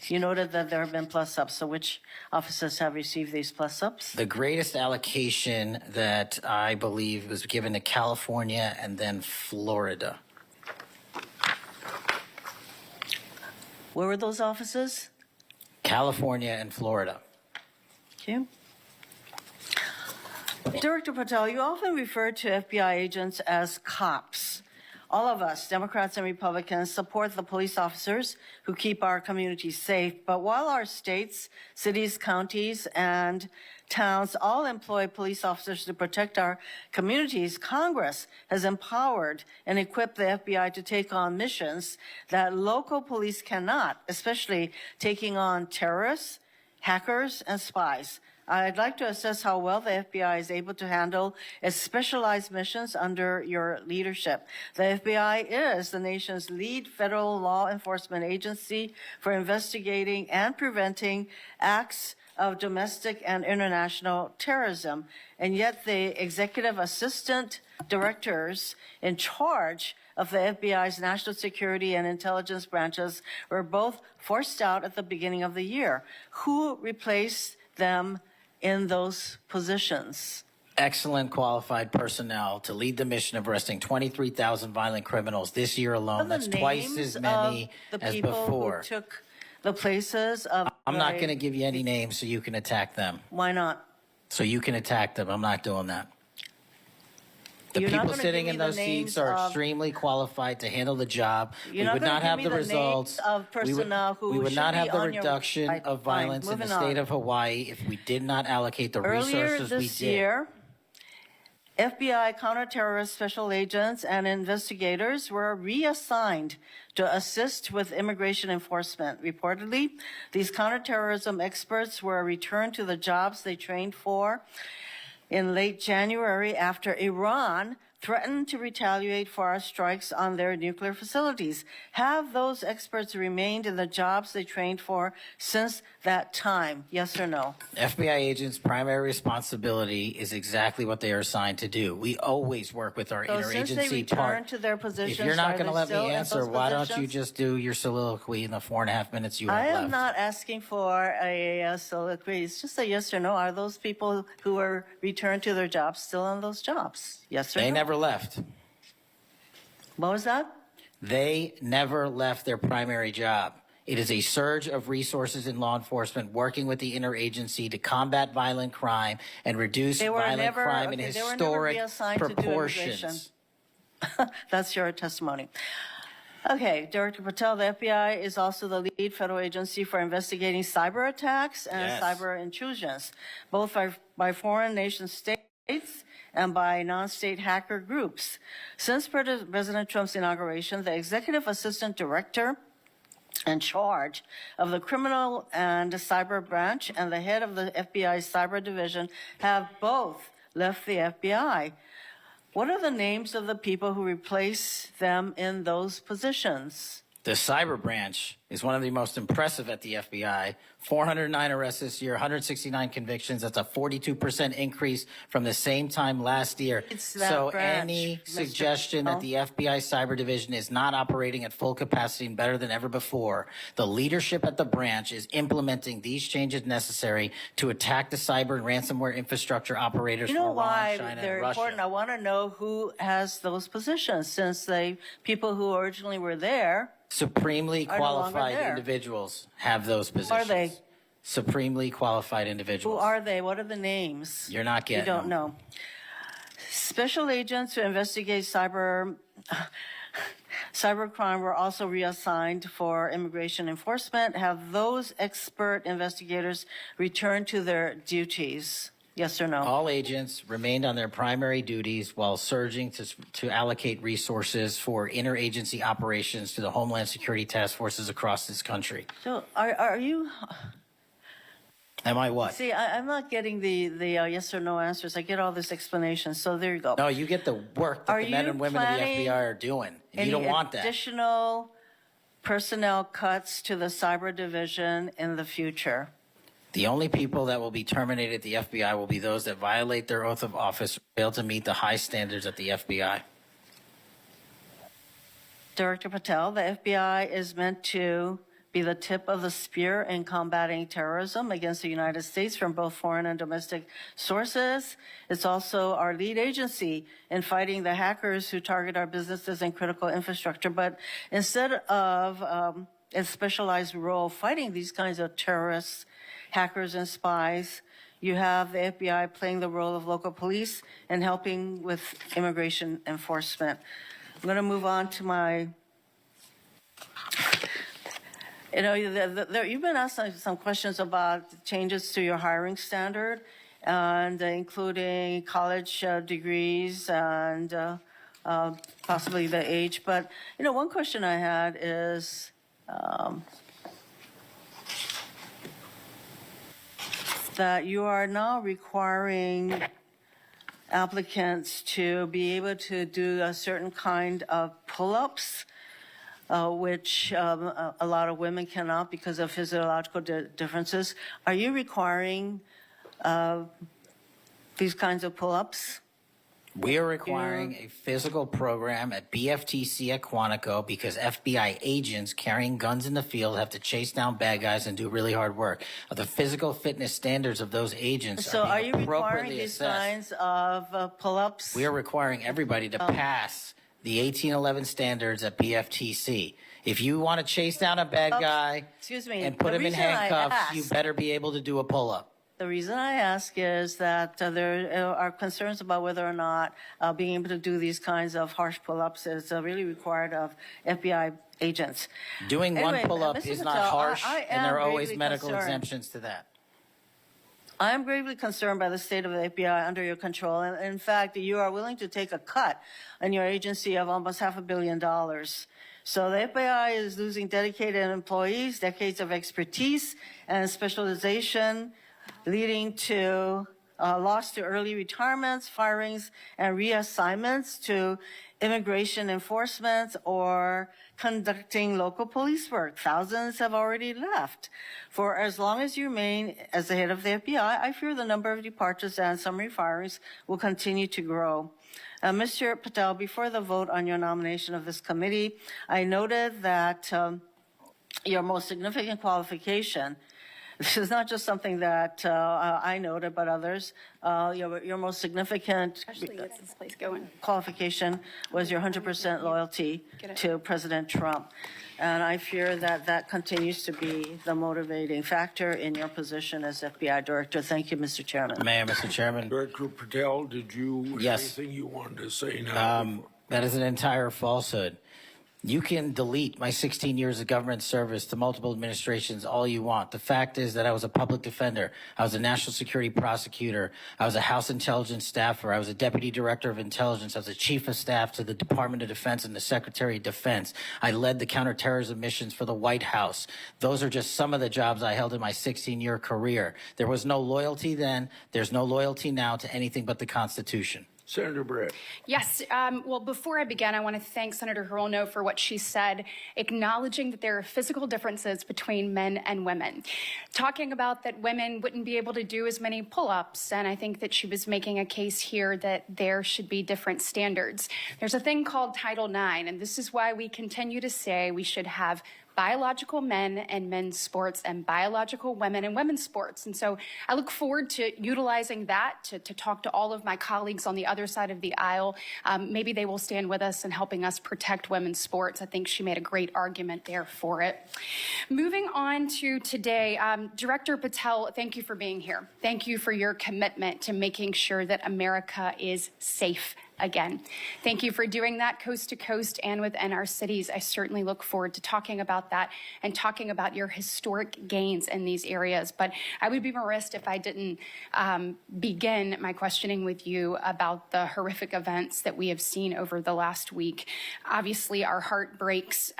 You noted that there have been plus ups, so which offices have received these plus ups? The greatest allocation that I believe was given to California and then Florida. Where were those offices? California and Florida. Thank you. Director Patel, you often refer to FBI agents as cops. All of us, Democrats and Republicans, support the police officers who keep our communities safe. But while our states, cities, counties, and towns all employ police officers to protect our communities, Congress has empowered and equipped the FBI to take on missions that local police cannot, especially taking on terrorists, hackers, and spies. I'd like to assess how well the FBI is able to handle its specialized missions under your leadership. The FBI is the nation's lead federal law enforcement agency for investigating and preventing acts of domestic and international terrorism. And yet the executive assistant directors in charge of the FBI's national security and intelligence branches were both forced out at the beginning of the year. Who replaced them in those positions? Excellent qualified personnel to lead the mission of arresting 23,000 violent criminals this year alone. That's twice as many the as people before. who took the places of. I'm not going to give you any names so you can attack them. Why not? So you can attack them. I'm not doing that. The You're not people gonna sitting give in me the those names seats are of- extremely qualified to handle the job. You're We not would gonna not give have me the the names results. of personnel who we would should not be have the on your- reduction Right, of fine, violence in the moving state on. of Hawaii if we did not allocate the Earlier resources we this did. year, FBI counterterrorist special agents and investigators were reassigned to assist with immigration enforcement. Reportedly, these counterterrorism experts were returned to the jobs they trained for in late January after Iran threatened to retaliate for our strikes on their nuclear facilities. Have those experts remained in the jobs they trained for since that time? Yes or no? FBI agents' primary responsibility is exactly what they are assigned to do. We always work with our So since they interagency returned part. to their positions, If you're not are going to they let still me in answer, those why don't you positions? just do your soliloquy in the 4.5 minutes you have I left? am not asking for a soliloquy. It's just a yes or no. Are those people who were returned to their jobs still on those jobs? Yes or They no? never left. What was that? They never left their primary job. It is a surge of resources in law enforcement working with the interagency to combat violent crime and reduce They were violent never- crime in okay, they were never historic reassigned to do proportions. That's your testimony. Okay, Director Patel, the FBI is also the lead federal agency for investigating cyber attacks and Yes. cyber intrusions, both by foreign nation states and by non-state hacker groups. Since President Trump's inauguration, the executive assistant director in charge of the criminal and cyber branch and the head of the FBI's cyber division have both left the FBI. What are the names of the people who replace them in those positions? The cyber branch is one of the most impressive at the FBI. 409 arrests this year, 169 convictions. That's a 42% increase from the same time last year. It's that So branch, any Mr. suggestion that the FBI cyber division is not operating at full capacity and better than ever before, the leadership at the branch is implementing these changes necessary to attack the cyber and ransomware infrastructure operators You know for Iran, why China, they're and Russia. important? I want to know who has those positions, since the people who originally were there. Supremely Are no longer qualified there. individuals have those positions. Are they? Supremely qualified Who individuals. are they? What are the names? You're not You getting don't them. know. Special agents who investigate cybercrime were also reassigned for immigration enforcement. Have those expert investigators returned to their duties? Yes or no? All agents remained on their primary duties while surging to allocate resources for interagency operations to the Homeland Security task forces across this country. So are you? Am I what? See, I'm not getting the yes or no answers. I get all this explanation. So there you go. No, you get the work that Are the men you and women of the planning FBI are doing. You don't want that. Additional personnel cuts to the cyber division in the future? The only people that will be terminated at the FBI will be those that violate their oath of office or fail to meet the high standards at the FBI. Director Patel, the FBI is meant to be the tip of the spear in combating terrorism against the United States from both foreign and domestic sources. It's also our lead agency in fighting the hackers who target our businesses and critical infrastructure. But instead of a specialized role fighting these kinds of terrorists, hackers, and spies, you have the FBI playing the role of local police and helping with immigration enforcement. I'm going to move on to my... You know, you've been asked some questions about changes to your hiring standard, and including college degrees and possibly the age. But, you know, one question I had is, that you are now requiring applicants to be able to do a certain kind of pull-ups, which a lot of women cannot because of physiological differences. Are you requiring these kinds of pull-ups? We are requiring a physical program at BFTC at Quantico because FBI agents carrying guns in the field have to chase down bad guys and do really hard work. The physical fitness standards of those agents are being you requiring appropriately these assessed. kinds of pull-ups? We are requiring everybody to pass the 1811 standards at BFTC. If you want to chase down a bad guy Excuse me, and put the him in reason I handcuffs, you asked- better be able to do a pull-up. The reason I ask is that there are concerns about whether or not being able to do these kinds of harsh pull-ups is really required of FBI agents. Doing one Anyway, pull-up Mr. is not Patel, harsh, I and there are am always gravely medical concerned. exemptions to that. I am gravely concerned by the state of the FBI under your control. And in fact, you are willing to take a cut on your agency of almost $500 million. So the FBI is losing dedicated employees, decades of expertise and specialization, leading to loss to early retirements, firings, and reassignments to immigration enforcement or conducting local police work. Thousands have already left. For as long as you remain as the head of the FBI, I fear the number of departures and summary firings will continue to grow. Mr. Patel, before the vote on your nomination of this committee, I noted that your most significant qualification, this is not just something that I noted, but others. Your most significant Actually, gets this place going. qualification was your 100% loyalty to President Trump. And I fear that that continues to be the motivating factor in your position as FBI Director. Thank you, Mr. Chairman. Mayor, Mr. Chairman. Director Patel, did you Yes. anything you wanted to say now? That is an entire falsehood. You can delete my 16 years of government service to multiple administrations all you want. The fact is that I was a public defender. I was a national security prosecutor. I was a House intelligence staffer. I was a deputy director of intelligence. I was a chief of staff to the Department of Defense and the Secretary of Defense. I led the counterterrorism missions for the White House. Those are just some of the jobs I held in my 16-year career. There was no loyalty then. There's no loyalty now to anything but the Constitution. Senator Brett. Yes. Well, before I begin, I want to thank Senator Hirono for what she said, acknowledging that there are physical differences between men and women. Talking about that women wouldn't be able to do as many pull-ups, and I think that she was making a case here that there should be different standards. There's a thing called Title IX, and this is why we continue to say we should have biological men and men's sports and biological women and women's sports. And so I look forward to utilizing that to talk to all of my colleagues on the other side of the aisle. Maybe they will stand with us in helping us protect women's sports. I think she made a great argument there for it. Moving on to today, Director Patel, thank you for being here. Thank you for your commitment to making sure that America is safe again. Thank you for doing that coast to coast and within our cities. I certainly look forward to talking about that and talking about your historic gains in these areas. But I would be remiss if I didn't begin my questioning with you about the horrific events that we have seen over the last week. Obviously, our heart breaks.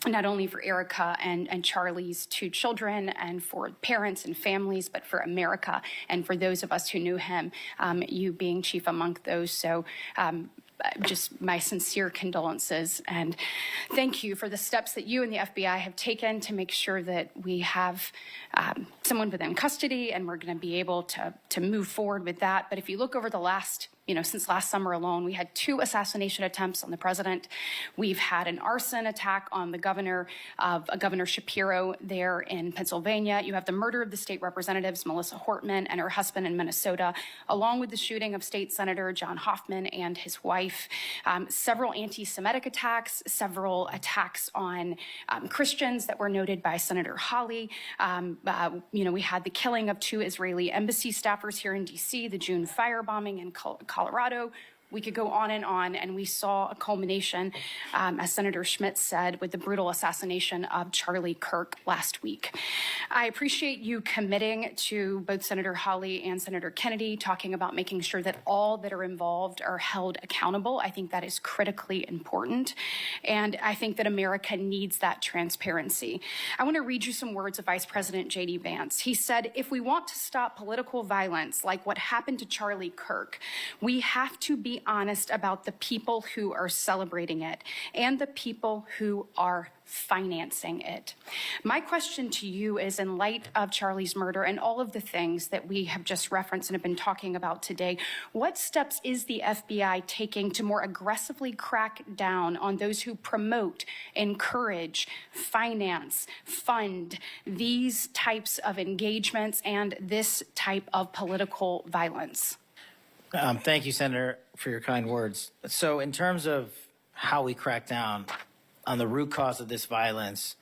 Not only for Erica and Charlie's two children and for parents and families, but for America and for those of us who knew him, you being chief among those. So just my sincere condolences and thank you for the steps that you and the FBI have taken to make sure that we have someone within custody and we're going to be able to move forward with that. But if you look over the last, since last summer alone, we had 2 assassination attempts on the president. We've had an arson attack on the governor Shapiro there in Pennsylvania. You have the murder of the state representatives, Melissa Hortman and her husband in Minnesota, along with the shooting of State Senator John Hoffman and his wife. Several anti-Semitic attacks, several attacks on Christians that were noted by Senator Hawley. We had the killing of 2 Israeli embassy staffers here in D.C., the June firebombing in Colorado. We could go on, and we saw a culmination, as Senator Schmidt said, with the brutal assassination of Charlie Kirk last week. I appreciate you committing to both Senator Hawley and Senator Kennedy, talking about making sure that all that are involved are held accountable. I think that is critically important, and I think that America needs that transparency. I want to read you some words of Vice President J.D. Vance. He said, "If we want to stop political violence like what happened to Charlie Kirk, we have to be honest about the people who are celebrating it and the people who are financing it." My question to you is, in light of Charlie's murder and all of the things that we have just referenced and have been talking about today, what steps is the FBI taking to more aggressively crack down on those who promote, encourage, finance, fund these types of engagements and this type of political violence? Thank you, Senator, for your kind words. So in terms of how we crack down on the root cause of this violence,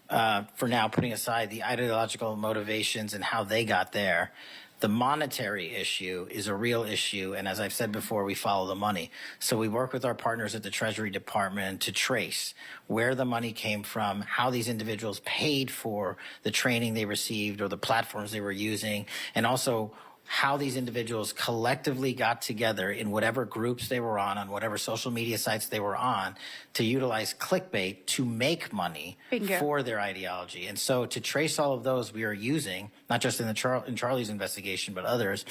for now putting aside the ideological motivations and how they got there, the monetary issue is a real issue. And as I've said before, we follow the money. So we work with our partners at the Treasury Department to trace where the money came from, how these individuals paid for the training they received or the platforms they were using, and also how these individuals collectively got together in whatever groups they were on whatever social media sites they were on, to utilize clickbait to make money for their ideology. And so to trace all of those, we are using, not just in Charlie's investigation, but others,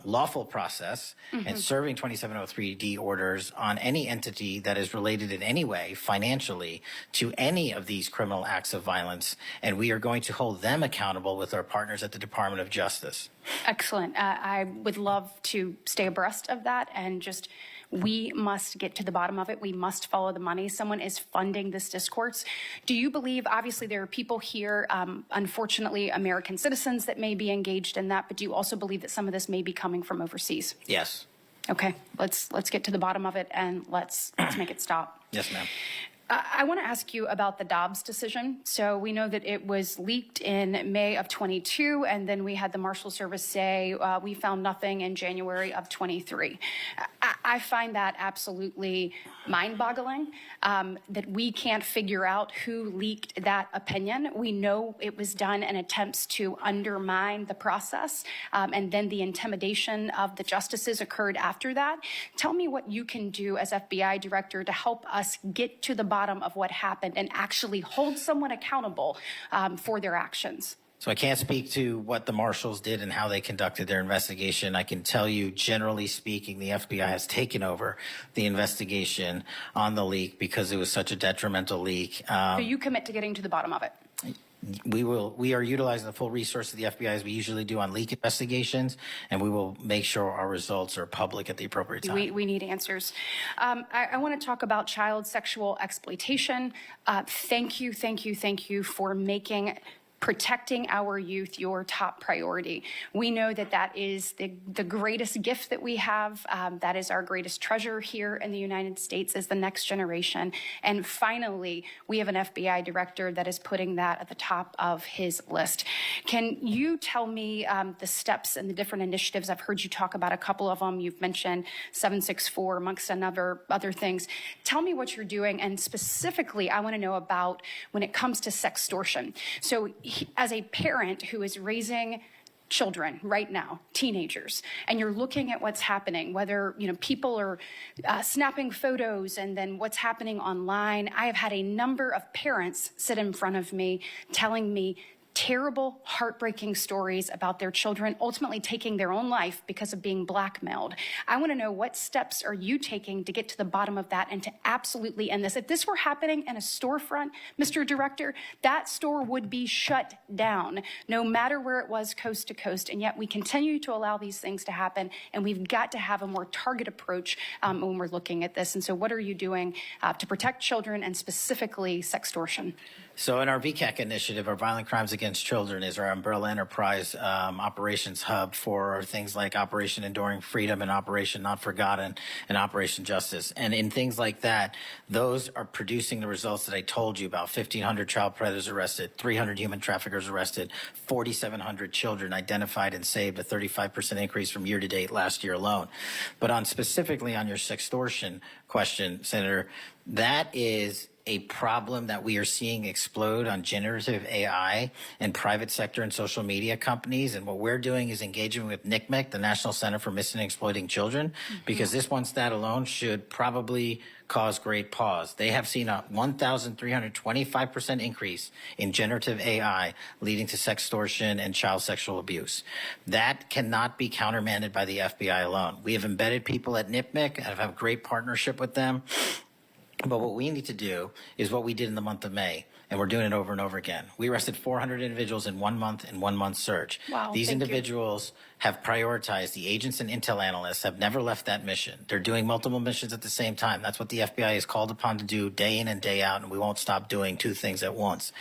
lawful process and serving 2703D orders on any entity that is related in any way financially to any of these criminal acts of violence. And we are going to hold them accountable with our partners at the Department of Justice. Excellent. I would love to stay abreast of that, and we must get to the bottom of it. We must follow the money. Someone is funding this discourse. Do you believe, obviously there are people here, unfortunately American citizens, that may be engaged in that, but do you also believe that some of this may be coming from overseas? Yes. Okay, let's get to the bottom of it and let's make it stop. Yes, ma'am. I want to ask you about the Dobbs decision. So we know that it was leaked in May of 22, and then we had the Marshal Service say we found nothing in January of 23. I find that absolutely mind-boggling, that we can't figure out who leaked that opinion. We know it was done in attempts to undermine the process, and then the intimidation of the justices occurred after that. Tell me what you can do as FBI director to help us get to the bottom of what happened and actually hold someone accountable for their actions. So I can't speak to what the marshals did and how they conducted their investigation. I can tell you, generally speaking, the FBI has taken over the investigation on the leak because it was such a detrimental leak. So you commit to getting to the bottom of it? We are utilizing the full resource of the FBI as we usually do on leak investigations, and we will make sure our results are public at the appropriate time. We need answers. I want to talk about child sexual exploitation. Thank you for making protecting our youth your top priority. We know that that is the greatest gift that we have. That is our greatest treasure here in the United States is the next generation. And finally, we have an FBI director that is putting that at the top of his list. Can you tell me the steps and the different initiatives? I've heard you talk about a couple of them. You've mentioned 764 amongst other things. Tell me what you're doing, and specifically, I want to know about when it comes to sextortion. So as a parent who is raising children right now, teenagers, and you're looking at what's happening, whether people are snapping photos and then what's happening online. I have had a number of parents sit in front of me telling me terrible, heartbreaking stories about their children ultimately taking their own life because of being blackmailed. I want to know, what steps are you taking to get to the bottom of that and to absolutely end this? If this were happening in a storefront, Mr. Director, that store would be shut down, no matter where it was, coast to coast. And yet we continue to allow these things to happen, and we've got to have a more targeted approach when we're looking at this. And so what are you doing to protect children, and specifically sextortion? So in our VCAC initiative, our Violent Crimes Against Children is our umbrella enterprise operations hub for things like Operation Enduring Freedom and Operation Not Forgotten and Operation Justice. And in things like that, those are producing the results that I told you about. 1,500 child predators arrested, 300 human traffickers arrested, 4,700 children identified and saved, a 35% increase from year to date last year alone. But specifically on your sextortion question, Senator, that is a problem that we are seeing explode on generative AI and private sector and social media companies. And what we're doing is engaging with NCMEC, the National Center for Missing and Exploiting Children, because this one stat alone should probably cause great pause. They have seen a 1,325% increase in generative AI leading to sextortion and child sexual abuse. That cannot be countermanded by the FBI alone. We have embedded people at NCMEC and have a great partnership with them. But what we need to do is what we did in the month of May, and we're doing it over and over again. We arrested 400 individuals in 1 month, in 1 month search. Wow, These thank you. individuals have prioritized. The agents and intel analysts have never left that mission. They're doing multiple missions at the same time. That's what the FBI is called upon to do day in and day out, and we won't stop doing two things at once.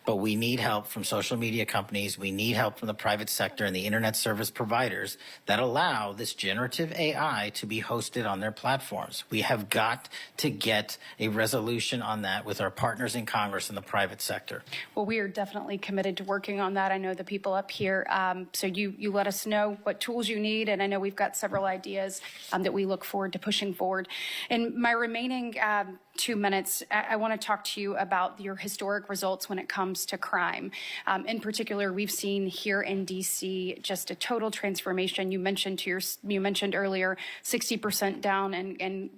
But we need help from social media companies. We need help from the private sector and the internet service providers that allow this generative AI to be hosted on their platforms. We have got to get a resolution on that with our partners in Congress and the private sector. Well, we are definitely committed to working on that. I know the people up here. So you let us know what tools you need, and I know we've got several ideas that we look forward to pushing forward. In my remaining 2 minutes, I want to talk to you about your historic results when it comes to crime. In particular, we've seen here in D.C. just a total transformation. You mentioned earlier 60% down in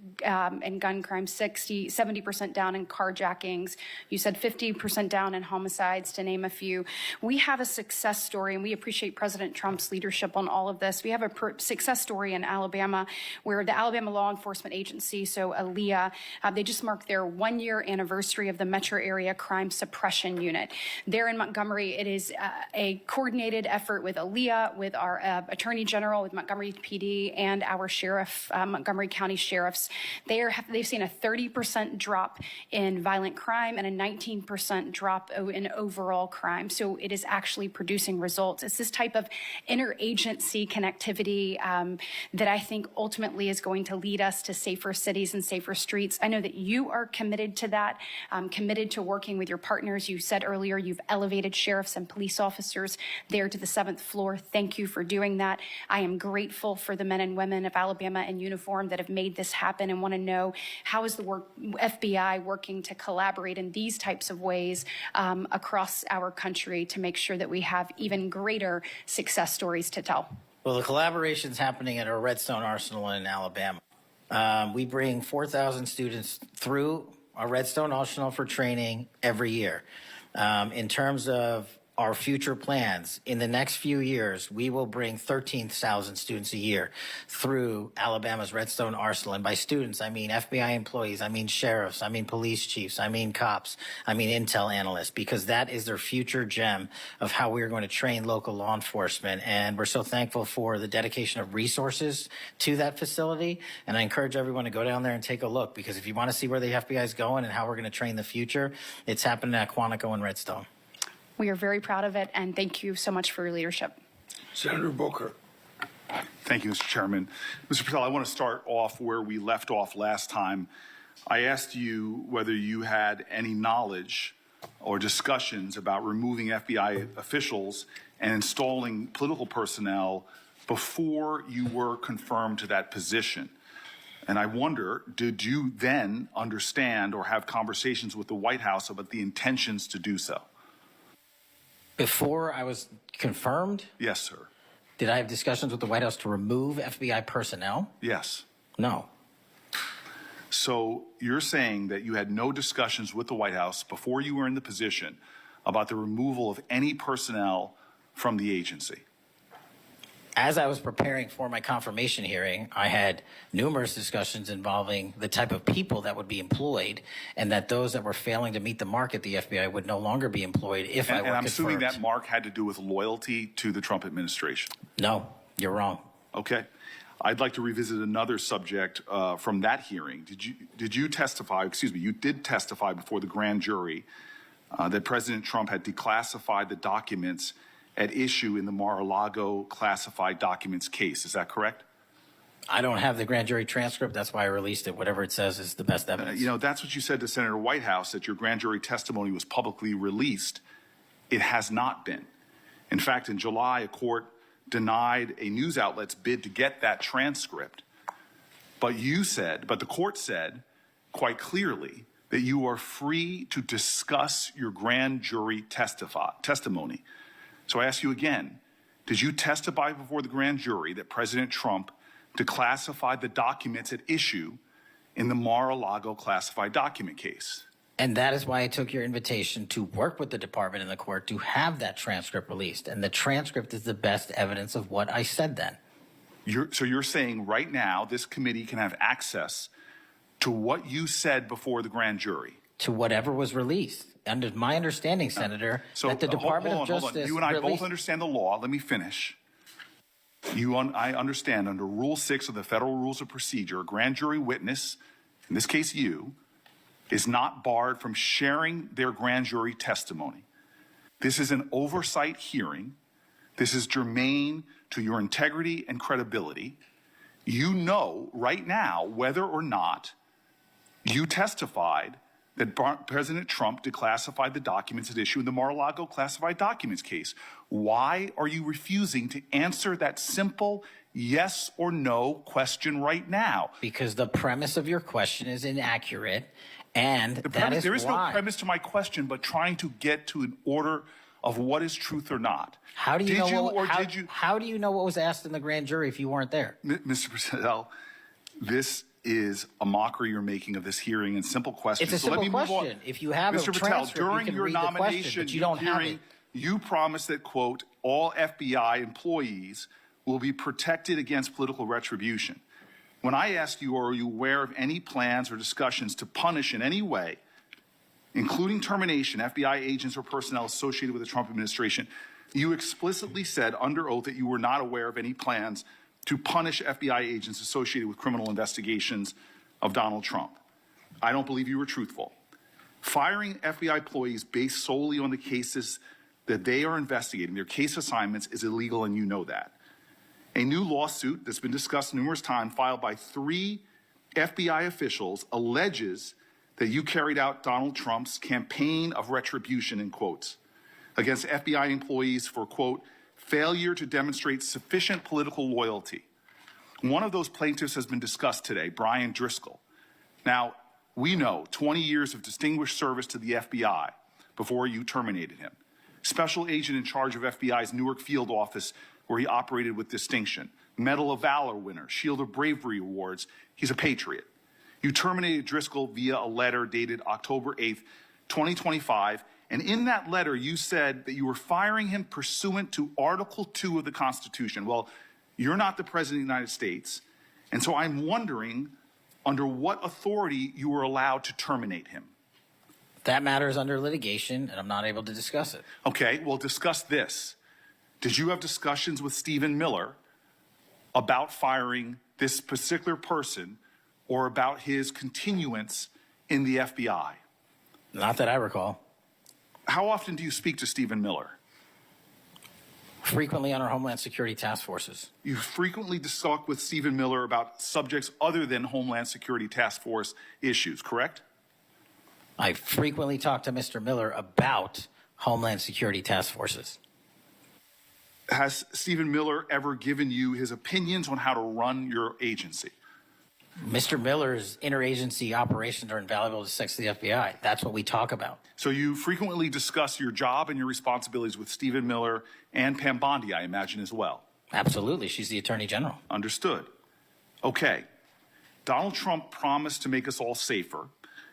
gun crime, 70% down in carjackings. You said 50% down in homicides, to name a few. We have a success story, and we appreciate President Trump's leadership on all of this. We have a success story in Alabama where the Alabama Law Enforcement Agency, so ALEA, they just marked their 1-year anniversary of the Metro Area Crime Suppression Unit. There in Montgomery, it is a coordinated effort with ALEA, with our Attorney General, with Montgomery PD, and our sheriff, Montgomery County sheriffs. They've seen a 30% drop in violent crime and a 19% drop in overall crime. So it is actually producing results. It's this type of interagency connectivity that I think ultimately is going to lead us to safer cities and safer streets. I know that you are committed to that, committed to working with your partners. You said earlier you've elevated sheriffs and police officers there to the 7th floor. Thank you for doing that. I am grateful for the men and women of Alabama in uniform that have made this happen, and want to know, how is the FBI working to collaborate in these types of ways across our country to make sure that we have even greater success stories to tell? Well, the collaboration's happening at our Redstone Arsenal in Alabama. We bring 4,000 students through our Redstone Arsenal for training every year. In terms of our future plans, in the next few years, we will bring 13,000 students a year through Alabama's Redstone Arsenal. And by students, I mean FBI employees, I mean sheriffs, I mean police chiefs, I mean cops, I mean intel analysts, because that is their future gem of how we are going to train local law enforcement. And we're so thankful for the dedication of resources to that facility. And I encourage everyone to go down there and take a look, because if you want to see where the FBI is going and how we're going to train the future, it's happening at Quantico and Redstone. We are very proud of it, and thank you so much for your leadership. Senator Booker. Thank you, Mr. Chairman. Mr. Patel, I want to start off where we left off last time. I asked you whether you had any knowledge or discussions about removing FBI officials and installing political personnel before you were confirmed to that position. And I wonder, did you then understand or have conversations with the White House about the intentions to do so? Before I was confirmed, Yes, sir. did I have discussions with the White House to remove FBI personnel? Yes. No. So you're saying that you had no discussions with the White House before you were in the position about the removal of any personnel from the agency? As I was preparing for my confirmation hearing, I had numerous discussions involving the type of people that would be employed, and that those that were failing to meet the mark at the FBI would no longer be employed if I were And I'm confirmed. assuming that mark had to do with loyalty to the Trump administration. No, you're wrong. Okay. I'd like to revisit another subject from that hearing. Did you testify, excuse me, you did testify before the grand jury that President Trump had declassified the documents at issue in the Mar-a-Lago classified documents case. Is that correct? I don't have the grand jury transcript. That's why I released it. Whatever it says is the best evidence. You know, that's what you said to Senator Whitehouse, that your grand jury testimony was publicly released. It has not been. In fact, in July, a court denied a news outlet's bid to get that transcript. But the court said quite clearly that you are free to discuss your grand jury testimony. So I ask you again, did you testify before the grand jury that President Trump declassified the documents at issue in the Mar-a-Lago classified document case? And that is why I took your invitation to work with the department and the court to have that transcript released. And the transcript is the best evidence of what I said then. So you're saying right now this committee can have access to what you said before the grand jury? To whatever was released. Under my understanding, Senator, that the Department of Justice You and I released... both understand the law. Let me finish. I understand under Rule 6 of the Federal Rules of Procedure, a grand jury witness, in this case you, is not barred from sharing their grand jury testimony. This is an oversight hearing. This is germane to your integrity and credibility. You know right now whether or not you testified that President Trump declassified the documents at issue in the Mar-a-Lago classified documents case. Why are you refusing to answer that simple yes or no question right now? Because the premise of your question is inaccurate, and There is no premise to my question, but trying to get to an order of what is truth or not. How do you How do you know what was asked in the grand jury if you weren't there? Mr. Patel, this is a mockery you're making of this hearing and simple questions. It's a simple question. If you have Mr. a Patel, transcript, during you can your read the question, nomination but you don't have hearing, it. you promised that, quote, all FBI employees will be protected against political retribution. When I asked you, are you aware of any plans or discussions to punish in any way, including termination, FBI agents or personnel associated with the Trump administration, you explicitly said under oath that you were not aware of any plans to punish FBI agents associated with criminal investigations of Donald Trump. I don't believe you were truthful. Firing FBI employees based solely on the cases that they are investigating, their case assignments, is illegal, and you know that. A new lawsuit that's been discussed numerous times, filed by 3 FBI officials, alleges that you carried out Donald Trump's campaign of retribution, in quotes, against FBI employees for, quote, failure to demonstrate sufficient political loyalty. One of those plaintiffs has been discussed today, Brian Driscoll. Now, we know 20 years of distinguished service to the FBI before you terminated him. Special agent in charge of FBI's Newark field office, where he operated with distinction. Medal of Valor winner, Shield of Bravery awards. He's a patriot. You terminated Driscoll via a letter dated October 8th, 2025, And in that letter, you said that you were firing him pursuant to Article 2 of the Constitution. Well, you're not the President of the United States. And so I'm wondering under what authority you were allowed to terminate him. That matter is under litigation, and I'm not able to discuss it. Okay, well, discuss this. Did you have discussions with Stephen Miller about firing this particular person or about his continuance in the FBI? Not that I recall. How often do you speak to Stephen Miller? Frequently on our Homeland Security task forces. You frequently talk with Stephen Miller about subjects other than Homeland Security task force issues, correct? I frequently talk to Mr. Miller about Homeland Security task forces. Has Stephen Miller ever given you his opinions on how to run your agency? Mr. Miller's interagency operations are invaluable to the FBI. That's what we talk about. So you frequently discuss your job and your responsibilities with Stephen Miller and Pam Bondi, I imagine, as well. Absolutely. She's the Attorney General. Understood. Okay. Donald Trump promised to make us all safer.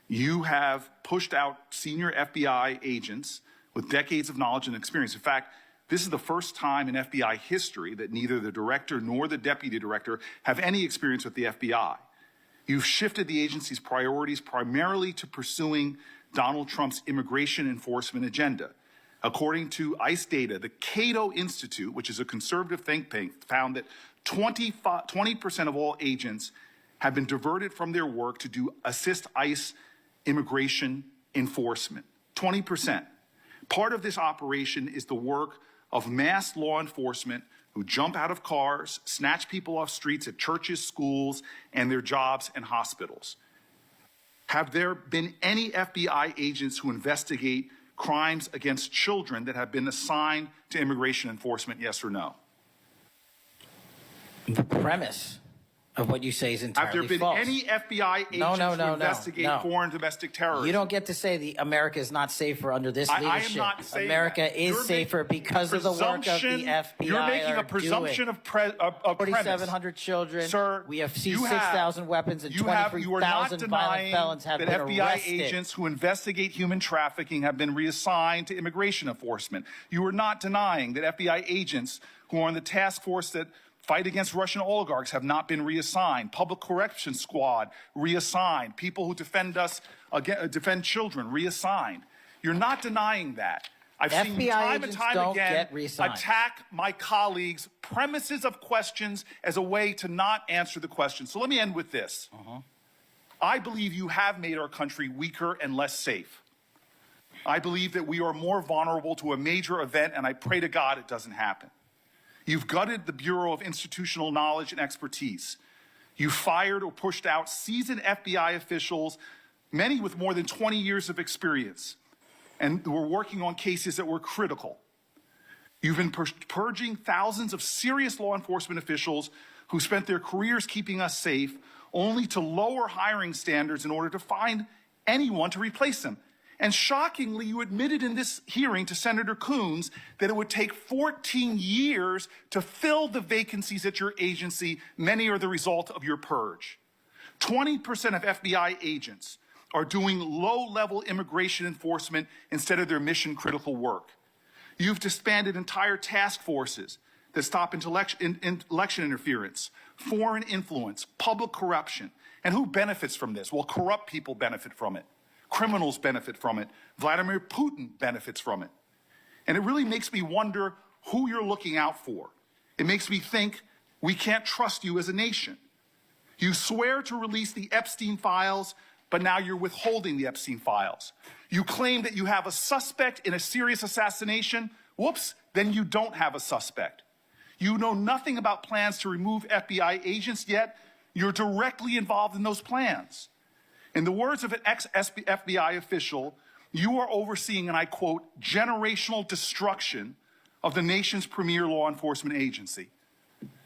You have pushed out senior FBI agents with decades of knowledge and experience. In fact, this is the first time in FBI history that neither the director nor the deputy director have any experience with the FBI. You've shifted the agency's priorities primarily to pursuing Donald Trump's immigration enforcement agenda. According to ICE data, the Cato Institute, which is a conservative think tank, found that 20% of all agents have been diverted from their work to assist ICE immigration enforcement. 20%. Part of this operation is the work of mass law enforcement who jump out of cars, snatch people off streets at churches, schools, and their jobs and hospitals. Have there been any FBI agents who investigate crimes against children that have been assigned to immigration enforcement, yes or no? The premise of what you say is entirely false. Have there been any FBI agents who investigate foreign domestic terrorism? You don't get to say America is not safer under this leadership. I am not saying America that. is safer because of the work of the FBI. You're making a presumption of premise. 4,700 children. Sir, we have seized 6,000 weapons and 23,000 violent felons have been arrested. That FBI agents who investigate human trafficking have been reassigned to immigration enforcement. You are not denying that FBI agents who are on the task force that fight against Russian oligarchs have not been reassigned. Public Correction Squad reassigned. People who defend children reassigned. You're not denying that. I've seen you time and time again attack my colleagues' premises of questions as a way to not answer the question. So let me end with this. I believe you have made our country weaker and less safe. I believe that we are more vulnerable to a major event, and I pray to God it doesn't happen. You've gutted the Bureau of Institutional Knowledge and Expertise. You fired or pushed out seasoned FBI officials, many with more than 20 years of experience, and were working on cases that were critical. You've been purging thousands of serious law enforcement officials who spent their careers keeping us safe, only to lower hiring standards in order to find anyone to replace them. And shockingly, you admitted in this hearing to Senator Coons that it would take 14 years to fill the vacancies at your agency. Many are the result of your purge. 20% of FBI agents are doing low-level immigration enforcement instead of their mission-critical work. You've disbanded entire task forces that stop election interference, foreign influence, public corruption. And who benefits from this? Well, corrupt people benefit from it. Criminals benefit from it. Vladimir Putin benefits from it. And it really makes me wonder who you're looking out for. It makes me think we can't trust you as a nation. You swear to release the Epstein files, but now you're withholding the Epstein files. You claim that you have a suspect in a serious assassination. Whoops, then you don't have a suspect. You know nothing about plans to remove FBI agents, yet you're directly involved in those plans. In the words of an ex-FBI official, you are overseeing, and I quote, generational destruction of the nation's premier law enforcement agency.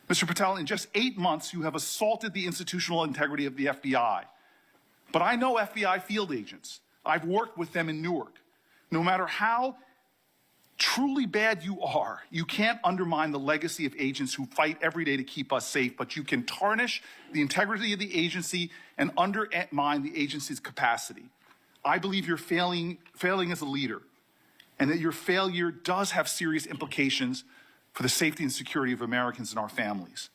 Mr. Patel, in just 8 months, you have assaulted the institutional integrity of the FBI. But I know FBI field agents. I've worked with them in Newark. No matter how truly bad you are, you can't undermine the legacy of agents who fight every day to keep us safe, but you can tarnish the integrity of the agency and undermine the agency's capacity. I believe you're failing as a leader. and that your failure does have serious implications for the safety and security of Americans and our families.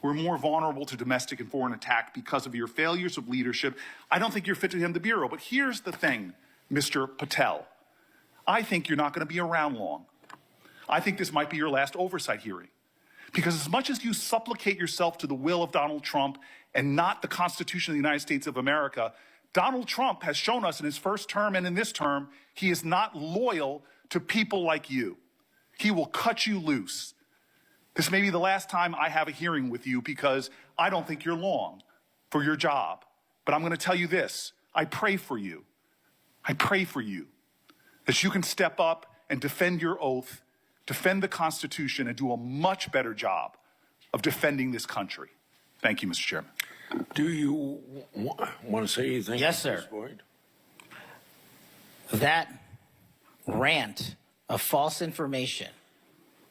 We're more vulnerable to domestic and foreign attack because of your failures of leadership. I don't think you're fit to hand the Bureau. But here's the thing, Mr. Patel. I think you're not going to be around long. I think this might be your last oversight hearing. Because as much as you supplicate yourself to the will of Donald Trump and not the Constitution of the United States of America, Donald Trump has shown us in his first term and in this term, he is not loyal to people like you. He will cut you loose. This may be the last time I have a hearing with you because I don't think you're long for your job. But I'm going to tell you this. I pray for you. I pray for you that you can step up and defend your oath, defend the Constitution, and do a much better job of defending this country. Thank you, Mr. Chairman. Do you want to say anything? Yes, sir. That rant of false information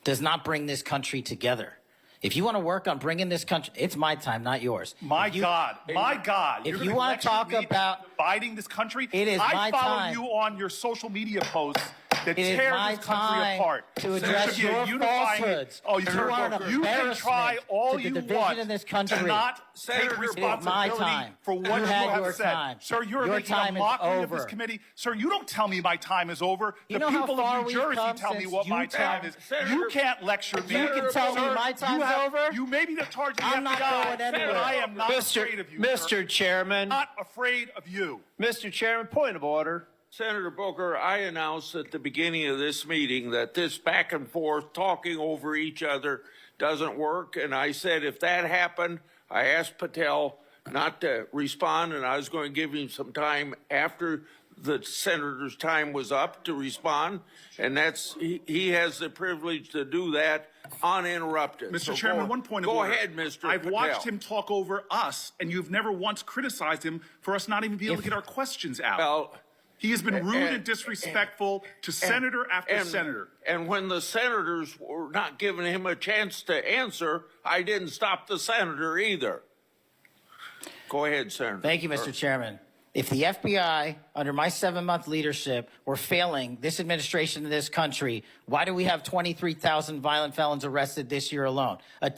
does not bring this country together. If you want to work on bringing this country, it's my time, not yours. My God. If you want to talk about dividing this country, it is my I follow time. you on your social media posts that It is tear my this country time apart. to There address should be a your unifying- falsehoods. Oh, You are an you can embarrassment try all to the you division want in this country. to not Senator, take it is responsibility my time. for what You you had have your said. time. Sir, you're Your making time a is mockery of this over. committee. Sir, you don't tell me my time is over. You The know how people far of New we've Jersey come tell me since what my you time tell- is. Senator, You can't lecture me. you can tell me Sir, my time's over? You may be the charge of the I'm not FBI, going anywhere. but I am not afraid of you, sir. Mr. Chairman. Not afraid of you. Mr. Chairman, point of order. Senator Booker, I announced at the beginning of this meeting that this back and forth talking over each other doesn't work. And I said if that happened, I asked Patel not to respond, and I was going to give him some time after the senator's time was up to respond. And he has the privilege to do that uninterrupted. Mr. So Chairman, one point of go order. ahead, Mr. I've Patel. watched him talk over us, and you've never once criticized him for us not even being able to get our questions out. Well, he has been rude and disrespectful to senator after senator. And when the senators were not giving him a chance to answer, I didn't stop the senator either. Go ahead, Senator. Thank you, Mr. Chairman. If the FBI, under my 7-month leadership, were failing this administration in this country, why do we have 23,000 violent felons arrested this year alone? A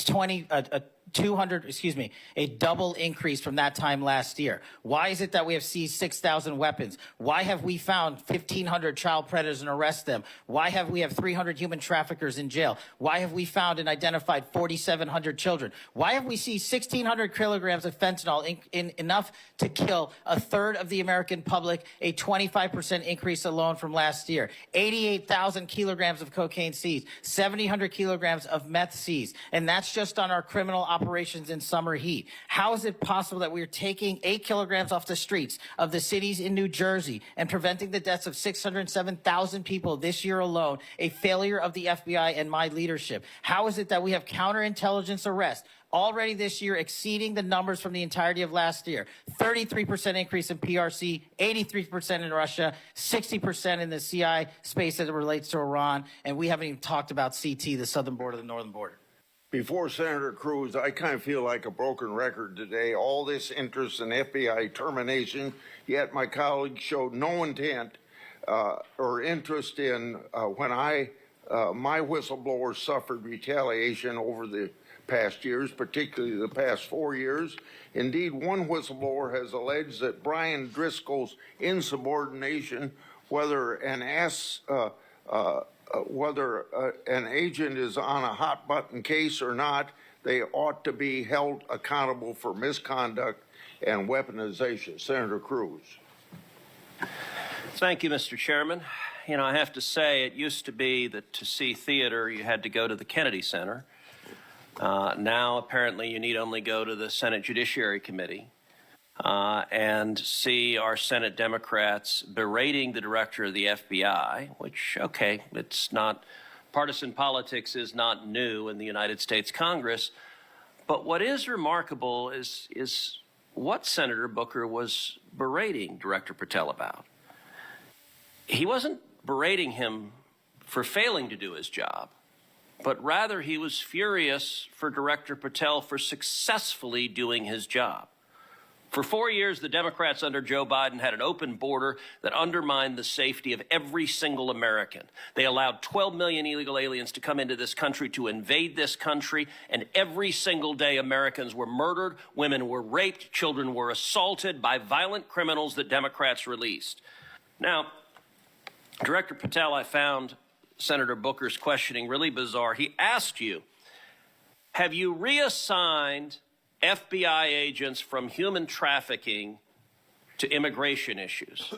double increase from that time last year. Why is it that we have seized 6,000 weapons? Why have we found 1,500 child predators and arrested them? Why have we 300 human traffickers in jail? Why have we found and identified 4,700 children? Why have we seized 1,600 kilograms of fentanyl, enough to kill a third of the American public, a 25% increase alone from last year? 88,000 kilograms of cocaine seized, 7,000 kilograms of meth seized, and that's just on our criminal operations in summer heat. How is it possible that we are taking 8 kilograms off the streets of the cities in New Jersey and preventing the deaths of 607,000 people this year alone, a failure of the FBI and my leadership? How is it that we have counterintelligence arrests already this year exceeding the numbers from the entirety of last year? 33% increase in PRC, 83% in Russia, 60% in the CI space as it relates to Iran, and we haven't even talked about CT, the southern border, the northern border. Before Senator Cruz, I kind of feel like a broken record today. All this interest in FBI termination, yet my colleagues showed no intent or interest in when my whistleblowers suffered retaliation over the past years, particularly the past 4 years. Indeed, one whistleblower has alleged that Brian Driscoll's insubordination, whether an agent is on a hot button case or not, they ought to be held accountable for misconduct and weaponization. Senator Cruz. Thank you, Mr. Chairman. You know, I have to say, it used to be that to see theater, you had to go to the Kennedy Center. Now, apparently, you need only go to the Senate Judiciary Committee and see our Senate Democrats berating the director of the FBI, which, okay, it's not, partisan politics is not new in the United States Congress. But what is remarkable is what Senator Booker was berating Director Patel about. He wasn't berating him for failing to do his job, but rather he was furious for Director Patel for successfully doing his job. For 4 years, the Democrats under Joe Biden had an open border that undermined the safety of every single American. They allowed 12 million illegal aliens to come into this country, to invade this country, and every single day Americans were murdered, women were raped, children were assaulted by violent criminals that Democrats released. Now, Director Patel, I found Senator Booker's questioning really bizarre. He asked you, have you reassigned FBI agents from human trafficking to immigration issues?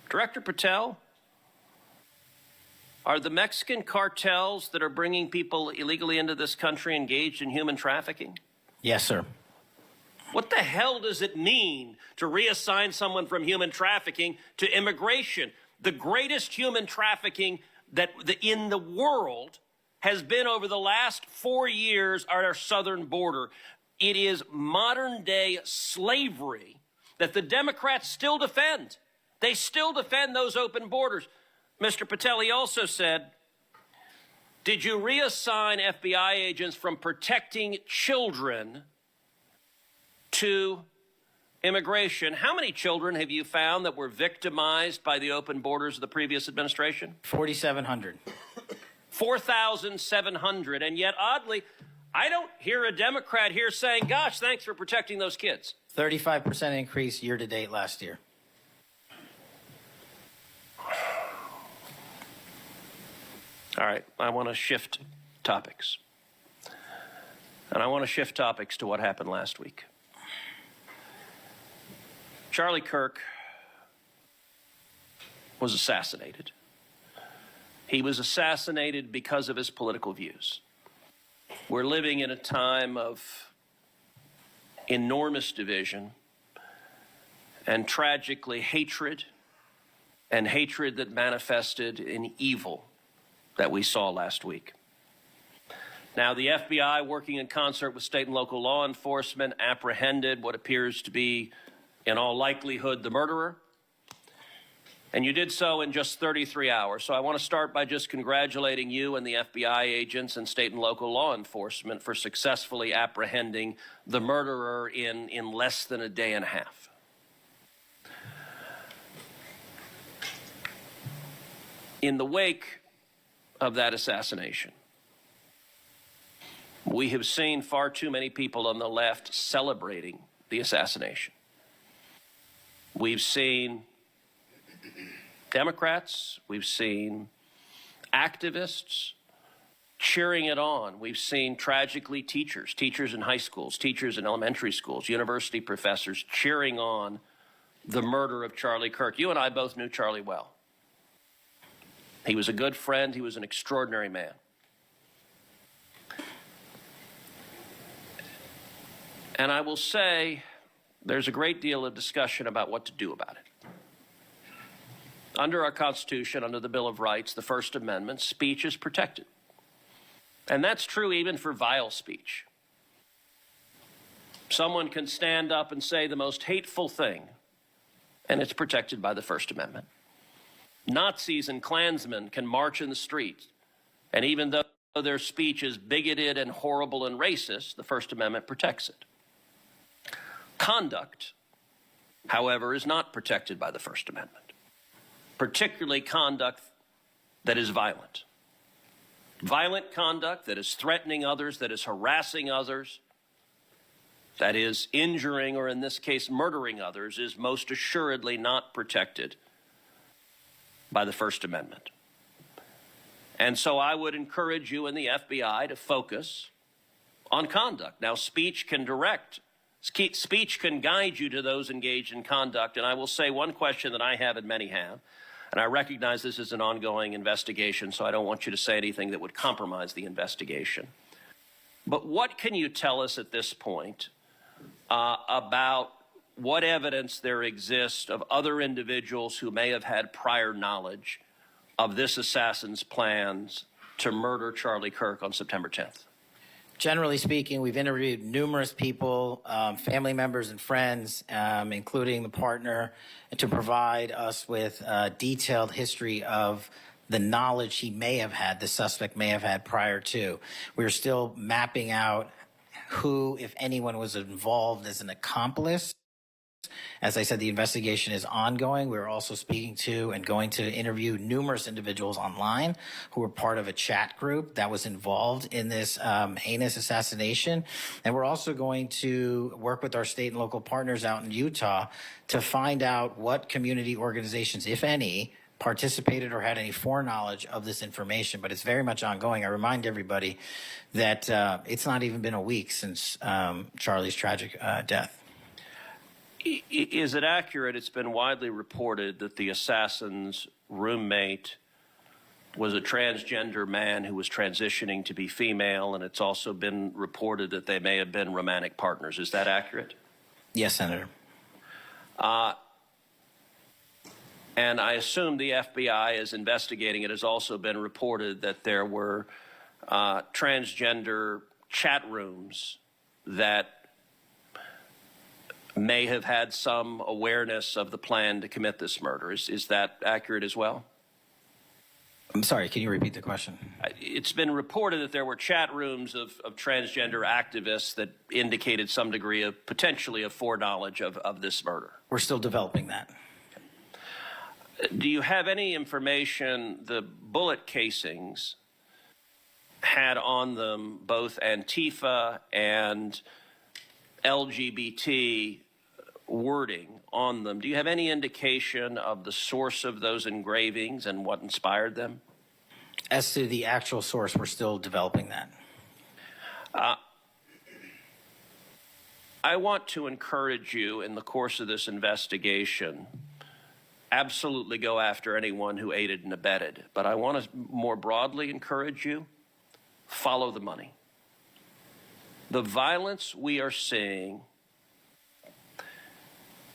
Director Patel, are the Mexican cartels that are bringing people illegally into this country engaged in human trafficking? Yes, sir. What the hell does it mean to reassign someone from human trafficking to immigration? The greatest human trafficking in the world has been over the last 4 years at our southern border. It is modern-day slavery that the Democrats still defend. They still defend those open borders. Mr. Patel, he also said, did you reassign FBI agents from protecting children to immigration? How many children have you found that were victimized by the open borders of the previous administration? 4,700. 4,700. And yet, oddly, I don't hear a Democrat here saying, gosh, thanks for protecting those kids. 35% increase year to date last year. All right, I want to shift topics. And I want to shift topics to what happened last week. Charlie Kirk was assassinated. He was assassinated because of his political views. We're living in a time of enormous division and tragically hatred, and hatred that manifested in evil that we saw last week. Now, the FBI, working in concert with state and local law enforcement, apprehended what appears to be, in all likelihood, the murderer. And you did so in just 33 hours. So I want to start by just congratulating you and the FBI agents and state and local law enforcement for successfully apprehending the murderer in less than a day and a half. In the wake of that assassination, we have seen far too many people on the left celebrating the assassination. We've seen Democrats, we've seen activists cheering it on. We've seen, tragically, teachers in high schools, teachers in elementary schools, university professors cheering on the murder of Charlie Kirk. You and I both knew Charlie well. He was a good friend. He was an extraordinary man. And I will say there's a great deal of discussion about what to do about it. Under our Constitution, under the Bill of Rights, the First Amendment, speech is protected. And that's true even for vile speech. Someone can stand up and say the most hateful thing, and it's protected by the First Amendment. Nazis and Klansmen can march in the streets, and even though their speech is bigoted and horrible and racist, the First Amendment protects it. Conduct, however, is not protected by the First Amendment, particularly conduct that is violent. Violent conduct that is threatening others, that is harassing others, that is injuring, or in this case, murdering others, is most assuredly not protected by the First Amendment. And so I would encourage you and the FBI to focus on conduct. Now, speech can guide you to those engaged in conduct. And I will say one question that I have and many have, and I recognize this is an ongoing investigation, so I don't want you to say anything that would compromise the investigation. But what can you tell us at this point about what evidence there exists of other individuals who may have had prior knowledge of this assassin's plans to murder Charlie Kirk on September 10th? Generally speaking, we've interviewed numerous people, family members and friends, including the partner, to provide us with a detailed history of the knowledge he may have had, the suspect may have had prior to. We're still mapping out who, if anyone, was involved as an accomplice. As I said, the investigation is ongoing. We're also speaking to and going to interview numerous individuals online who were part of a chat group that was involved in this heinous assassination. And we're also going to work with our state and local partners out in Utah to find out what community organizations, if any, participated or had any foreknowledge of this information, but it's very much ongoing. I remind everybody that it's not even been a week since Charlie's tragic death. Is it accurate? It's been widely reported that the assassin's roommate was a transgender man who was transitioning to be female, and it's also been reported that they may have been romantic partners. Is that accurate? Yes, Senator. And I assume the FBI is investigating. It has also been reported that there were transgender chat rooms that may have had some awareness of the plan to commit this murder. Is that accurate as well? I'm sorry, can you repeat the question? It's been reported that there were chat rooms of transgender activists that indicated some degree of potentially of foreknowledge of this murder. We're still developing that. Do you have any information the bullet casings had on them both Antifa and LGBT wording on them? Do you have any indication of the source of those engravings and what inspired them? As to the actual source, we're still developing that. I want to encourage you in the course of this investigation, absolutely go after anyone who aided and abetted. But I want to more broadly encourage you, follow the money. The violence we are seeing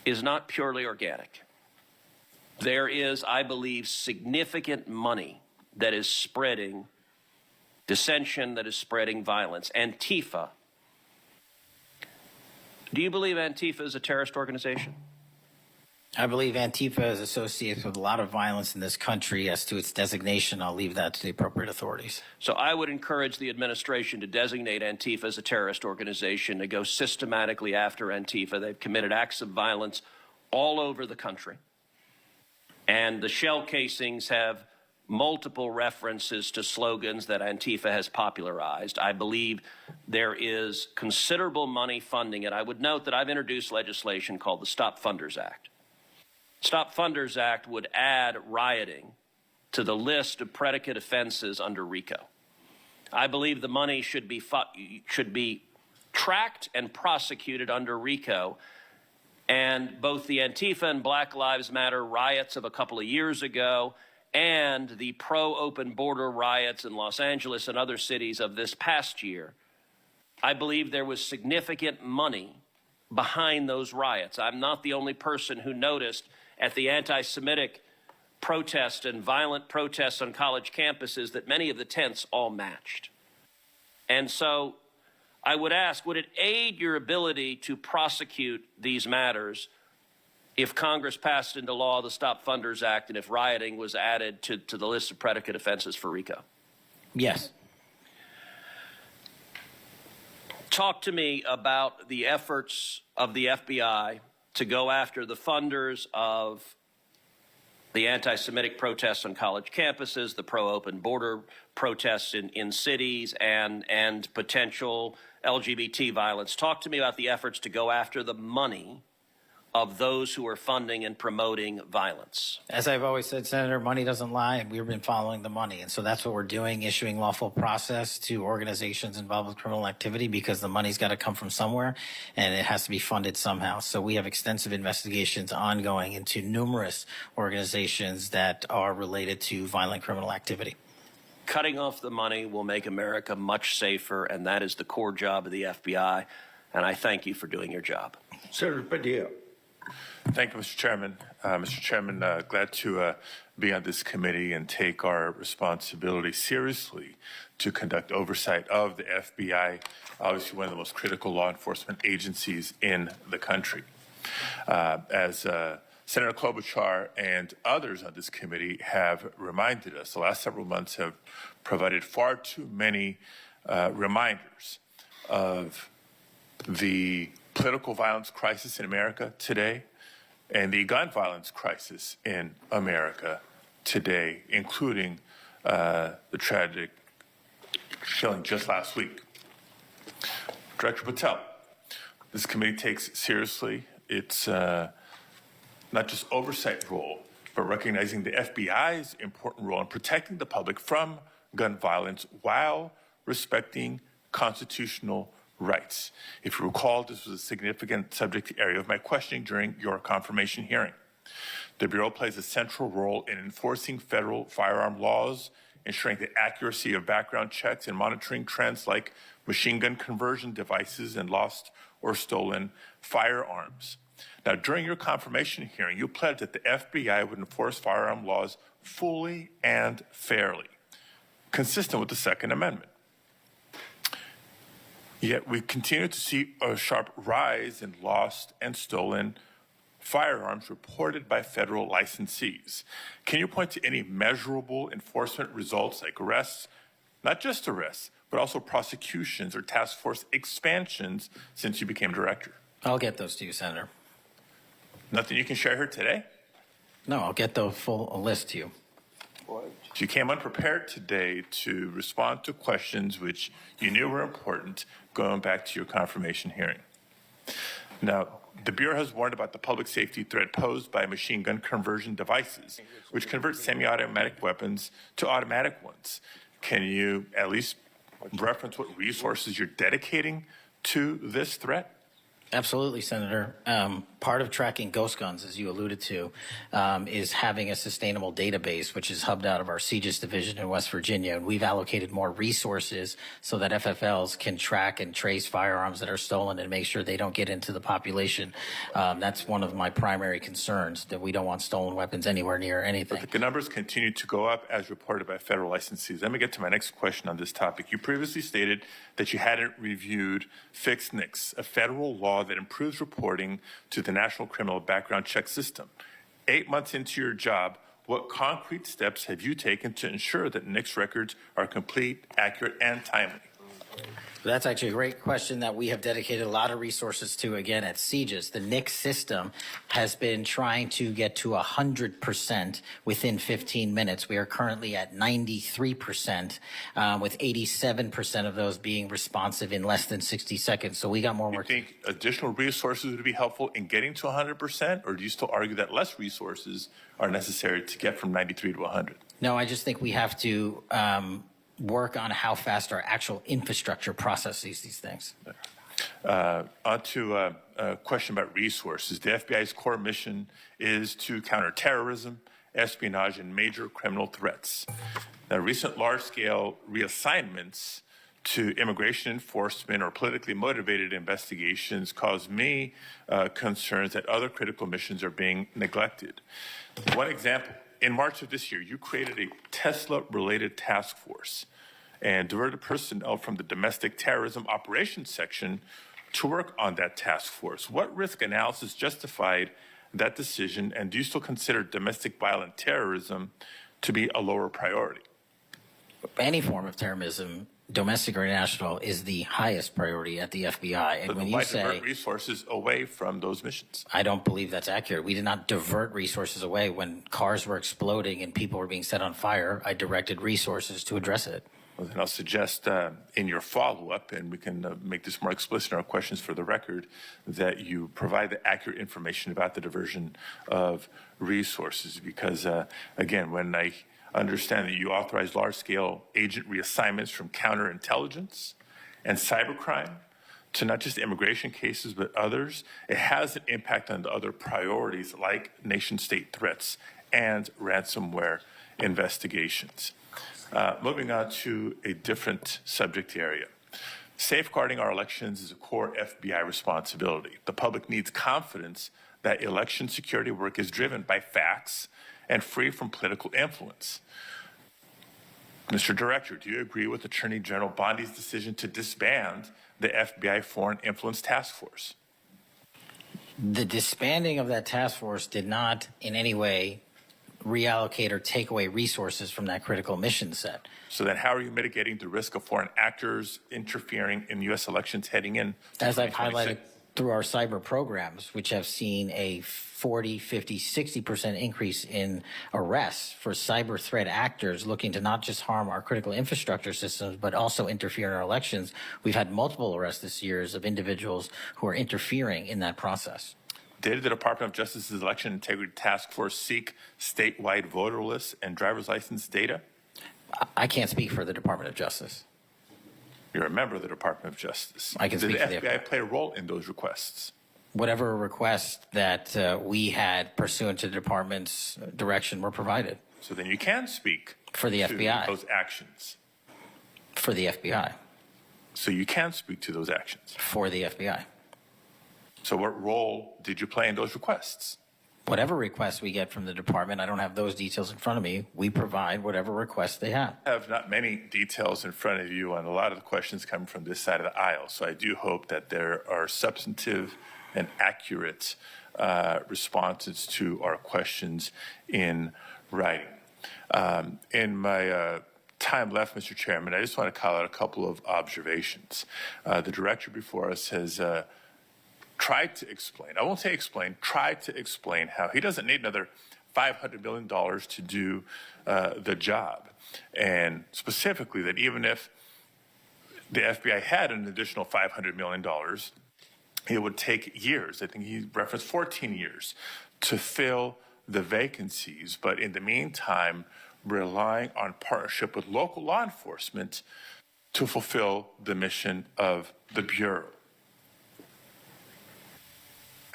is not purely organic. There is, I believe, significant money that is spreading dissension, that is spreading violence. Antifa. Do you believe Antifa is a terrorist organization? I believe Antifa is associated with a lot of violence in this country. As to its designation, I'll leave that to the appropriate authorities. So I would encourage the administration to designate Antifa as a terrorist organization, to go systematically after Antifa. They've committed acts of violence all over the country. And the shell casings have multiple references to slogans that Antifa has popularized. I believe there is considerable money funding it. I would note that I've introduced legislation called the Stop Funders Act. Stop Funders Act would add rioting to the list of predicate offenses under RICO. I believe the money should be tracked and prosecuted under RICO. And both the Antifa and Black Lives Matter riots of a couple of years ago and the pro-open border riots in Los Angeles and other cities of this past year, I believe there was significant money behind those riots. I'm not the only person who noticed at the anti-Semitic protests and violent protests on college campuses that many of the tents all matched. And so I would ask, would it aid your ability to prosecute these matters if Congress passed into law the Stop Funders Act and if rioting was added to the list of predicate offenses for RICO? Yes. Talk to me about the efforts of the FBI to go after the funders of the anti-Semitic protests on college campuses, the pro-open border protests in cities, and potential LGBT violence. Talk to me about the efforts to go after the money of those who are funding and promoting violence. As I've always said, Senator, money doesn't lie, and we've been following the money. And so that's what we're doing, issuing lawful process to organizations involved with criminal activity, because the money's got to come from somewhere, and it has to be funded somehow. So we have extensive investigations ongoing into numerous organizations that are related to violent criminal activity. Cutting off the money will make America much safer, and that is the core job of the FBI. And I thank you for doing your job. Senator Padilla. Thank you, Mr. Chairman. Mr. Chairman, glad to be on this committee and take our responsibility seriously to conduct oversight of the FBI, obviously one of the most critical law enforcement agencies in the country. As Senator Klobuchar and others on this committee have reminded us, the last several months have provided far too many reminders of the political violence crisis in America today and the gun violence crisis in America today, including the tragic killing just last week. Director Patel, this committee takes seriously its not just oversight role, but recognizing the FBI's important role in protecting the public from gun violence while respecting constitutional rights. If you recall, this was a significant subject area of my questioning during your confirmation hearing. The Bureau plays a central role in enforcing federal firearm laws, ensuring the accuracy of background checks, and monitoring trends like machine gun conversion devices and lost or stolen firearms. Now, during your confirmation hearing, you pledged that the FBI would enforce firearm laws fully and fairly, consistent with the Second Amendment. Yet we continue to see a sharp rise in lost and stolen firearms reported by federal licensees. Can you point to any measurable enforcement results like arrests, not just arrests, but also prosecutions or task force expansions since you became director? I'll get those to you, Senator. Nothing you can share here today? No, I'll get the full list to you. So you came unprepared today to respond to questions which you knew were important going back to your confirmation hearing. Now, the Bureau has warned about the public safety threat posed by machine gun conversion devices, which convert semi-automatic weapons to automatic ones. Can you at least reference what resources you're dedicating to this threat? Absolutely, Senator. Part of tracking ghost guns, as you alluded to, is having a sustainable database, which is hubbed out of our CJIS division in West Virginia. And we've allocated more resources so that FFLs can track and trace firearms that are stolen and make sure they don't get into the population. That's one of my primary concerns, that we don't want stolen weapons anywhere near anything. But the numbers continue to go up as reported by federal licensees. Let me get to my next question on this topic. You previously stated that you hadn't reviewed Fix NICS, a federal law that improves reporting to the National Criminal Background Check System. 8 months into your job, what concrete steps have you taken to ensure that NICS records are complete, accurate, and timely? That's actually a great question that we have dedicated a lot of resources to, again, at CJIS. The NICS system has been trying to get to 100% within 15 minutes. We are currently at 93%, with 87% of those being responsive in less than 60 seconds. So we got more work. Do you think additional resources would be helpful in getting to 100%, or do you still argue that less resources are necessary to get from 93 to 100? No, I just think we have to work on how fast our actual infrastructure processes these things. On to a question about resources. The FBI's core mission is to counter terrorism, espionage, and major criminal threats. Now, recent large-scale reassignments to immigration enforcement or politically motivated investigations cause me concerns that other critical missions are being neglected. One example, in March of this year, you created a Tesla-related task force and diverted personnel from the domestic terrorism operations section to work on that task force. What risk analysis justified that decision, and do you still consider domestic violent terrorism to be a lower priority? Any form of terrorism, domestic or international, is the highest priority at the FBI. And But when why you say divert resources away from those missions? I don't believe that's accurate. We did not divert resources away. When cars were exploding and people were being set on fire, I directed resources to address it. Well, then I'll suggest in your follow-up, and we can make this more explicit in our questions for the record, that you provide the accurate information about the diversion of resources. Because, again, when I understand that you authorize large-scale agent reassignments from counterintelligence and cybercrime to not just immigration cases, but others, it has an impact on the other priorities like nation-state threats and ransomware investigations. Moving on to a different subject area. Safeguarding our elections is a core FBI responsibility. The public needs confidence that election security work is driven by facts and free from political influence. Mr. Director, do you agree with Attorney General Bondi's decision to disband the FBI Foreign Influence Task Force? The disbanding of that task force did not in any way reallocate or take away resources from that critical mission set. So then how are you mitigating the risk of foreign actors interfering in U.S. elections heading in to As I've 2026? through our cyber programs, which have seen a 40, 50, 60% increase in arrests for cyber threat actors looking to not just harm our critical infrastructure systems, but also interfere in our elections. We've had multiple arrests this year of individuals who are interfering in that process. Did the Department of Justice's Election Integrity Task Force seek statewide voter lists and driver's license data? I can't speak for the Department of Justice. You're a member of the Department of Justice. I can speak for the Did the FBI play a role in those requests? Whatever request that we had pursuant to the department's direction were provided. So then you can speak for the FBI. Those actions. For the FBI. So you can speak to those actions. For the FBI. So what role did you play in those requests? Whatever requests we get from the department, I don't have those details in front of me. We provide whatever requests they have. I have not many details in front of you on a lot of the questions coming from this side of the aisle. So I do hope that there are substantive and accurate responses to our questions in writing. In my time left, Mr. Chairman, I just want to call out a couple of observations. The director before us has tried to explain, I won't say explain, tried to explain how he doesn't need another $500 million to do the job. And specifically that even if the FBI had an additional $500 million, it would take years. I think he referenced 14 years to fill the vacancies. But in the meantime, relying on partnership with local law enforcement to fulfill the mission of the Bureau.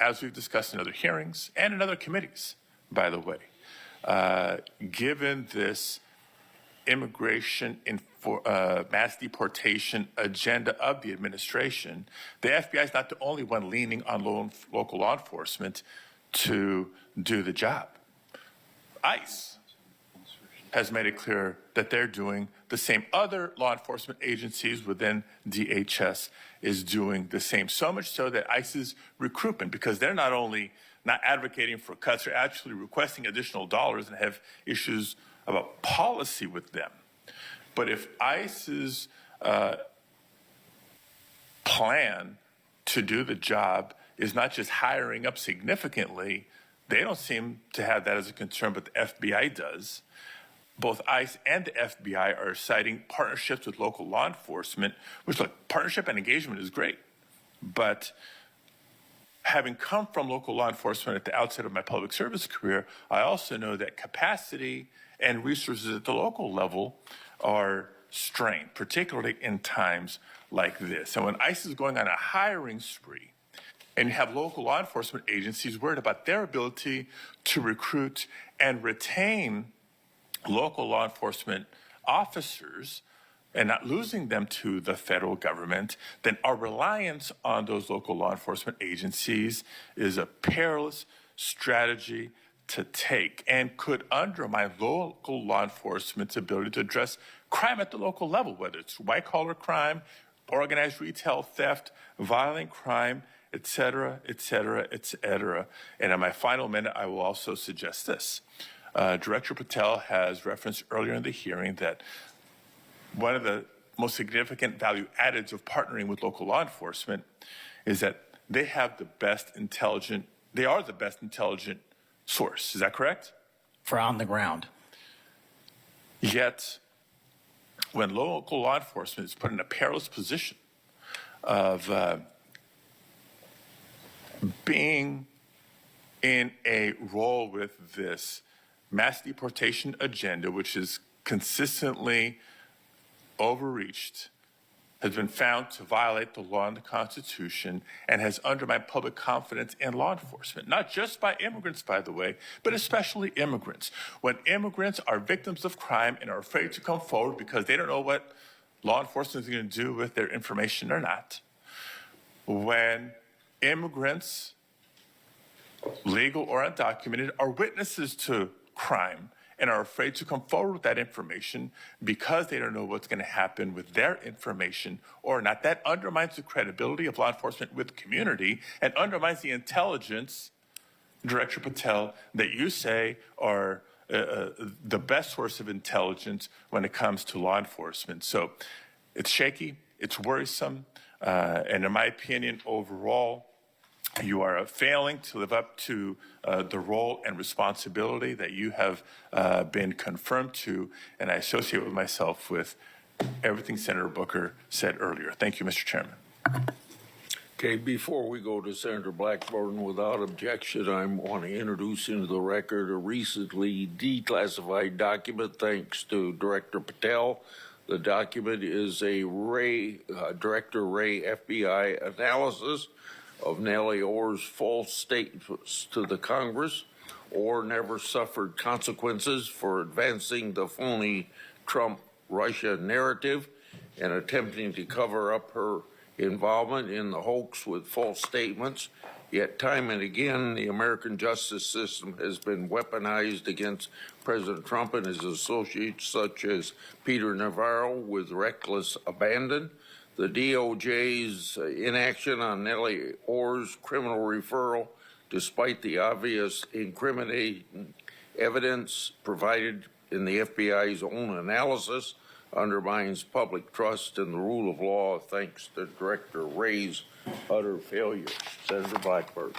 As we've discussed in other hearings and in other committees, by the way, given this immigration mass deportation agenda of the administration, the FBI is not the only one leaning on local law enforcement to do the job. ICE has made it clear that they're doing the same. Other law enforcement agencies within DHS is doing the same. So much so that ICE's recruitment, because they're not only not advocating for cuts, they're actually requesting additional dollars and have issues about policy with them. But if ICE's plan to do the job is not just hiring up significantly, they don't seem to have that as a concern, but the FBI does. Both ICE and the FBI are citing partnerships with local law enforcement, which, look, partnership and engagement is great. But having come from local law enforcement at the outset of my public service career, I also know that capacity and resources at the local level are strained, particularly in times like this. And when ICE is going on a hiring spree, and you have local law enforcement agencies worried about their ability to recruit and retain local law enforcement officers and not losing them to the federal government, then our reliance on those local law enforcement agencies is a perilous strategy to take and could undermine local law enforcement's ability to address crime at the local level, whether it's white-collar crime, organized retail theft, violent crime, et cetera, et cetera, et cetera. And in my final minute, I will also suggest this. Director Patel has referenced earlier in the hearing that one of the most significant value addeds of partnering with local law enforcement is that they have the best intelligent, they are the best intelligent source. Is that correct? For on the ground. Yet, when local law enforcement is put in a perilous position of being in a role with this mass deportation agenda, which is consistently overreached, has been found to violate the law and the Constitution, and has undermined public confidence in law enforcement, not just by immigrants, by the way, but especially immigrants. When immigrants are victims of crime and are afraid to come forward because they don't know what law enforcement is going to do with their information or not, when immigrants, legal or undocumented, are witnesses to crime and are afraid to come forward with that information because they don't know what's going to happen with their information or not. That undermines the credibility of law enforcement with the community and undermines the intelligence, Director Patel, that you say are the best source of intelligence when it comes to law enforcement. So it's shaky, it's worrisome, and in my opinion, overall, You are failing to live up to the role and responsibility that you have been confirmed to, and I associate with myself with everything Senator Booker said earlier. Thank you, Mr. Chairman. Okay, before we go to Senator Blackburn, without objection, I want to introduce into the record a recently declassified document thanks to Director Patel. The document is a Director Ray FBI analysis of Nellie Orr's false statements to the Congress. Orr never suffered consequences for advancing the phony Trump-Russia narrative and attempting to cover up her involvement in the hoax with false statements. Yet time and again, the American justice system has been weaponized against President Trump and his associates, such as Peter Navarro, with reckless abandon. The DOJ's inaction on Nellie Orr's criminal referral, despite the obvious incriminating evidence provided in the FBI's own analysis, undermines public trust in the rule of law thanks to Director Ray's utter failure. Senator Blackburn.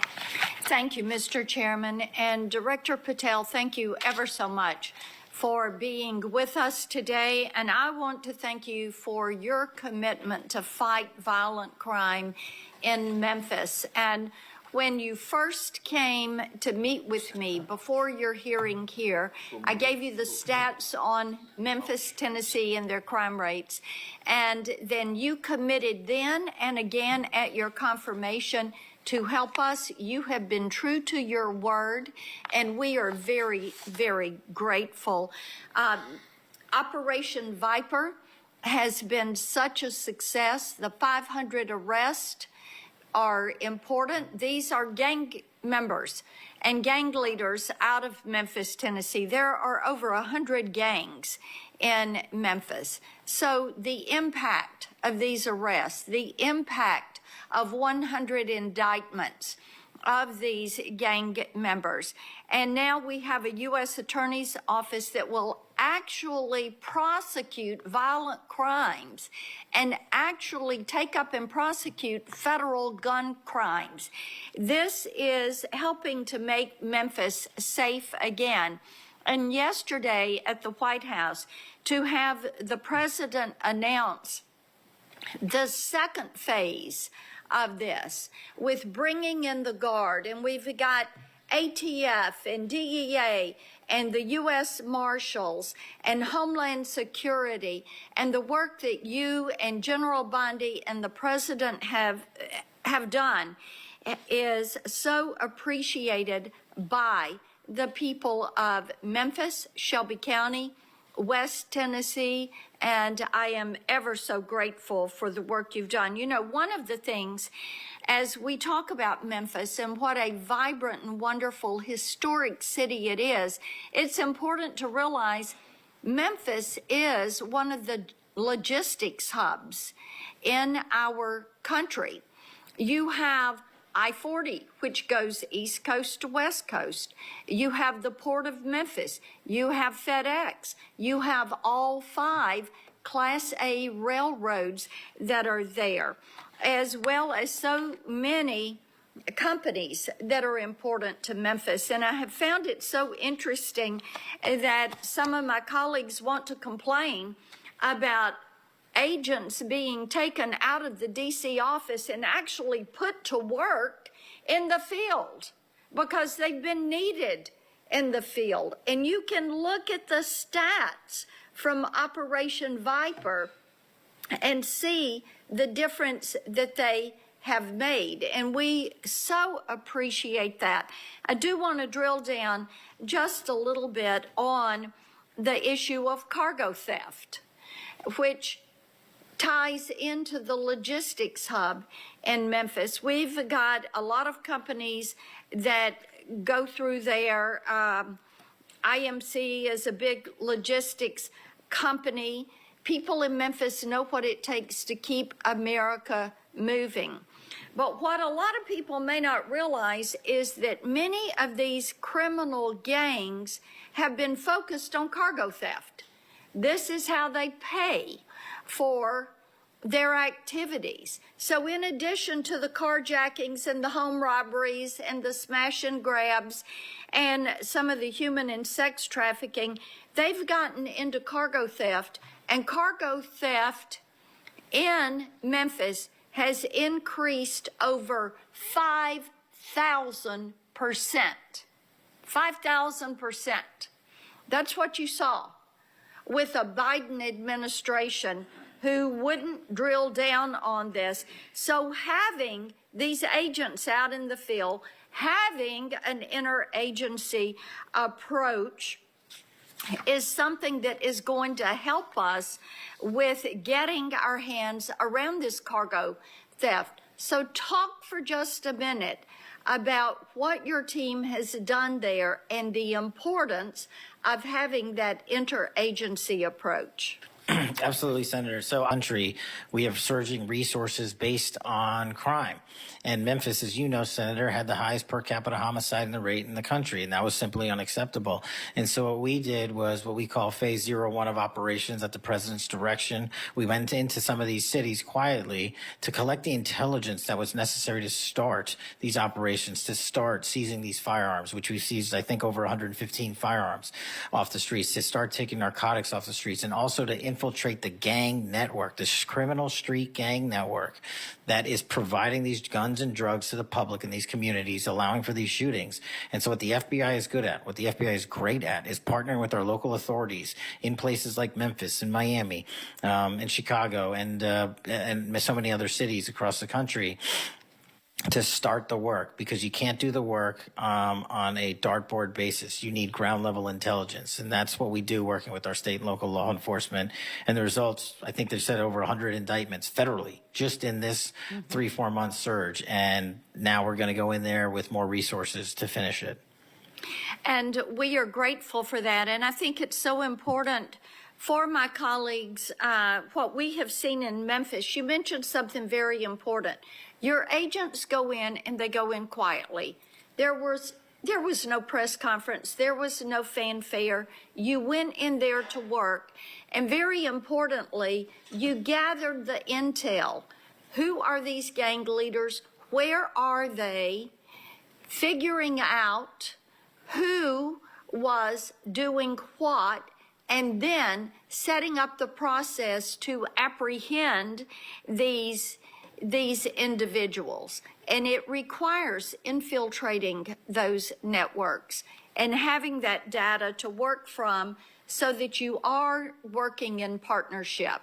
Thank you, Mr. Chairman. And Director Patel, thank you ever so much for being with us today. And I want to thank you for your commitment to fight violent crime in Memphis. And when you first came to meet with me before your hearing here, I gave you the stats on Memphis, Tennessee, and their crime rates. And then you committed then and again at your confirmation to help us. You have been true to your word, and we are very, very grateful. Operation Viper has been such a success. The 500 arrests are important. These are gang members and gang leaders out of Memphis, Tennessee. There are over 100 gangs in Memphis. So the impact of these arrests, the impact of 100 indictments of these gang members. And now we have a U.S. Attorney's Office that will actually prosecute violent crimes and actually take up and prosecute federal gun crimes. This is helping to make Memphis safe again. And yesterday at the White House, to have the president announce the second phase of this with bringing in the Guard, and we've got ATF and DEA and the U.S. Marshals and Homeland Security, and the work that you and General Bondi and the President have done is so appreciated by the people of Memphis, Shelby County, West Tennessee, and I am ever so grateful for the work you've done. You know, one of the things as we talk about Memphis and what a vibrant and wonderful historic city it is, it's important to realize Memphis is one of the logistics hubs in our country. You have I-40, which goes East Coast to West Coast. You have the Port of Memphis. You have FedEx. You have all 5 Class A railroads that are there, as well as so many companies that are important to Memphis. And I have found it so interesting that some of my colleagues want to complain about agents being taken out of the D.C. office and actually put to work in the field because they've been needed in the field. And you can look at the stats from Operation Viper and see the difference that they have made. And we so appreciate that. I do want to drill down just a little bit on the issue of cargo theft, which ties into the logistics hub in Memphis. We've got a lot of companies that go through there. IMC is a big logistics company. People in Memphis know what it takes to keep America moving. But what a lot of people may not realize is that many of these criminal gangs have been focused on cargo theft. This is how they pay for their activities. So in addition to the carjackings and the home robberies and the smash and grabs and some of the human and sex trafficking, they've gotten into cargo theft, and cargo theft in Memphis has increased over 5,000%. 5,000%. That's what you saw with a Biden administration who wouldn't drill down on this. So having these agents out in the field, having an interagency approach is something that is going to help us with getting our hands around this cargo theft. So talk for just a minute about what your team has done there and the importance of having that interagency approach. Absolutely, Senator. So, country, we have surging resources based on crime. And Memphis, as you know, Senator, had the highest per capita homicide rate in the country, and that was simply unacceptable. And so what we did was what we call phase 01 of operations at the president's direction. We went into some of these cities quietly to collect the intelligence that was necessary to start these operations, to start seizing these firearms, which we seized, I think, over 115 firearms off the streets, to start taking narcotics off the streets, and also to infiltrate the gang network, this criminal street gang network that is providing these guns and drugs to the public in these communities, allowing for these shootings. And so what the FBI is good at, what the FBI is great at, is partnering with our local authorities in places like Memphis and Miami and Chicago and so many other cities across the country to start the work, because you can't do the work on a dartboard basis. You need ground level intelligence. And that's what we do working with our state and local law enforcement. And the results, I think they said over 100 indictments federally just in this 3-4 month surge. And now we're going to go in there with more resources to finish it. And we are grateful for that. And I think it's so important for my colleagues, what we have seen in Memphis. You mentioned something very important. Your agents go in and they go in quietly. There was no press conference. There was no fanfare. You went in there to work. And very importantly, you gathered the intel. Who are these gang leaders? Where are they? Figuring out who was doing what, and then setting up the process to apprehend these individuals. And it requires infiltrating those networks and having that data to work from so that you are working in partnership.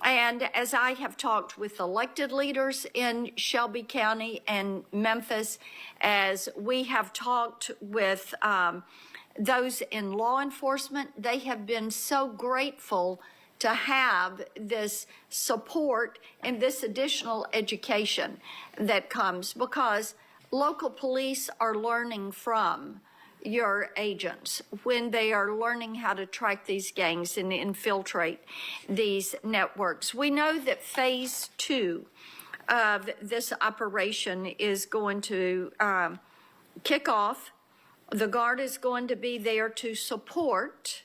And as I have talked with elected leaders in Shelby County and Memphis, as we have talked with those in law enforcement, they have been so grateful to have this support and this additional education that comes, because local police are learning from your agents when they are learning how to track these gangs and infiltrate these networks. We know that phase 2 of this operation is going to kick off. The Guard is going to be there to support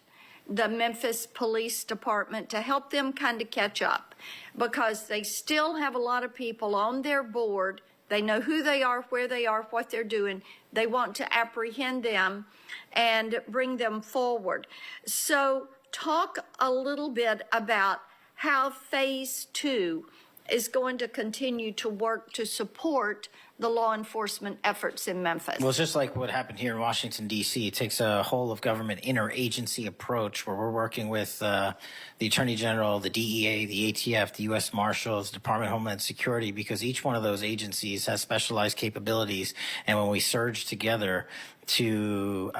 the Memphis Police Department to help them kind of catch up, because they still have a lot of people on their board. They know who they are, where they are, what they're doing. They want to apprehend them and bring them forward. So talk a little bit about how phase 2 is going to continue to work to support the law enforcement efforts in Memphis. Well, it's just like what happened here in Washington, D.C. It takes a whole of government interagency approach where we're working with the Attorney General, the DEA, the ATF, the U.S. Marshals, Department of Homeland Security, because each one of those agencies has specialized capabilities. And when we surge together to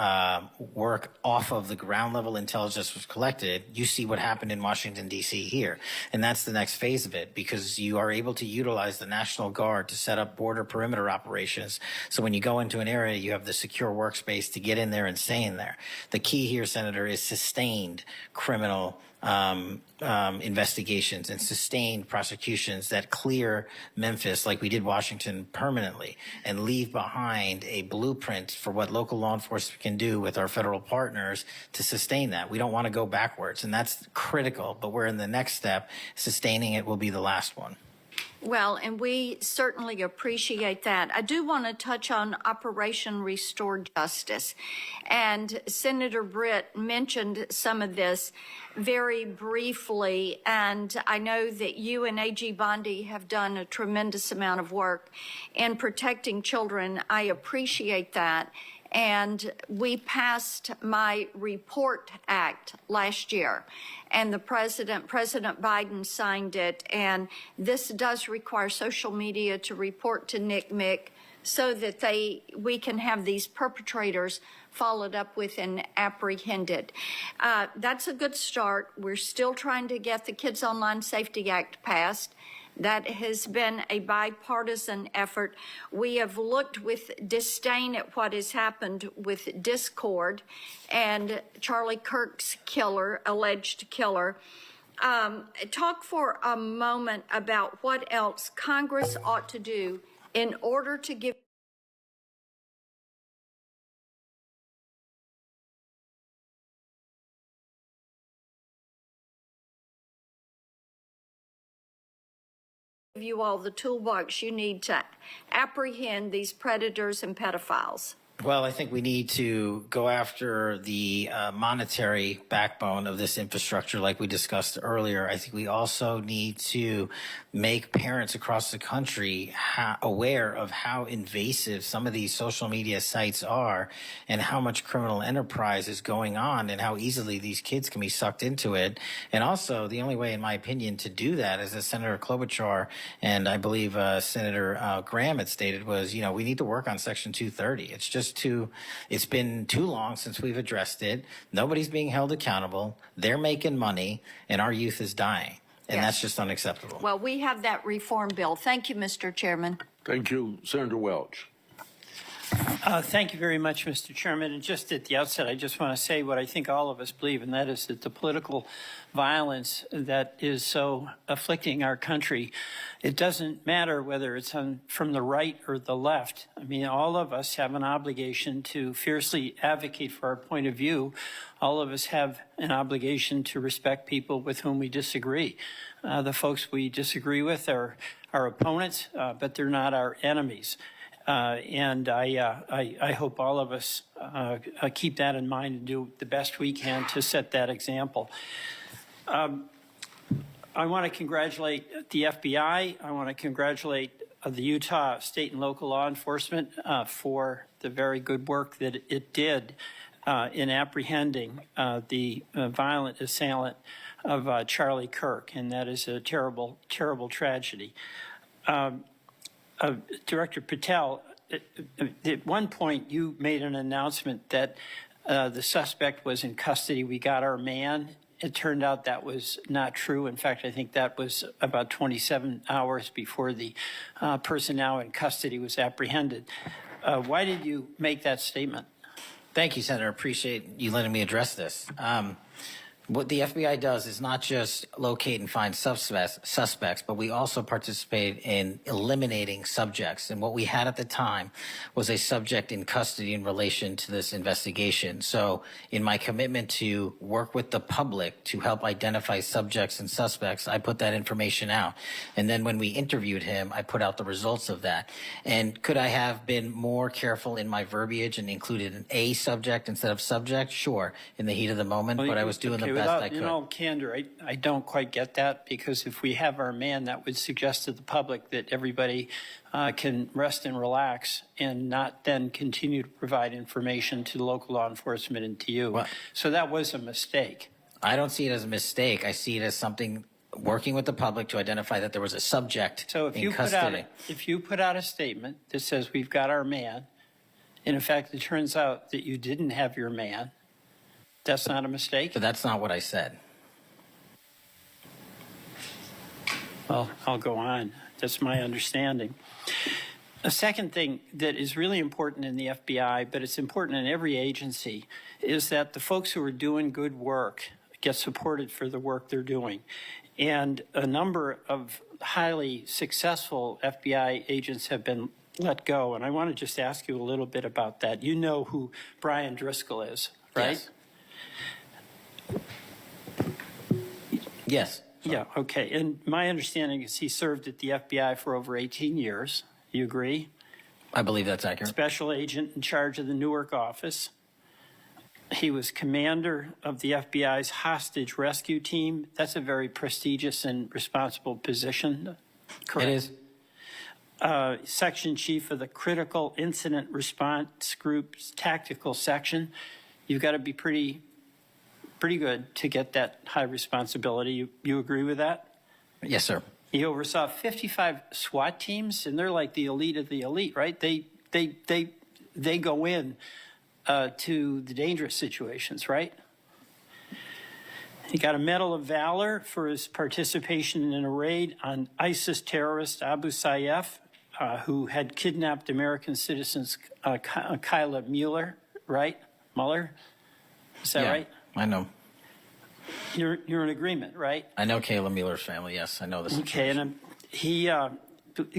work off of the ground level intelligence that was collected, you see what happened in Washington, D.C. here. And that's the next phase of it, because you are able to utilize the National Guard to set up border perimeter operations. So when you go into an area, you have the secure workspace to get in there and stay in there. The key here, Senator, is sustained criminal investigations and sustained prosecutions that clear Memphis, like we did Washington, permanently, and leave behind a blueprint for what local law enforcement can do with our federal partners to sustain that. We don't want to go backwards, and that's critical, but we're in the next step. Sustaining it will be the last one. Well, and we certainly appreciate that. I do want to touch on Operation Restore Justice. And Senator Britt mentioned some of this very briefly. And I know that you and A.G. Bondi have done a tremendous amount of work in protecting children. I appreciate that. And we passed my Report Act last year, and President Biden signed it. And this does require social media to report to NCMEC so that we can have these perpetrators followed up with and apprehended. That's a good start. We're still trying to get the Kids Online Safety Act passed. That has been a bipartisan effort. We have looked with disdain at what has happened with Discord and Charlie Kirk's killer, alleged killer. Talk for a moment about what else Congress ought to do in order to give you all the toolbox you need to apprehend these predators and pedophiles. Well, I think we need to go after the monetary backbone of this infrastructure like we discussed earlier. I think we also need to make parents across the country aware of how invasive some of these social media sites are and how much criminal enterprise is going on and how easily these kids can be sucked into it. And also, the only way, in my opinion, to do that, as Senator Klobuchar and I believe Senator Graham had stated, was, we need to work on Section 230. It's been too long since we've addressed it. Nobody's being held accountable. They're making money, and our youth is dying. And that's just unacceptable. Well, we have that reform bill. Thank you, Mr. Chairman. Thank you, Senator Welch. Thank you very much, Mr. Chairman. And just at the outset, I just want to say what I think all of us believe, and that is that the political violence that is so afflicting our country, it doesn't matter whether it's from the right or the left. I mean, all of us have an obligation to fiercely advocate for our point of view. All of us have an obligation to respect people with whom we disagree. The folks we disagree with are our opponents, but they're not our enemies. And I hope all of us keep that in mind and do the best we can to set that example. I want to congratulate the FBI. I want to congratulate the Utah state and local law enforcement for the very good work that it did in apprehending the violent assailant of Charlie Kirk, and that is a terrible, terrible tragedy. Director Patel, at one point you made an announcement that the suspect was in custody. We got our man. It turned out that was not true. In fact, I think that was about 27 hours before the person now in custody was apprehended. Why did you make that statement? Thank you, Senator. Appreciate you letting me address this. What the FBI does is not just locate and find suspects, but we also participate in eliminating subjects. And what we had at the time was a subject in custody in relation to this investigation. So in my commitment to work with the public to help identify subjects and suspects, I put that information out. And then when we interviewed him, I put out the results of that. And could I have been more careful in my verbiage and included an A subject instead of subject? Sure, in the heat of the moment, but I was doing the best I could. In all candor, I don't quite get that, because if we have our man, that would suggest to the public that everybody can rest and relax and not then continue to provide information to local law enforcement and to you. Well, so that was a mistake. I don't see it as a mistake. I see it as something working with the public to identify that there was a subject in custody. If you put out a statement that says we've got our man, and in fact it turns out that you didn't have your man, that's not a mistake? But that's not what I said. Well, I'll go on. That's my understanding. A second thing that is really important in the FBI, but it's important in every agency, is that the folks who are doing good work get supported for the work they're doing. And a number of highly successful FBI agents have been let go. And I want to just ask you a little bit about that. You know who Brian Driscoll is, right? Yes. Yeah, okay. And my understanding is he served at the FBI for over 18 years. You agree? I believe that's accurate. Special agent in charge of the Newark office. He was commander of the FBI's hostage rescue team. That's a very prestigious and responsible position. Correct. It is. Section chief of the Critical Incident Response Group's tactical section. You've got to be pretty good to get that high responsibility. You agree with that? Yes, sir. He oversaw 55 SWAT teams, and they're like the elite of the elite, right? They go in to the dangerous situations, right? He got a Medal of Valor for his participation in a raid on ISIS terrorist Abu Sayyaf, who had kidnapped American citizens Kyla Mueller, right? Mueller? Is that right? I know. You're in agreement, right? I know Kayla Mueller's family, yes. I know this. Okay, and he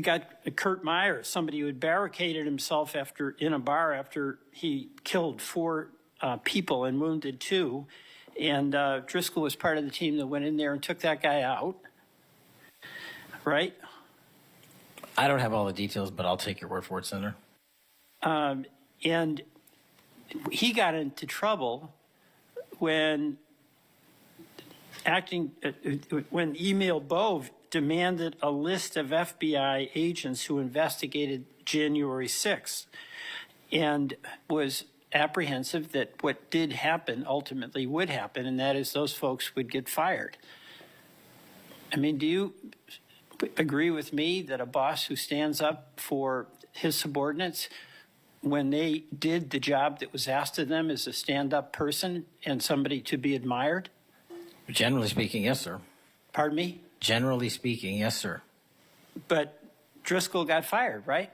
got Kurt Meyer, somebody who had barricaded himself in a bar after he killed 4 people and wounded 2. And Driscoll was part of the team that went in there and took that guy out, right? I don't have all the details, but I'll take your word for it, Senator. And he got into trouble when Emil Bove demanded a list of FBI agents who investigated January 6th and was apprehensive that what did happen ultimately would happen, and that is those folks would get fired. I mean, do you agree with me that a boss who stands up for his subordinates when they did the job that was asked of them is a stand-up person and somebody to be admired? Generally speaking, yes, sir. Pardon me? Generally speaking, yes, sir. But Driscoll got fired, right?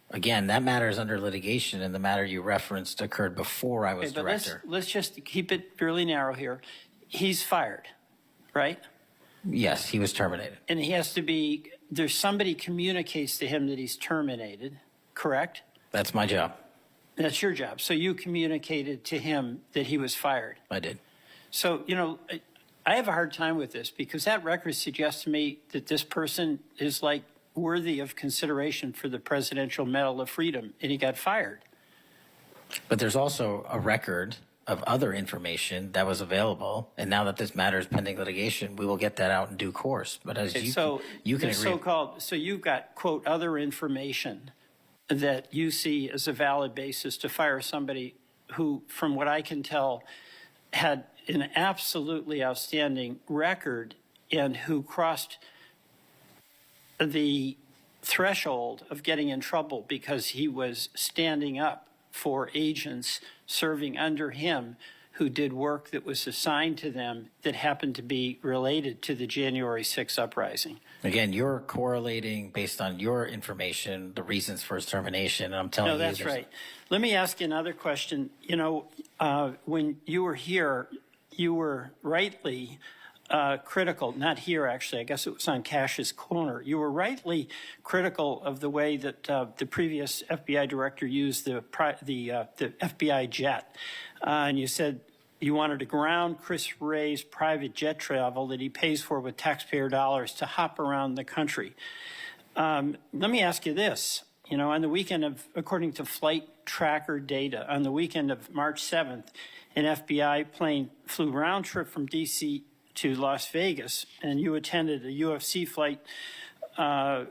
Again, that matter is under litigation, and the matter you referenced occurred before I was director. Let's just keep it fairly narrow here. He's fired, right? Yes, he was terminated. And he has to be, there's somebody communicates to him that he's terminated, correct? That's my job. That's your job. So you communicated to him that he was fired. I did. So, I have a hard time with this because that record suggests to me that this person is like worthy of consideration for the Presidential Medal of Freedom, and he got fired. But there's also a record of other information that was available, and now that this matter is pending litigation, we will get that out in due course. But as you can agree. So you've got, quote, other information that you see as a valid basis to fire somebody who, from what I can tell, had an absolutely outstanding record and who crossed the threshold of getting in trouble because he was standing up for agents serving under him who did work that was assigned to them that happened to be related to the January 6th uprising. Again, you're correlating based on your information the reasons for his termination, and I'm telling you. No, that's right. Let me ask you another question. When you were here, you were rightly critical, not here actually, I guess it was on Cash's corner. You were rightly critical of the way that the previous FBI director used the FBI jet. And you said you wanted to ground Chris Wray's private jet travel that he pays for with taxpayer dollars to hop around the country. Let me ask you this. On the weekend of, according to flight tracker data, on the weekend of March 7th, an FBI plane flew round trip from D.C. to Las Vegas, and you attended a UFC fight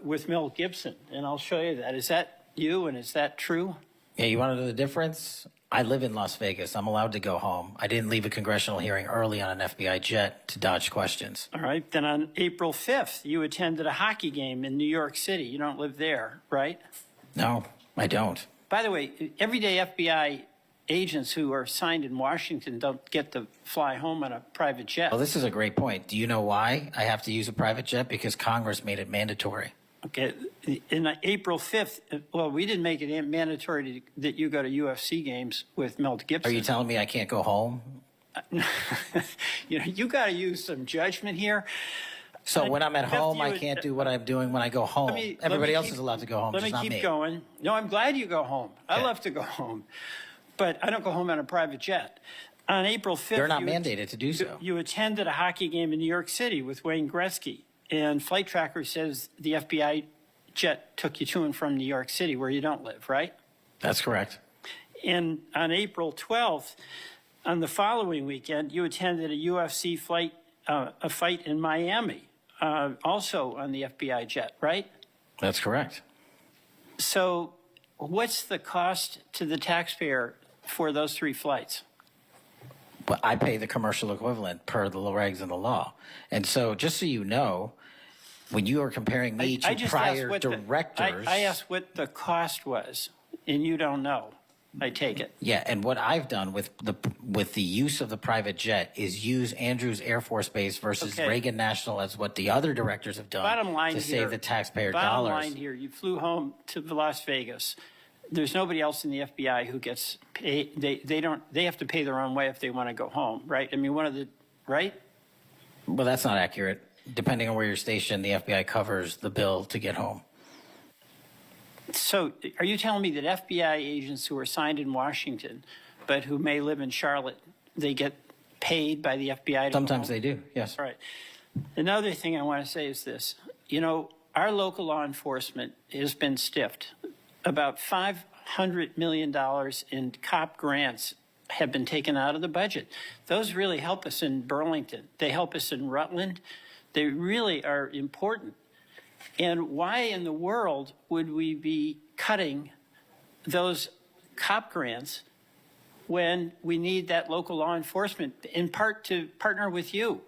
with Mel Gibson, and I'll show you that. Is that you, and is that true? Yeah, you want to know the difference? I live in Las Vegas. I'm allowed to go home. I didn't leave a congressional hearing early on an FBI jet to dodge questions. All right. Then on April 5th, you attended a hockey game in New York City. You don't live there, right? No, I don't. By the way, everyday FBI agents who are assigned in Washington don't get to fly home on a private jet. Well, this is a great point. Do you know why I have to use a private jet? Because Congress made it mandatory. Okay. In April 5th, well, we didn't make it mandatory that you go to UFC games with Mel Gibson. Are you telling me I can't go home you got to use some judgment here. So when I'm at Beth, home, you I would- can't do what I'm doing when I go home. Everybody else is allowed to go home, Let just me not keep me. going. No, I'm glad you go home. I Okay. love to go home, but I don't go home on a private jet. On April 5th, You're not mandated to do so. You attended a hockey game in New York City with Wayne Gretzky, and Flight Tracker says the FBI jet took you to and from New York City, where you don't live, right? That's correct. And on April 12th, on the following weekend, you attended a UFC fight in Miami, also on the FBI jet, right? That's correct. So what's the cost to the taxpayer for those 3 flights? But I pay the commercial equivalent per the regs and the law. And so just so you know, when you are comparing me I to just prior asked what directors. I asked what the cost was, and you don't know. I take it. Yeah, and what I've done with the use of the private jet is use Andrews Air Force Base versus Okay. Reagan National as what the other directors have done Bottom line to here, save the taxpayer bottom dollars. line here, you flew home to Las Vegas. There's nobody else in the FBI who gets paid. They have to pay their own way if they want to go home, right? I mean, right? Well, that's not accurate. Depending on where you're stationed, the FBI covers the bill to get home. So are you telling me that FBI agents who are assigned in Washington, but who may live in Charlotte, they get paid by the FBI to Sometimes go home? they do, yes. All right. Another thing I want to say is this. You know, our local law enforcement has been stiffed. About $500 million in COP grants have been taken out of the budget. Those really help us in Burlington. They help us in Rutland. They really are important. And why in the world would we be cutting those COP grants when we need that local law enforcement, in part to partner with you?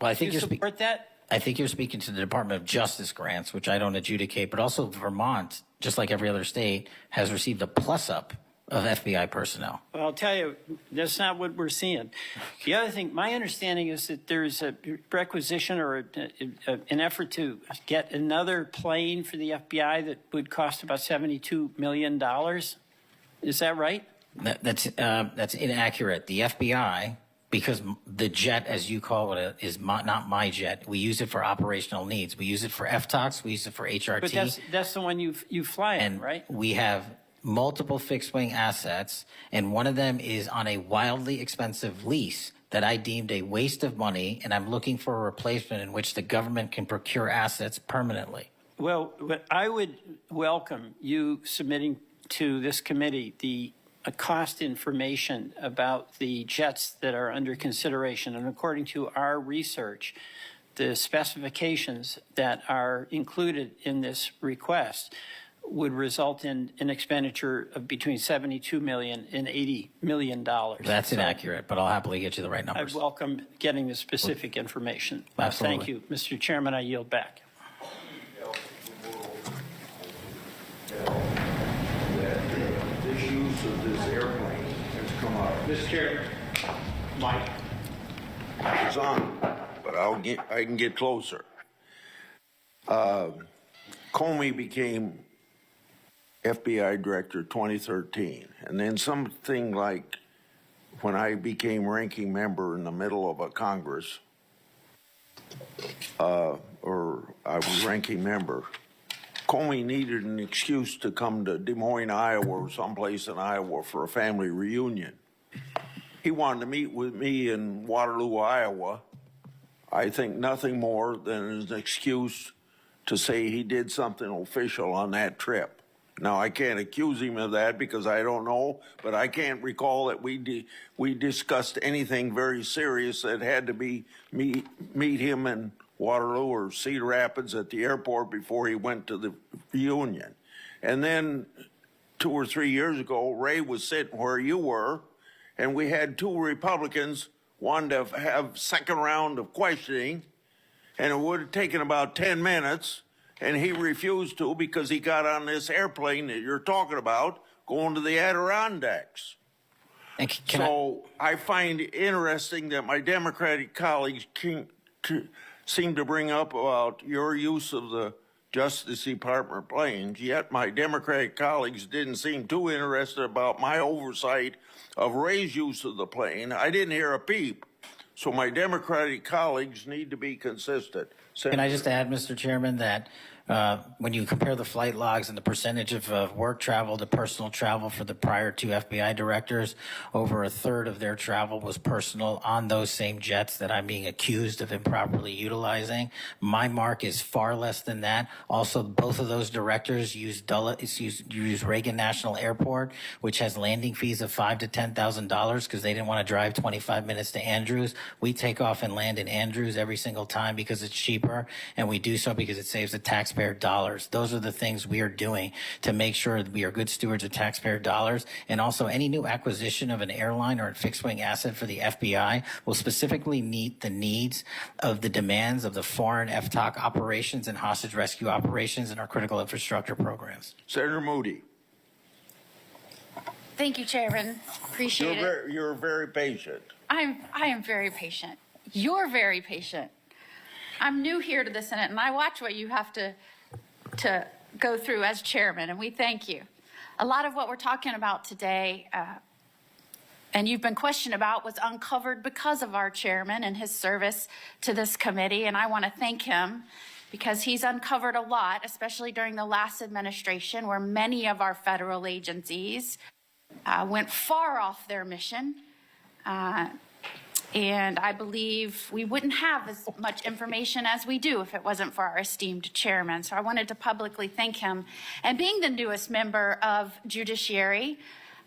Well, I think Do you support that? I think you're speaking to the Department of Justice grants, which I don't adjudicate, but also Vermont, just like every other state, has received a plus-up of FBI personnel. Well, I'll tell you, that's not what we're seeing. The other thing, my understanding is that there's a requisition or an effort to get another plane for the FBI that would cost about $72 million. Is that right? That's inaccurate. The FBI, because the jet, as you call it, is not my jet. We use it for operational needs. We use it for FTOCs. We use it for HRT. But that's the one you fly in, right? We have multiple fixed-wing assets, and one of them is on a wildly expensive lease that I deemed a waste of money, and I'm looking for a replacement in which the government can procure assets permanently. Well, I would welcome you submitting to this committee the cost information about the jets that are under consideration. And according to our research, the specifications that are included in this request would result in an expenditure of between $72 million and $80 million. That's inaccurate, but I'll happily get you the right I numbers. welcome getting the specific information. Absolutely. Thank you. Mr. Chairman, I yield back. This use of this airplane has come up. Mr. Chairman, Mike. It's on, but I can get closer. Comey became FBI director 2013, and then something like when I became ranking member in the middle of a Congress, or I was ranking member, Comey needed an excuse to come to Des Moines, Iowa, or someplace in Iowa for a family reunion. He wanted to meet with me in Waterloo, Iowa. I think nothing more than an excuse to say he did something official on that trip. Now, I can't accuse him of that because I don't know, but I can't recall that we discussed anything very serious that had to be meet him in Waterloo or Cedar Rapids at the airport before he went to the reunion. And then 2 or 3 years ago, Ray was sitting where you were, and we had 2 Republicans wanted to have second round of questioning, and it would have taken about 10 minutes, and he refused to because he got on this airplane that you're talking about going to the Adirondacks. So I find it interesting that my Democratic colleagues seem to bring up about your use of the Justice Department planes, yet my Democratic colleagues didn't seem too interested about my oversight of Ray's use of the plane. I didn't hear a peep. So my Democratic colleagues need to be consistent. Can I just add, Mr. Chairman, that when you compare the flight logs and the percentage of work travel to personal travel for the prior two FBI directors, over a third of their travel was personal on those same jets that I'm being accused of improperly utilizing. My mark is far less than that. Also, both of those directors use Reagan National Airport, which has landing fees of $5,000 to $10,000 because they didn't want to drive 25 minutes to Andrews. We take off and land in Andrews every single time because it's cheaper, and we do so because it saves the taxpayer dollars. Those are the things we are doing to make sure that we are good stewards of taxpayer dollars. And also, any new acquisition of an airline or a fixed-wing asset for the FBI will specifically meet the needs of the demands of the foreign FTOC operations and hostage rescue operations in our critical infrastructure programs. Senator Moody. Thank you, Chairman. Appreciate it. You're very patient. I am very patient. You're very patient. I'm new here to the Senate, and I watch what you have to go through as chairman, and we thank you. A lot of what we're talking about today, and you've been questioned about, was uncovered because of our chairman and his service to this committee, and I want to thank him because he's uncovered a lot, especially during the last administration, where many of our federal agencies went far off their mission. And I believe we wouldn't have as much information as we do if it wasn't for our esteemed chairman. So I wanted to publicly thank him. And being the newest member of Judiciary,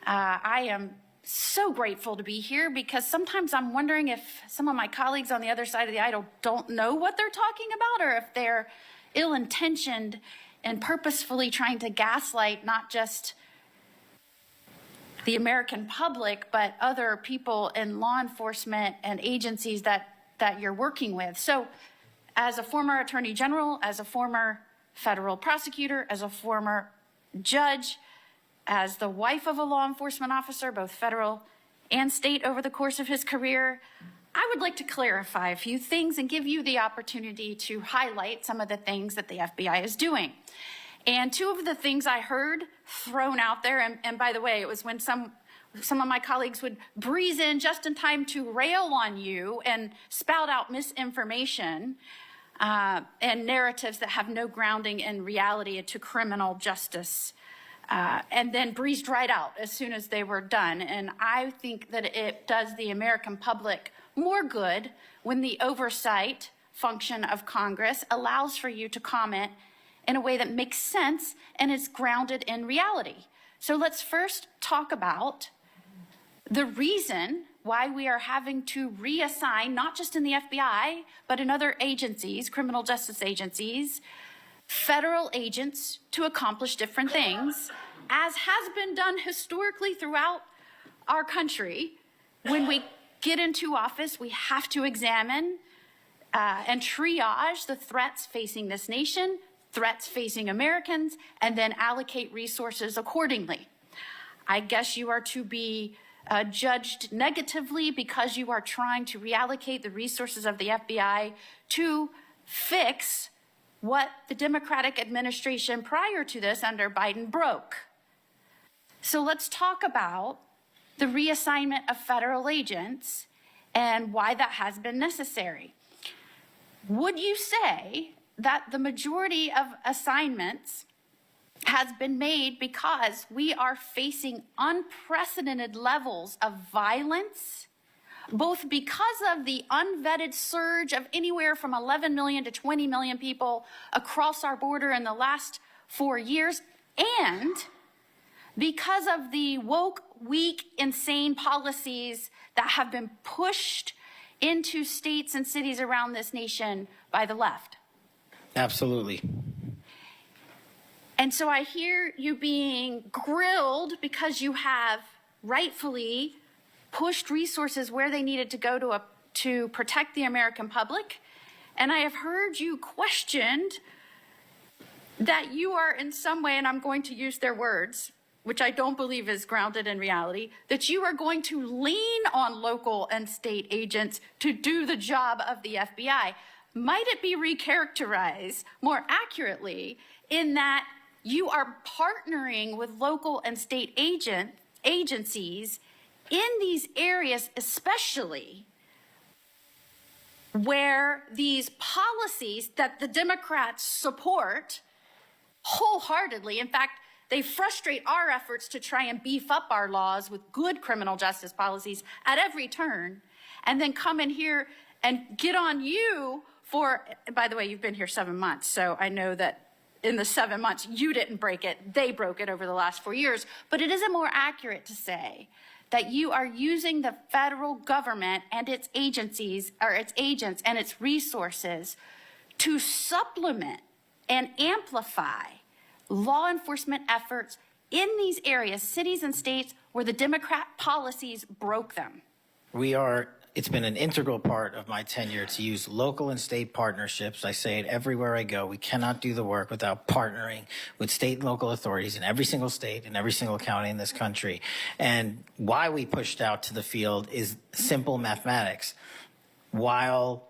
I am so grateful to be here because sometimes I'm wondering if some of my colleagues on the other side of the aisle don't know what they're talking about, or if they're ill-intentioned and purposefully trying to gaslight not just the American public, but other people in law enforcement and agencies that you're working with. So as a former attorney general, as a former federal prosecutor, as a former judge, as the wife of a law enforcement officer, both federal and state over the course of his career, I would like to clarify a few things and give you the opportunity to highlight some of the things that the FBI is doing. And two of the things I heard thrown out there, and by the way, it was when some of my colleagues would breeze in just in time to rail on you and spout out misinformation and narratives that have no grounding in reality to criminal justice, and then breezed right out as soon as they were done. And I think that it does the American public more good when the oversight function of Congress allows for you to comment in a way that makes sense and is grounded in reality. So let's first talk about the reason why we are having to reassign, not just in the FBI, but in other agencies, criminal justice agencies, federal agents to accomplish different things, as has been done historically throughout our country. When we get into office, we have to examine and triage the threats facing this nation, threats facing Americans, and then allocate resources accordingly. I guess you are to be judged negatively because you are trying to reallocate the resources of the FBI to fix what the Democratic administration prior to this under Biden broke. So let's talk about the reassignment of federal agents and why that has been necessary. Would you say that the majority of assignments has been made because we are facing unprecedented levels of violence, both because of the unvetted surge of anywhere from 11 million to 20 million people across our border in the last 4 years, and because of the woke, weak, insane policies that have been pushed into states and cities around this nation by the left? Absolutely. And so I hear you being grilled because you have rightfully pushed resources where they needed to go to protect the American public. And I have heard you questioned that you are in some way, and I'm going to use their words, which I don't believe is grounded in reality, that you are going to lean on local and state agents to do the job of the FBI. might it be recharacterized more accurately in that you are partnering with local and state agencies in these areas, especially where these policies that the Democrats support wholeheartedly, in fact, they frustrate our efforts to try and beef up our laws with good criminal justice policies at every turn, and then come in here and get on you for, by the way, you've been here 7 months, so I know that in the 7 months, you didn't break it, they broke it over the last 4 years, but it isn't more accurate to say that you are using the federal government and its agencies, or its agents and its resources to supplement and amplify law enforcement efforts in these areas, cities and states where the Democrat policies broke them. It's been an integral part of my tenure to use local and state partnerships. I say it everywhere I go. We cannot do the work without partnering with state and local authorities in every single state and every single county in this country. And why we pushed out to the field is simple mathematics. While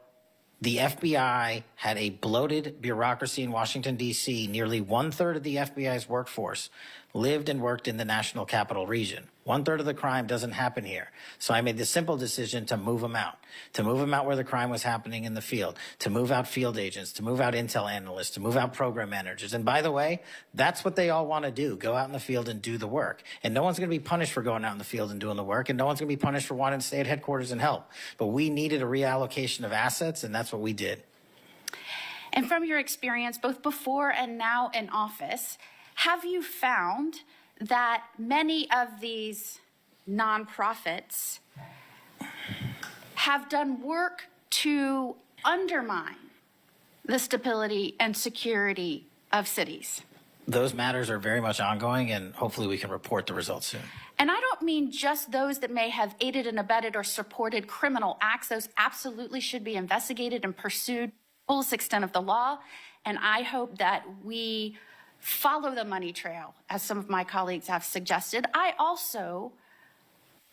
the FBI had a bloated bureaucracy in Washington, D.C., nearly 1/3 of the FBI's workforce lived and worked in the national capital region. 1/3 of the crime doesn't happen here. So I made the simple decision to move them out where the crime was happening in the field, to move out field agents, to move out intel analysts, to move out program managers. And by the way, that's what they all want to do, go out in the field and do the work. And no one's going to be punished for going out in the field and doing the work, and no one's going to be punished for wanting to stay at headquarters and help. But we needed a reallocation of assets, and that's what we did. And from your experience, both before and now in office, have you found that many of these nonprofits have done work to undermine the stability and security of cities? Those matters are very much ongoing, and hopefully we can report the results soon. And I don't mean just those that may have aided and abetted or supported criminal acts. Those absolutely should be investigated and pursued to the fullest extent of the law. And I hope that we follow the money trail, as some of my colleagues have suggested. I also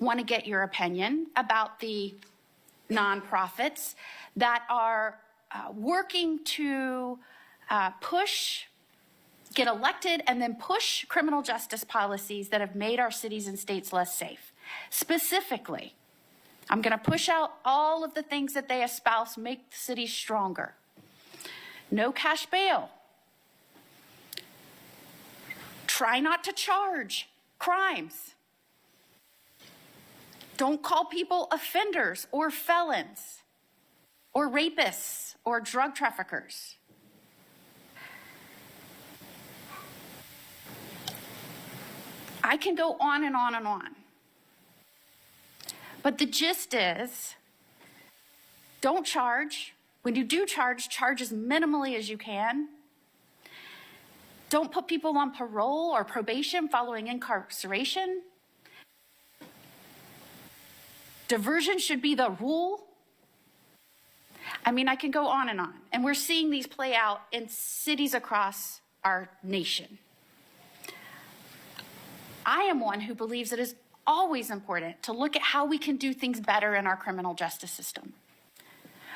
want to get your opinion about the nonprofits that are working to get elected and then push criminal justice policies that have made our cities and states less safe. Specifically, I'm going to push out all of the things that they espouse make the cities stronger. No cash bail. Try not to charge crimes. Don't call people offenders or felons or rapists or drug traffickers. I can go on and on and on. But the gist is, don't charge. When you do charge, charge as minimally as you can. Don't put people on parole or probation following incarceration. Diversion should be the rule. I mean, I can go on. And we're seeing these play out in cities across our nation. I am one who believes it is always important to look at how we can do things better in our criminal justice system.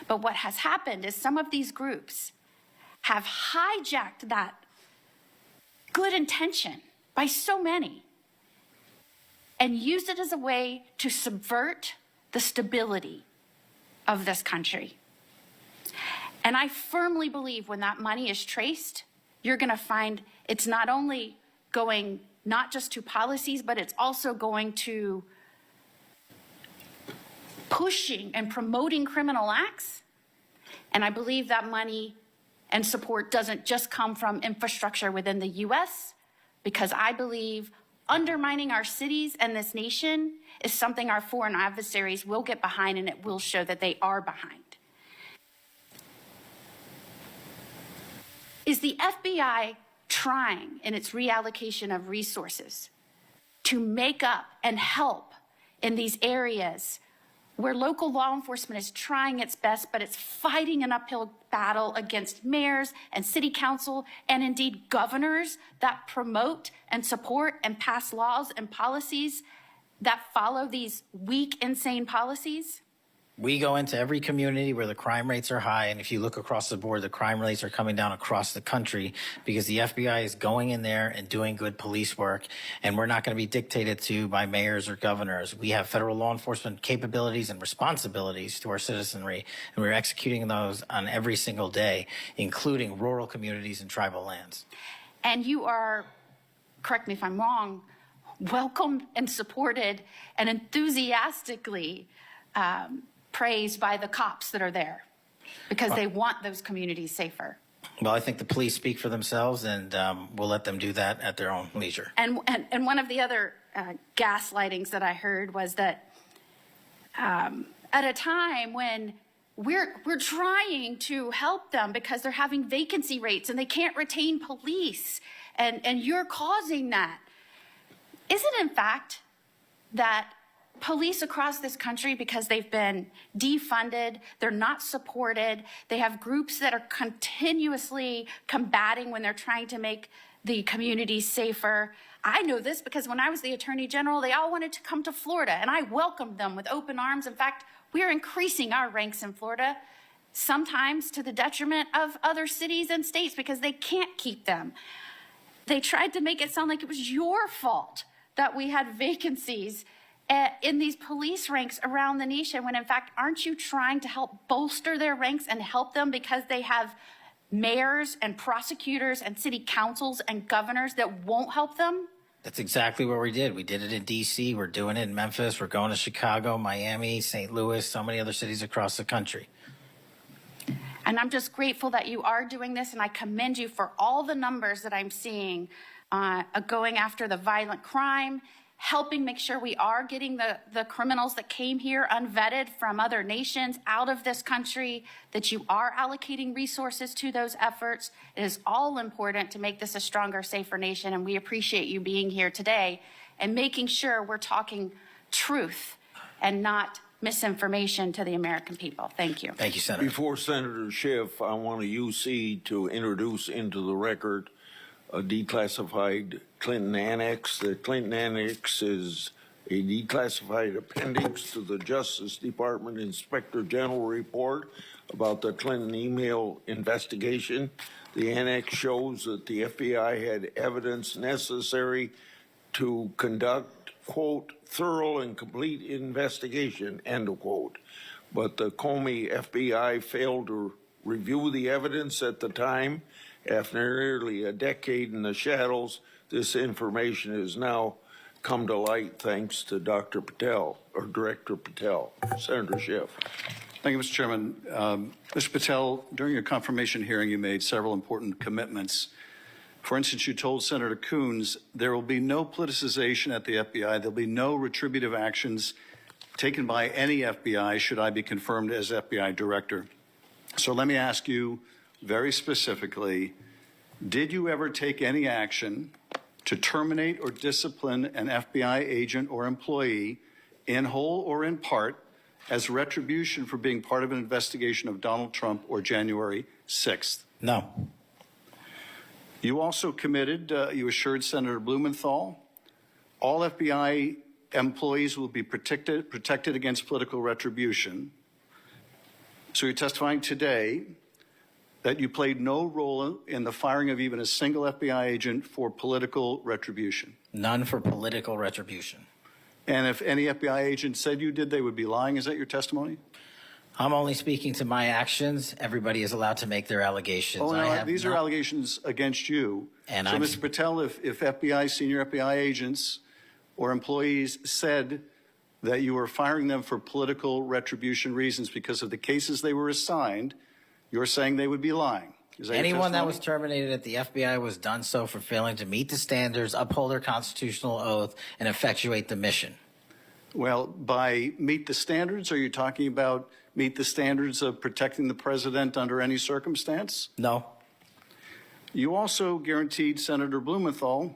But what has happened is some of these groups have hijacked that good intention by so many and used it as a way to subvert the stability of this country. And I firmly believe when that money is traced, you're going to find it's not only going not just to policies, but it's also going to pushing and promoting criminal acts. And I believe that money and support doesn't just come from infrastructure within the U.S., because I believe undermining our cities and this nation is something our foreign adversaries will get behind, and it will show that they are behind. Is the FBI trying in its reallocation of resources to make up and help in these areas where local law enforcement is trying its best, but it's fighting an uphill battle against mayors and city council and indeed governors that promote and support and pass laws and policies that follow these weak, insane policies? We go into every community where the crime rates are high, and if you look across the board, the crime rates are coming down across the country because the FBI is going in there and doing good police work, and we're not going to be dictated to by mayors or governors. We have federal law enforcement capabilities and responsibilities to our citizenry, and we're executing those on every single day, including rural communities and tribal lands. And you are, correct me if I'm wrong, welcomed and supported and enthusiastically praised by the cops that are there because they want those communities safer. Well, I think the police speak for themselves, and we'll let them do that at their own leisure. And one of the other gaslightings that I heard was that at a time when we're trying to help them because they're having vacancy rates and they can't retain police, and you're causing that. Is it in fact that police across this country, because they've been defunded, they're not supported, they have groups that are continuously combating when they're trying to make the communities safer? I know this because when I was the Attorney General, they all wanted to come to Florida, and I welcomed them with open arms. In fact, we are increasing our ranks in Florida, sometimes to the detriment of other cities and states because they can't keep them. They tried to make it sound like it was your fault that we had vacancies in these police ranks around the nation, when in fact, aren't you trying to help bolster their ranks and help them because they have mayors and prosecutors and city councils and governors that won't help them? That's exactly what we did. We did it in D.C., we're doing it in Memphis, we're going to Chicago, Miami, St. Louis, so many other cities across the country. And I'm just grateful that you are doing this, and I commend you for all the numbers that I'm seeing going after the violent crime, helping make sure we are getting the criminals that came here unvetted from other nations out of this country, that you are allocating resources to those efforts. It is all important to make this a stronger, safer nation, and we appreciate you being here today and making sure we're talking truth and not misinformation to the American people. Thank you. Thank you, Senator. Before Senator Schiff, I want a UC to introduce into the record a declassified Clinton Annex. The Clinton Annex is a declassified appendix to the Justice Department Inspector General report about the Clinton email investigation. The annex shows that the FBI had evidence necessary to conduct, quote, thorough and complete investigation, end of quote. But the Comey FBI failed to review the evidence at the time. After nearly a decade in the shadows, this information has now come to light thanks to Dr. Patel, or Director Patel. Senator Schiff. Thank you, Mr. Chairman. Mr. Patel, during your confirmation hearing, you made several important commitments. For instance, you told Senator Coons there will be no politicization at the FBI. There'll be no retributive actions taken by any FBI should I be confirmed as FBI director. So let me ask you very specifically, did you ever take any action to terminate or discipline an FBI agent or employee in whole or in part as retribution for being part of an investigation of Donald Trump or January 6th? No. You also committed, you assured Senator Blumenthal, all FBI employees will be protected against political retribution. So you're testifying today that you played no role in the firing of even a single FBI agent for political retribution. None for political retribution. And if any FBI agent said you did, they would be lying. Is that your testimony? I'm only speaking to my actions. Everybody is allowed to make their allegations. Oh, no, these are allegations against you. And so, Mr. Patel, if FBI, senior FBI agents or employees said that you were firing them for political retribution reasons because of the cases they were assigned, you're saying they would be lying. Is that anyone that was terminated at the FBI was done so for failing to meet the standards, uphold their constitutional oath, and effectuate the mission. Well, by meet the standards, are you talking about meet the standards of protecting the president under any circumstance? No. You also guaranteed Senator Blumenthal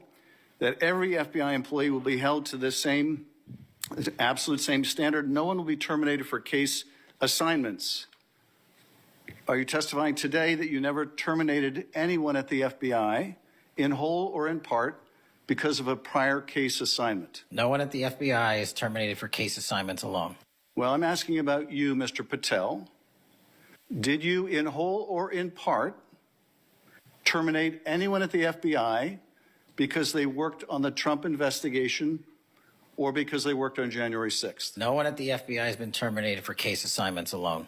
that every FBI employee will be held to the same, absolute same standard. No one will be terminated for case assignments. Are you testifying today that you never terminated anyone at the FBI in whole or in part because of a prior case assignment? No one at the FBI is terminated for case assignments alone. Well, I'm asking about you, Mr. Patel. Did you, in whole or in part, terminate anyone at the FBI because they worked on the Trump investigation or because they worked on January 6th? No one at the FBI has been terminated for case assignments alone.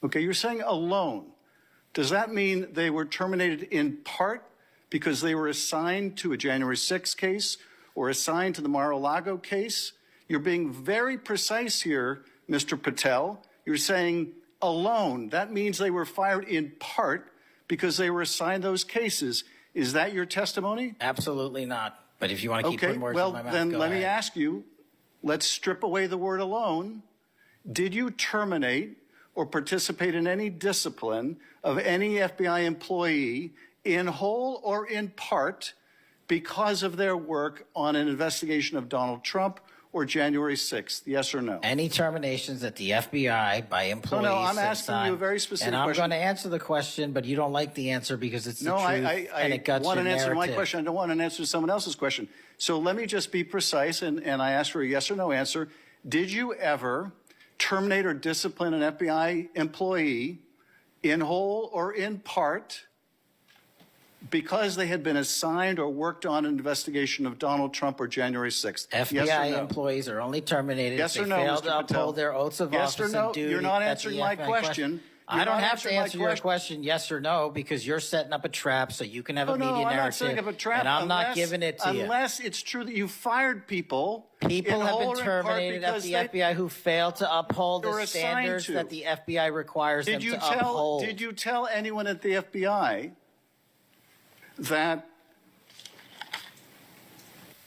Okay, you're saying alone. Does that mean they were terminated in part because they were assigned to a January 6th case or assigned to the Mar-a-Lago case? You're being very precise here, Mr. Patel. You're saying alone. That means they were fired in part because they were assigned those cases. Is that your testimony? Absolutely not. But if you want to keep putting words in my mouth, then go let me ahead. ask you, let's strip away the word alone. Did you terminate or participate in any discipline of any FBI employee in whole or in part because of their work on an investigation of Donald Trump or January 6th? Yes or no? Any terminations at the FBI by employees. No, I'm since asking you a very specific And I'm question. going to answer the question, but you don't like the answer because it's the No, truth and it guts want your an answer to my narrative. question. I don't want an answer to someone else's question. So let me just be precise, and I ask for a yes or no answer. Did you ever terminate or discipline an FBI employee in whole or in part because they had been assigned or worked on an investigation of Donald Trump or January 6th? FBI yes or no? employees are only terminated Yes if or they no, fail Mr. to uphold Patel? their oaths of Yes or office no? and duty. You're not at the answering my FBI question. You're I don't not have to answering my answer your question yes or no because you're setting up a trap so you can have a media I'm narrative. not setting up a trap. And I'm not unless- giving it to you. Unless it's true that you fired people. People in have whole been or in part terminated at because the they- FBI who fail to uphold You're the assigned standards to. that the FBI requires them to uphold. Did you tell anyone at the FBI that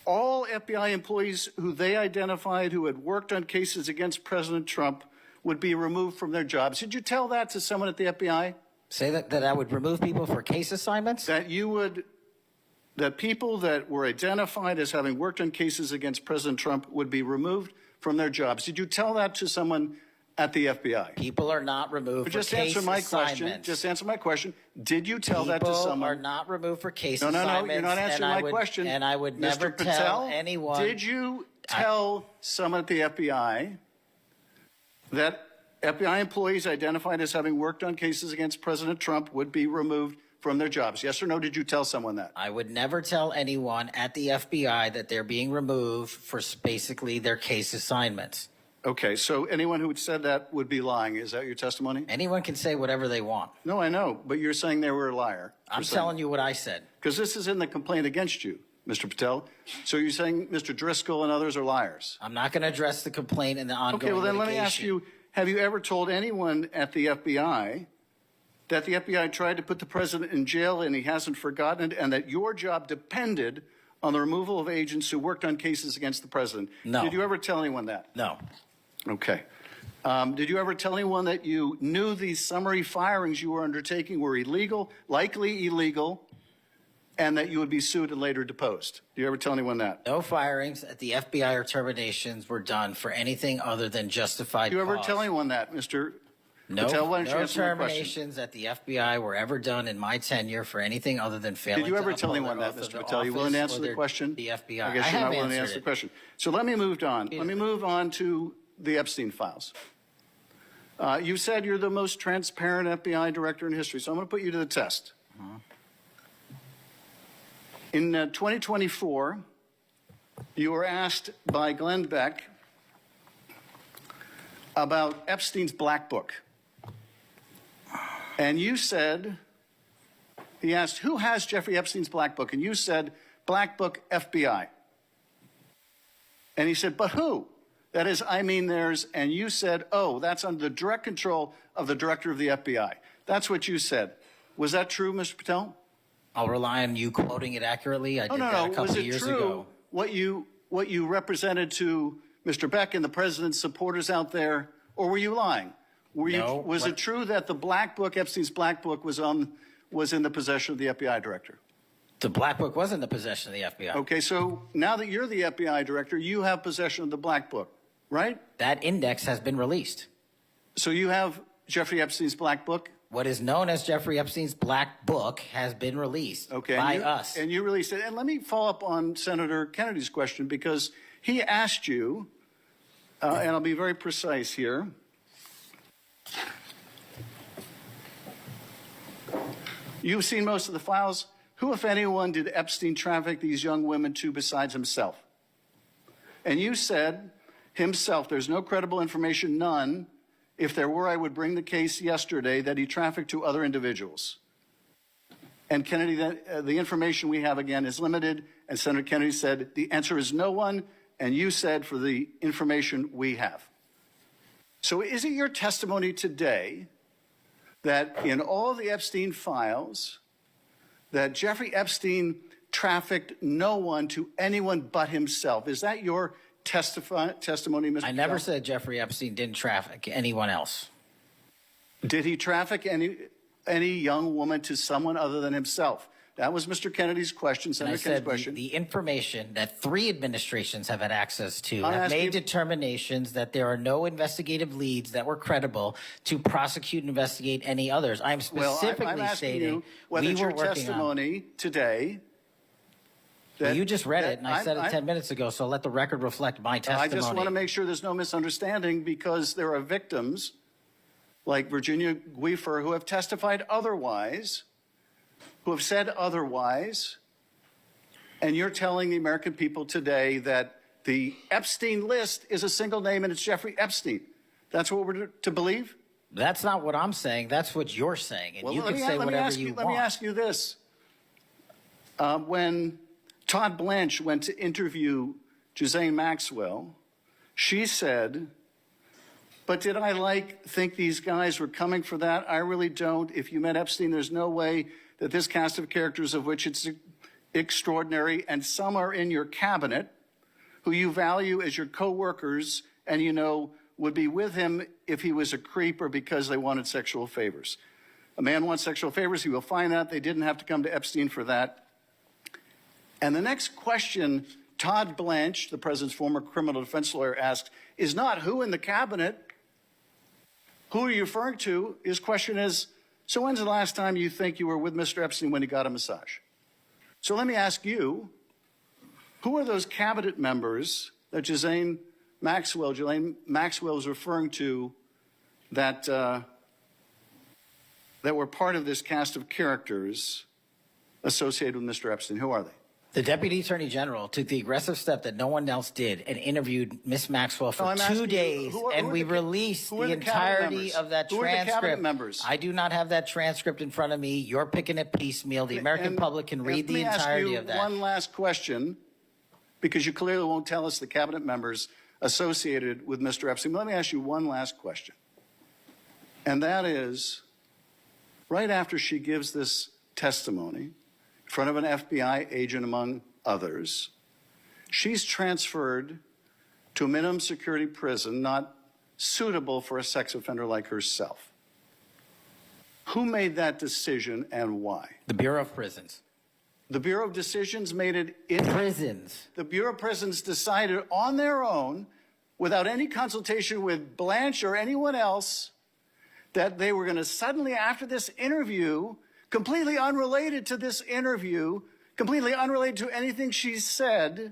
all FBI employees who they identified who had worked on cases against President Trump would be removed from their jobs? Did you tell that to someone at the FBI? Say that I would remove people for case assignments? That people that were identified as having worked on cases against President Trump would be removed from their jobs. Did you tell that to someone at the FBI? People are not removed Just for case answer my assignments. question. Just answer my question. Did you tell that to someone? People are not removed for case No, assignments. you're not answering my and question. And I would Mr. never Patel, tell anyone. Did you tell someone at the FBI that FBI employees identified as having worked on cases against President Trump would be removed from their jobs? Yes or no? Did you tell someone that? I would never tell anyone at the FBI that they're being removed for basically their case assignments. Okay, so anyone who said that would be lying. Is that your testimony? Anyone can say whatever they want. No, I know, but you're saying they were a liar. I'm telling you what I said. Because this is in the complaint against you, Mr. Patel. So you're saying Mr. Driscoll and others are liars? I'm not going to address the complaint in the ongoing Okay, well then let me ask litigation. you, have you ever told anyone at the FBI that the FBI tried to put the president in jail and he hasn't forgotten it, and that your job depended on the removal of agents who worked on cases against the president? No. Did you ever tell anyone that? No. Okay. Did you ever tell anyone that you knew these summary firings you were undertaking were illegal, likely illegal, and that you would be sued and later deposed? Do you ever tell anyone that? No firings at the FBI or terminations were done for anything other than justified Do you ever cause. tell anyone that, Mr. No, Patel? Why don't you no answer my question? terminations at the FBI were ever done in my tenure for anything other than failing Did you ever to tell uphold anyone their that, oath of Mr. the Patel? You willing to office answer or the their- question? The FBI. I guess I you're have not willing to answered answer the it. question. So let me move on. Let me move on to the Epstein files. You said you're the most transparent FBI director in history, so I'm going to put you to the test. In 2024, you were asked by Glenn Beck about Epstein's Black Book. And you said, he asked, who has Jeffrey Epstein's Black Book? And you said, Black Book, FBI. And he said, but who? That is, I mean theirs. And you said, oh, that's under the direct control of the director of the FBI. That's what you said. Was that true, Mr. Patel? I'll rely on you quoting it accurately. I did that a couple Was of it years true ago. what you represented to Mr. Beck and the president's supporters out there, or were you lying? Was it true that the Black Book, Epstein's Black Book, was in the possession of the FBI director? The Black Book was in the possession of the FBI. Okay, so now that you're the FBI director, you have possession of the Black Book, right? That index has been released. So you have Jeffrey Epstein's Black Book? What is known as Jeffrey Epstein's Black Book has been released by us. And you released it. And let me follow up on Senator Kennedy's question, because he asked you and I'll be very precise here. You've seen most of the files. Who, if anyone, did Epstein traffic these young women to besides himself? And you said himself, there's no credible information, none. If there were, I would bring the case yesterday that he trafficked to other individuals. And Kennedy, the information we have again is limited. And Senator Kennedy said the answer is no one. And you said for the information we have. So is it your testimony today that in all the Epstein files, that Jeffrey Epstein trafficked no one to anyone but himself? Is that your testimony, Mr. I never said Jeffrey Epstein didn't traffic anyone else. Did he traffic any young woman to someone other than himself? That was Mr. Kennedy's question, Senator Kennedy's question. The information that 3 administrations have had access to have made determinations that there are no investigative leads that were credible to prosecute and investigate any others. I'm specifically I'm asking stating you whether we it's were your working testimony today. Well, you just read it, and I said it 10 minutes ago, so let the record reflect my testimony. I just want to make sure there's no misunderstanding, because there are victims like Virginia Guifer who have testified otherwise, who have said otherwise, and you're telling the American people today that the Epstein list is a single name and it's Jeffrey Epstein. That's what we're to believe? That's not what I'm saying. That's what you're saying, and you can say whatever you want. Let me ask you this. When Todd Blanche went to interview Ghislaine Maxwell, she said, but did I think these guys were coming for that? I really don't. If you met Epstein, there's no way that this cast of characters, of which it's extraordinary, and some are in your cabinet, who you value as your co-workers, and you know would be with him if he was a creep or because they wanted sexual favors. A man wants sexual favors, he will find out. They didn't have to come to Epstein for that. And the next question Todd Blanche, the president's former criminal defense lawyer, asked is not who in the cabinet, who are you referring to? His question is, so when's the last time you think you were with Mr. Epstein when he got a massage? So let me ask you, who are those cabinet members that Ghislaine Maxwell is referring to that, that were part of this cast of characters associated with Mr. Epstein? Who are they? The Deputy Attorney General took the aggressive step that no one else did and interviewed Ms. Maxwell for 2 days, and we released the entirety of that transcript. Who are the cabinet members? I do not have that transcript in front of me. You're picking it piecemeal. The American public can read the entirety of that. One last question, because you clearly won't tell us the cabinet members associated with Mr. Epstein. Let me ask you one last question. And that is, right after she gives this testimony, in front of an FBI agent, among others, she's transferred to a minimum security prison not suitable for a sex offender like herself. Who made that decision and why? The Bureau of Prisons. The Bureau of Decisions made it in prisons. The Bureau of Prisons decided on their own, without any consultation with Blanche or anyone else, that they were going to suddenly, after this interview, completely unrelated to this interview, completely unrelated to anything she said,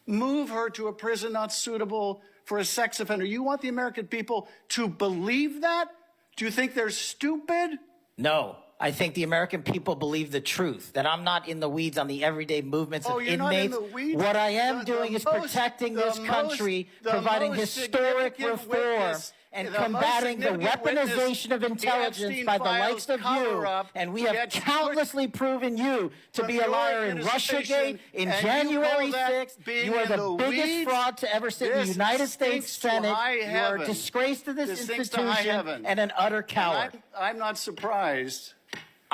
move her to a prison not suitable for a sex offender. You want the American people to believe that? Do you think they're stupid? No. I think the American people believe the truth, that I'm not in the weeds on the everyday movements of inmates. Not in the weeds? What I am doing is protecting this country, providing historic reform, and combating the weaponization of intelligence by the likes of you. And we have countlessly proven you to be a liar in Russiagate, in January 6th. You are the biggest fraud to ever sit in the United States Senate. You are a disgrace to this institution and an utter coward. I'm not surprised.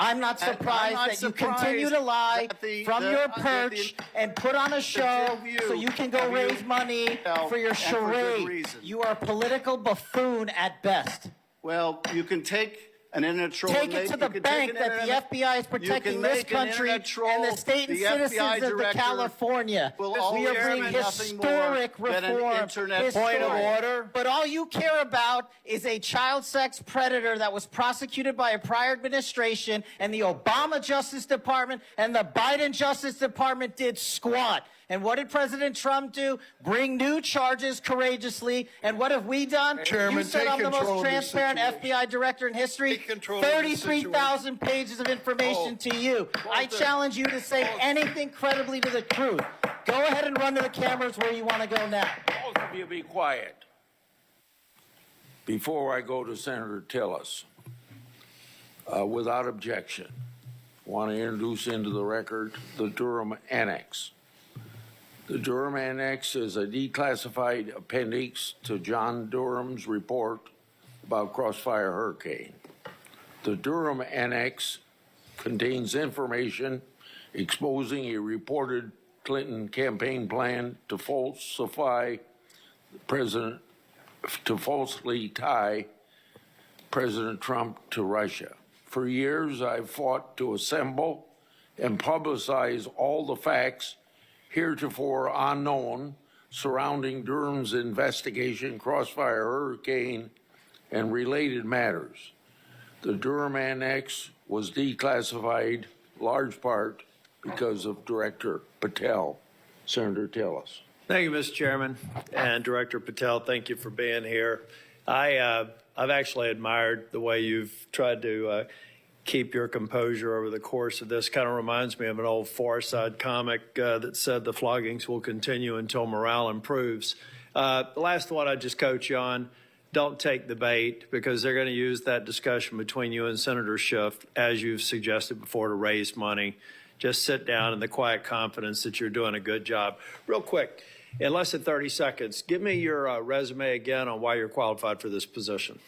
I'm not surprised that you continue to lie from your perch and put on a show so you can go raise money for your charade. You are a political buffoon at best. Well, you can take an internet troll. Take it to the bank that the FBI is protecting this country and the state and citizens of California. We are bringing historic reform. Point of order. But all you care about is a child sex predator that was prosecuted by a prior administration, and the Obama Justice Department and the Biden Justice Department did squat. And what did President Trump do? Bring new charges courageously. And what have we done? Chairman, you said take I'm the control most of this transparent situation. FBI director in history. Take control of this 33,000 pages of information to you. I challenge you to say anything credibly to the truth. Go ahead and run to the cameras where you want to go now. Both of you be quiet. Before I go to Senator Tillis, without objection, I want to introduce into the record the Durham Annex. The Durham Annex is a declassified appendix to John Durham's report about Crossfire Hurricane. The Durham Annex contains information exposing a reported Clinton campaign plan to falsely tie President Trump to Russia. For years, I've fought to assemble and publicize all the facts heretofore unknown surrounding Durham's investigation, Crossfire Hurricane, and related matters. The Durham Annex was declassified large part because of Director Patel. Senator Tillis. Thank you, Mr. Chairman. And Director Patel, thank you for being here. I've actually admired the way you've tried to keep your composure over the course of this. Kind of reminds me of an old Far Side comic that said the floggings will continue until morale improves. The last one I just coach you on, don't take the bait, because they're going to use that discussion between you and Senator Schiff, as you've suggested before, to raise money. Just sit down in the quiet confidence that you're doing a good job. Real quick, in less than 30 seconds, give me your resume again on why you're qualified for this position.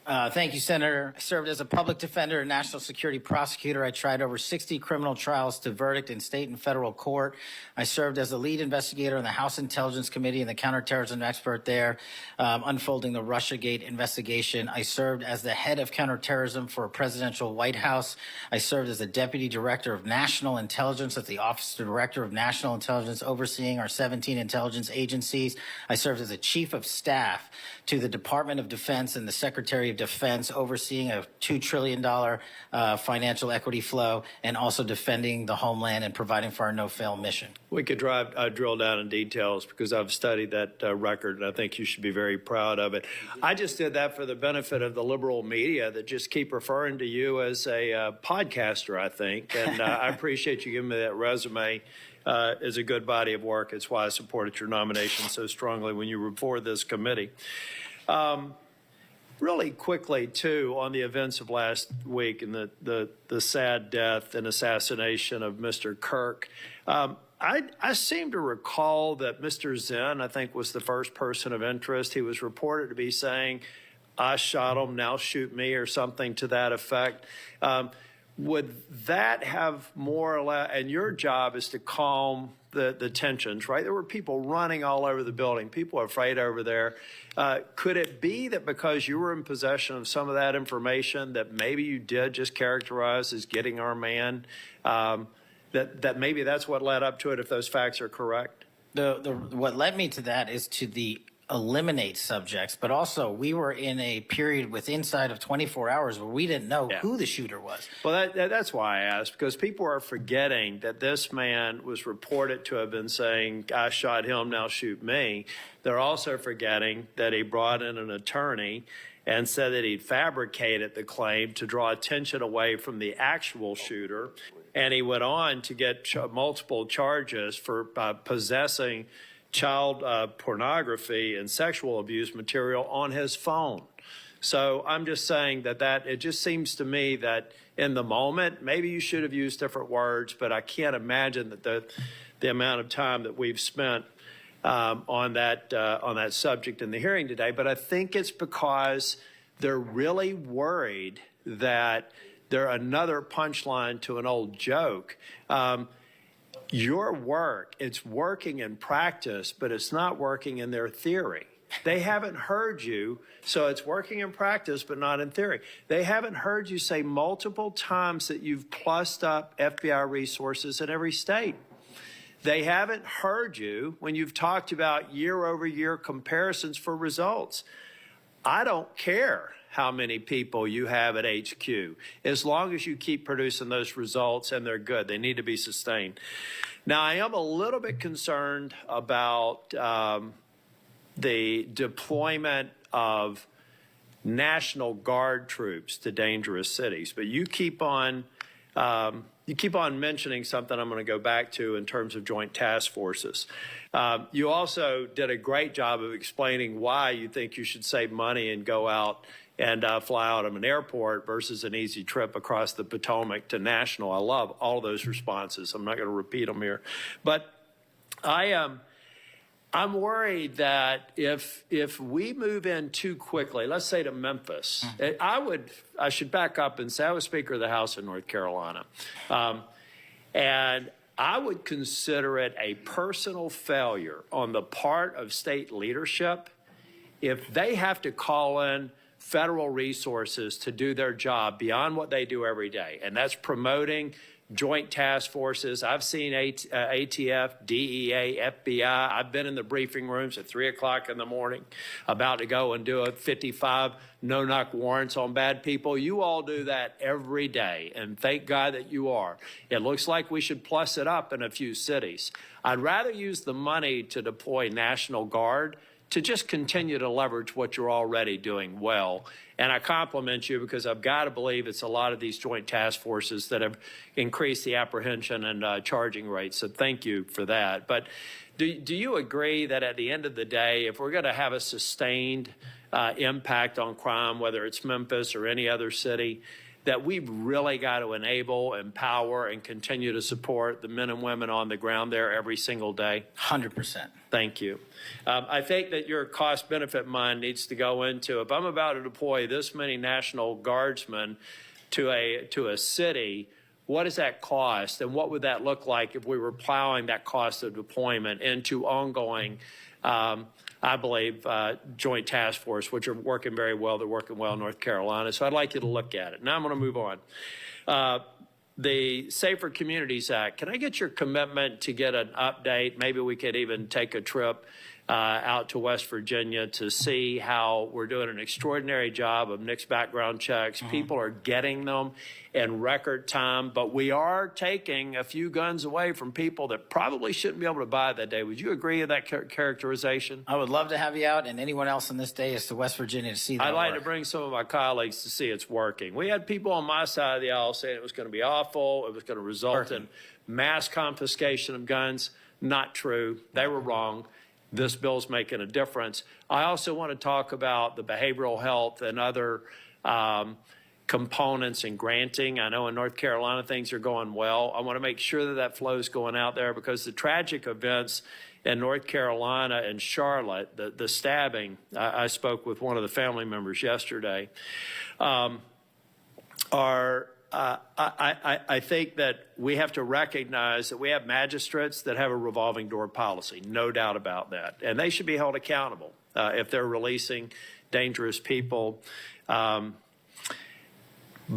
Thank you, Senator. I served as a public defender and national security prosecutor. I tried over 60 criminal trials to verdict in state and federal court. I served as the lead investigator in the House Intelligence Committee and the counterterrorism expert there, unfolding the Russiagate investigation. I served as the head of counterterrorism for a presidential White House. I served as the deputy director of national intelligence at the Office of Director of National Intelligence, overseeing our 17 intelligence agencies. I served as a chief of staff to the Department of Defense and the Secretary of Defense, overseeing a $2 trillion financial equity flow, and also defending the homeland and providing for our no-fail mission. We could drill down in details, because I've studied that record, and I think you should be very proud of it. I just did that for the benefit of the liberal media that just keep referring to you as a podcaster, I think, and I appreciate you giving me that resume. Is a good body of work. It's why I supported your nomination so strongly when you were before this committee. Really quickly, too, on the events of last week and the sad death and assassination of Mr. Kirk, I seem to recall that Mr. Zinn, I think, was the first person of interest. He was reported to be saying, "I shot him, now shoot me," or something to that effect. Would that have more or less, and your job is to calm the tensions, right? There were people running all over the building. People are afraid over there. Could it be that because you were in possession of some of that information that maybe you did just characterize as getting our man, that maybe that's what led up to it, if those facts are correct? What led me to that is to the eliminate subjects, but also we were in a period with inside of 24 hours where we didn't know who the shooter was. Well, that's why I asked, because people are forgetting that this man was reported to have been saying, "I shot him, now shoot me." They're also forgetting that he brought in an attorney and said that he'd fabricated the claim to draw attention away from the actual shooter. And he went on to get multiple charges for possessing child pornography and sexual abuse material on his phone. So I'm just saying that it just seems to me that in the moment, maybe you should have used different words, but I can't imagine that the amount of time that we've spent on that subject in the hearing today. But I think it's because they're really worried that they're another punchline to an old joke. Your work, it's working in practice, but it's not working in their theory. They haven't heard you, so it's working in practice, but not in theory. They haven't heard you say multiple times that you've plussed up FBI resources in every state. They haven't heard you when you've talked about year-over-year comparisons for results. I don't care how many people you have at HQ, as long as you keep producing those results and they're good. They need to be sustained. Now, I am a little bit concerned about the deployment of National Guard troops to dangerous cities, but you keep on mentioning something I'm going to go back to in terms of joint task forces. You also did a great job of explaining why you think you should save money and go out and fly out of an airport versus an easy trip across the Potomac to National. I love all those responses. I'm not going to repeat them here. But I'm worried that if we move in too quickly, let's say to Memphis, I should back up and say I was Speaker of the House in North Carolina. And I would consider it a personal failure on the part of state leadership if they have to call in federal resources to do their job beyond what they do every day. And that's promoting joint task forces. I've seen ATF, DEA, FBI. I've been in the briefing rooms at 3 o'clock in the morning about to go and do a 55 no-knock warrants on bad people. You all do that every day, and thank God that you are. It looks like we should plus it up in a few cities. I'd rather use the money to deploy National Guard to just continue to leverage what you're already doing well. And I compliment you because I've got to believe it's a lot of these joint task forces that have increased the apprehension and charging rates. So thank you for that. But do you agree that at the end of the day, if we're going to have a sustained impact on crime, whether it's Memphis or any other city, that we've really got to enable, empower, and continue to support the men and women on the ground there every single day? 100%. Thank you. I think that your cost-benefit mind needs to go into, if I'm about to deploy this many National Guardsmen to a city, what does that cost? And what would that look like if we were plowing that cost of deployment into ongoing, I believe, joint task force, which are working very well. They're working well in North Carolina. So I'd like you to look at it. Now I'm going to move on. The Safer Communities Act, can I get your commitment to get an update? Maybe we could even take a trip out to West Virginia to see how we're doing an extraordinary job of NICS background checks. People are getting them in record time, but we are taking a few guns away from people that probably shouldn't be able to buy that day. Would you agree with that characterization? I would love to have you out and anyone else on this day is to West Virginia to see that I'd like work. to bring some of my colleagues to see it's working. We had people on my side of the aisle saying it was going to be awful, it was going to result in mass confiscation of guns. Not true. They were wrong. This bill's making a difference. I also want to talk about the behavioral health and other components in granting. I know in North Carolina things are going well. I want to make sure that that flow is going out there because the tragic events in North Carolina and Charlotte, the stabbing, I spoke with one of the family members yesterday, I think that we have to recognize that we have magistrates that have a revolving door policy, no doubt about that. And they should be held accountable if they're releasing dangerous people. But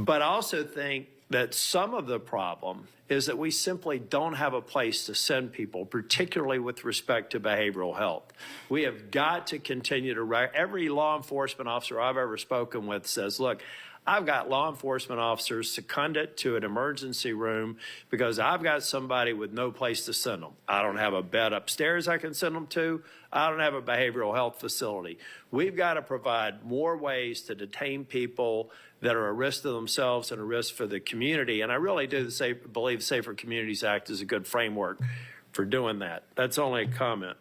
I also think that some of the problem is that we simply don't have a place to send people, particularly with respect to behavioral health. We have got to continue to, every law enforcement officer I've ever spoken with says, look, I've got law enforcement officers seconded to an emergency room because I've got somebody with no place to send them. I don't have a bed upstairs I can send them to. I don't have a behavioral health facility. We've got to provide more ways to detain people that are a risk to themselves and a risk for the community. And I really do believe the Safer Communities Act is a good framework for doing that. That's only a comment.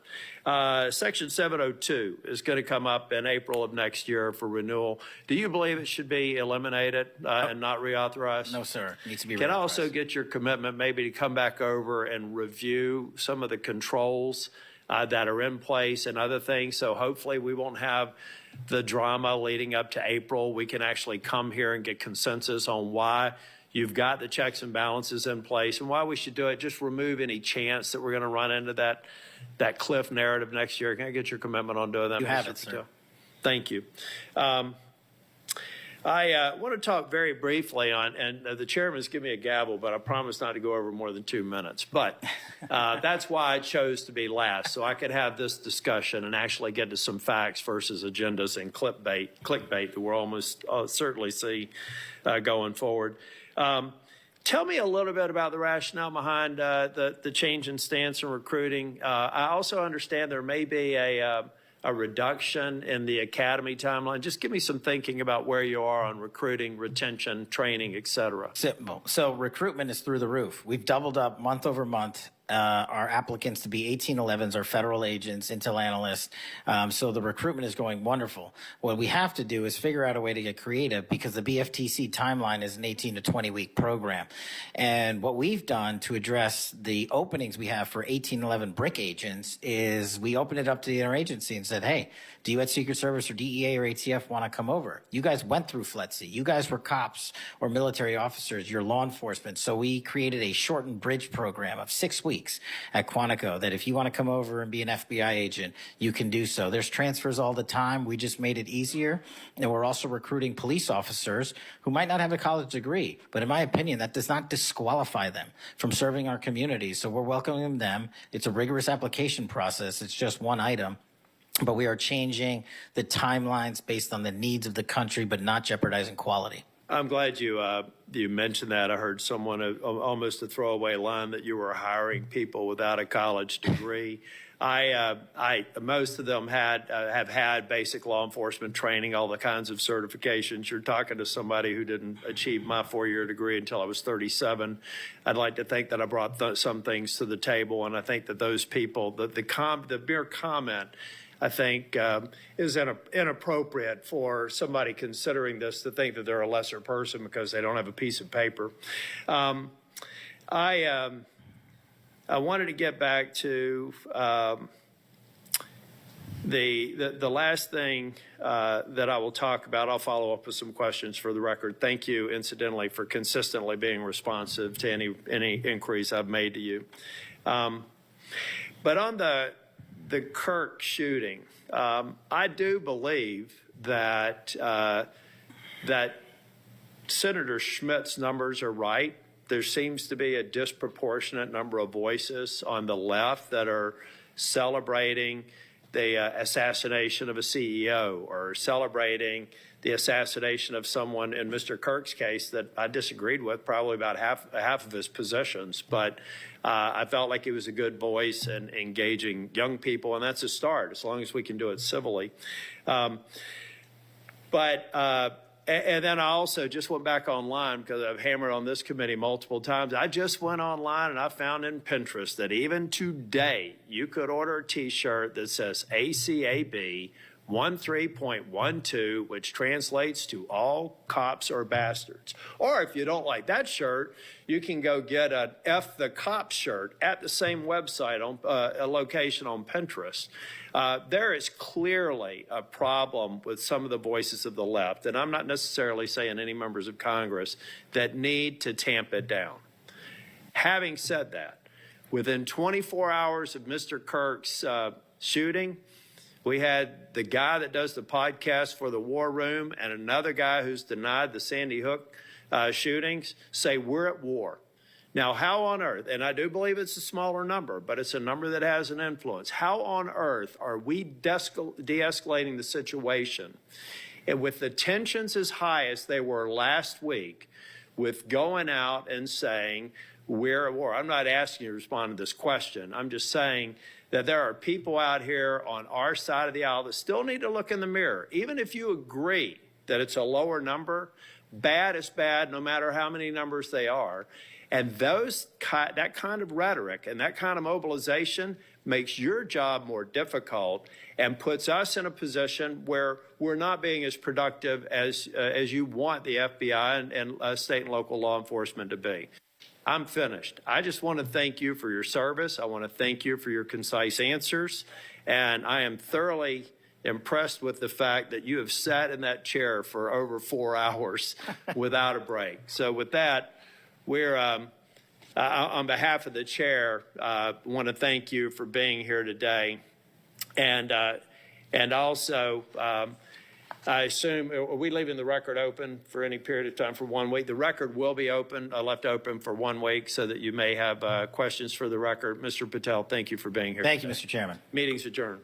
Section 702 is going to come up in April of next year for renewal. Do you believe it should be eliminated and not reauthorized? No, sir. It needs to be Can I reauthorized. also get your commitment maybe to come back over and review some of the controls that are in place and other things? So hopefully we won't have the drama leading up to April. We can actually come here and get consensus on why you've got the checks and balances in place and why we should do it. Just remove any chance that we're going to run into that cliff narrative next year. Can I get your commitment on doing that? You have Mr. it, sir. Patel? Thank you. I want to talk very briefly on, and the chairman's given me a gavel, but I promise not to go over more than 2 minutes. But that's why I chose to be last, so I could have this discussion and actually get to some facts versus agendas and clickbait that we'll almost certainly see going forward. Tell me a little bit about the rationale behind the change in stance in recruiting. I also understand there may be a reduction in the academy timeline. Just give me some thinking about where you are on recruiting, retention, training, et cetera. Simple. So recruitment is through the roof. We've doubled up month over month. Our applicants to be 1811s are federal agents, intel analysts. So the recruitment is going wonderful. What we have to do is figure out a way to get creative because the BFTC timeline is an 18 to 20 week program. And what we've done to address the openings we have for 1811 BRIC agents is we opened it up to the interagency and said, hey, do you at Secret Service or DEA or ATF want to come over? You guys went through FLETC. You guys were cops or military officers. You're law enforcement. So we created a shortened bridge program of 6 weeks at Quantico that if you want to come over and be an FBI agent, you can do so. There's transfers all the time. We just made it easier. And we're also recruiting police officers who might not have a college degree. But in my opinion, that does not disqualify them from serving our community. So we're welcoming them. It's a rigorous application process. It's just one item. But we are changing the timelines based on the needs of the country, but not jeopardizing quality. I'm glad you mentioned that. I heard someone almost a throwaway line that you were hiring people without a college degree. Most of them have had basic law enforcement training, all the kinds of certifications. You're talking to somebody who didn't achieve my 4-year degree until I was 37. I'd like to think that I brought some things to the table, and I think that those people, the mere comment, I think is inappropriate for somebody considering this to think that they're a lesser person because they don't have a piece of paper. I wanted to get back to the last thing that I will talk about. I'll follow up with some questions for the record. Thank you, incidentally, for consistently being responsive to any inquiries I've made to you. But on the Kirk shooting, I do believe that that Senator Schmitt's numbers are right. There seems to be a disproportionate number of voices on the left that are celebrating the assassination of a CEO or celebrating the assassination of someone in Mr. Kirk's case that I disagreed with probably about half of his positions. But I felt like he was a good voice in engaging young people, and that's a start, as long as we can do it civilly. And then I also just went back online because I've hammered on this committee multiple times. I just went online and I found in Pinterest that even today you could order a T-shirt that says ACAB 13.12, which translates to all cops are bastards. Or if you don't like that shirt, you can go get an F the Cops shirt at the same website on a location on Pinterest. There is clearly a problem with some of the voices of the left, and I'm not necessarily saying any members of Congress, that need to tamp it down. Having said that, within 24 hours of Mr. Kirk's shooting, we had the guy that does the podcast for the War Room and another guy who's denied the Sandy Hook shootings say we're at war. Now, how on earth, and I do believe it's a smaller number, but it's a number that has an influence. How on earth are we de-escalating the situation? And with the tensions as high as they were last week, with going out and saying we're at war. I'm not asking you to respond to this question. I'm just saying that there are people out here on our side of the aisle that still need to look in the mirror. Even if you agree that it's a lower number, bad is bad no matter how many numbers they are. And that kind of rhetoric and that kind of mobilization makes your job more difficult and puts us in a position where we're not being as productive as you want the FBI and state and local law enforcement to be. I'm finished. I just want to thank you for your service. I want to thank you for your concise answers. And I am thoroughly impressed with the fact that you have sat in that chair for over 4 hours without a break. So with that, we're, on behalf of the chair, want to thank you for being here today. And also, I assume, are we leaving the record open for any period of time for 1 week? The record will be open, left open for 1 week so that you may have questions for the record. Mr. Patel, thank you for being here. Thank you, Mr. Chairman. Meeting's adjourned.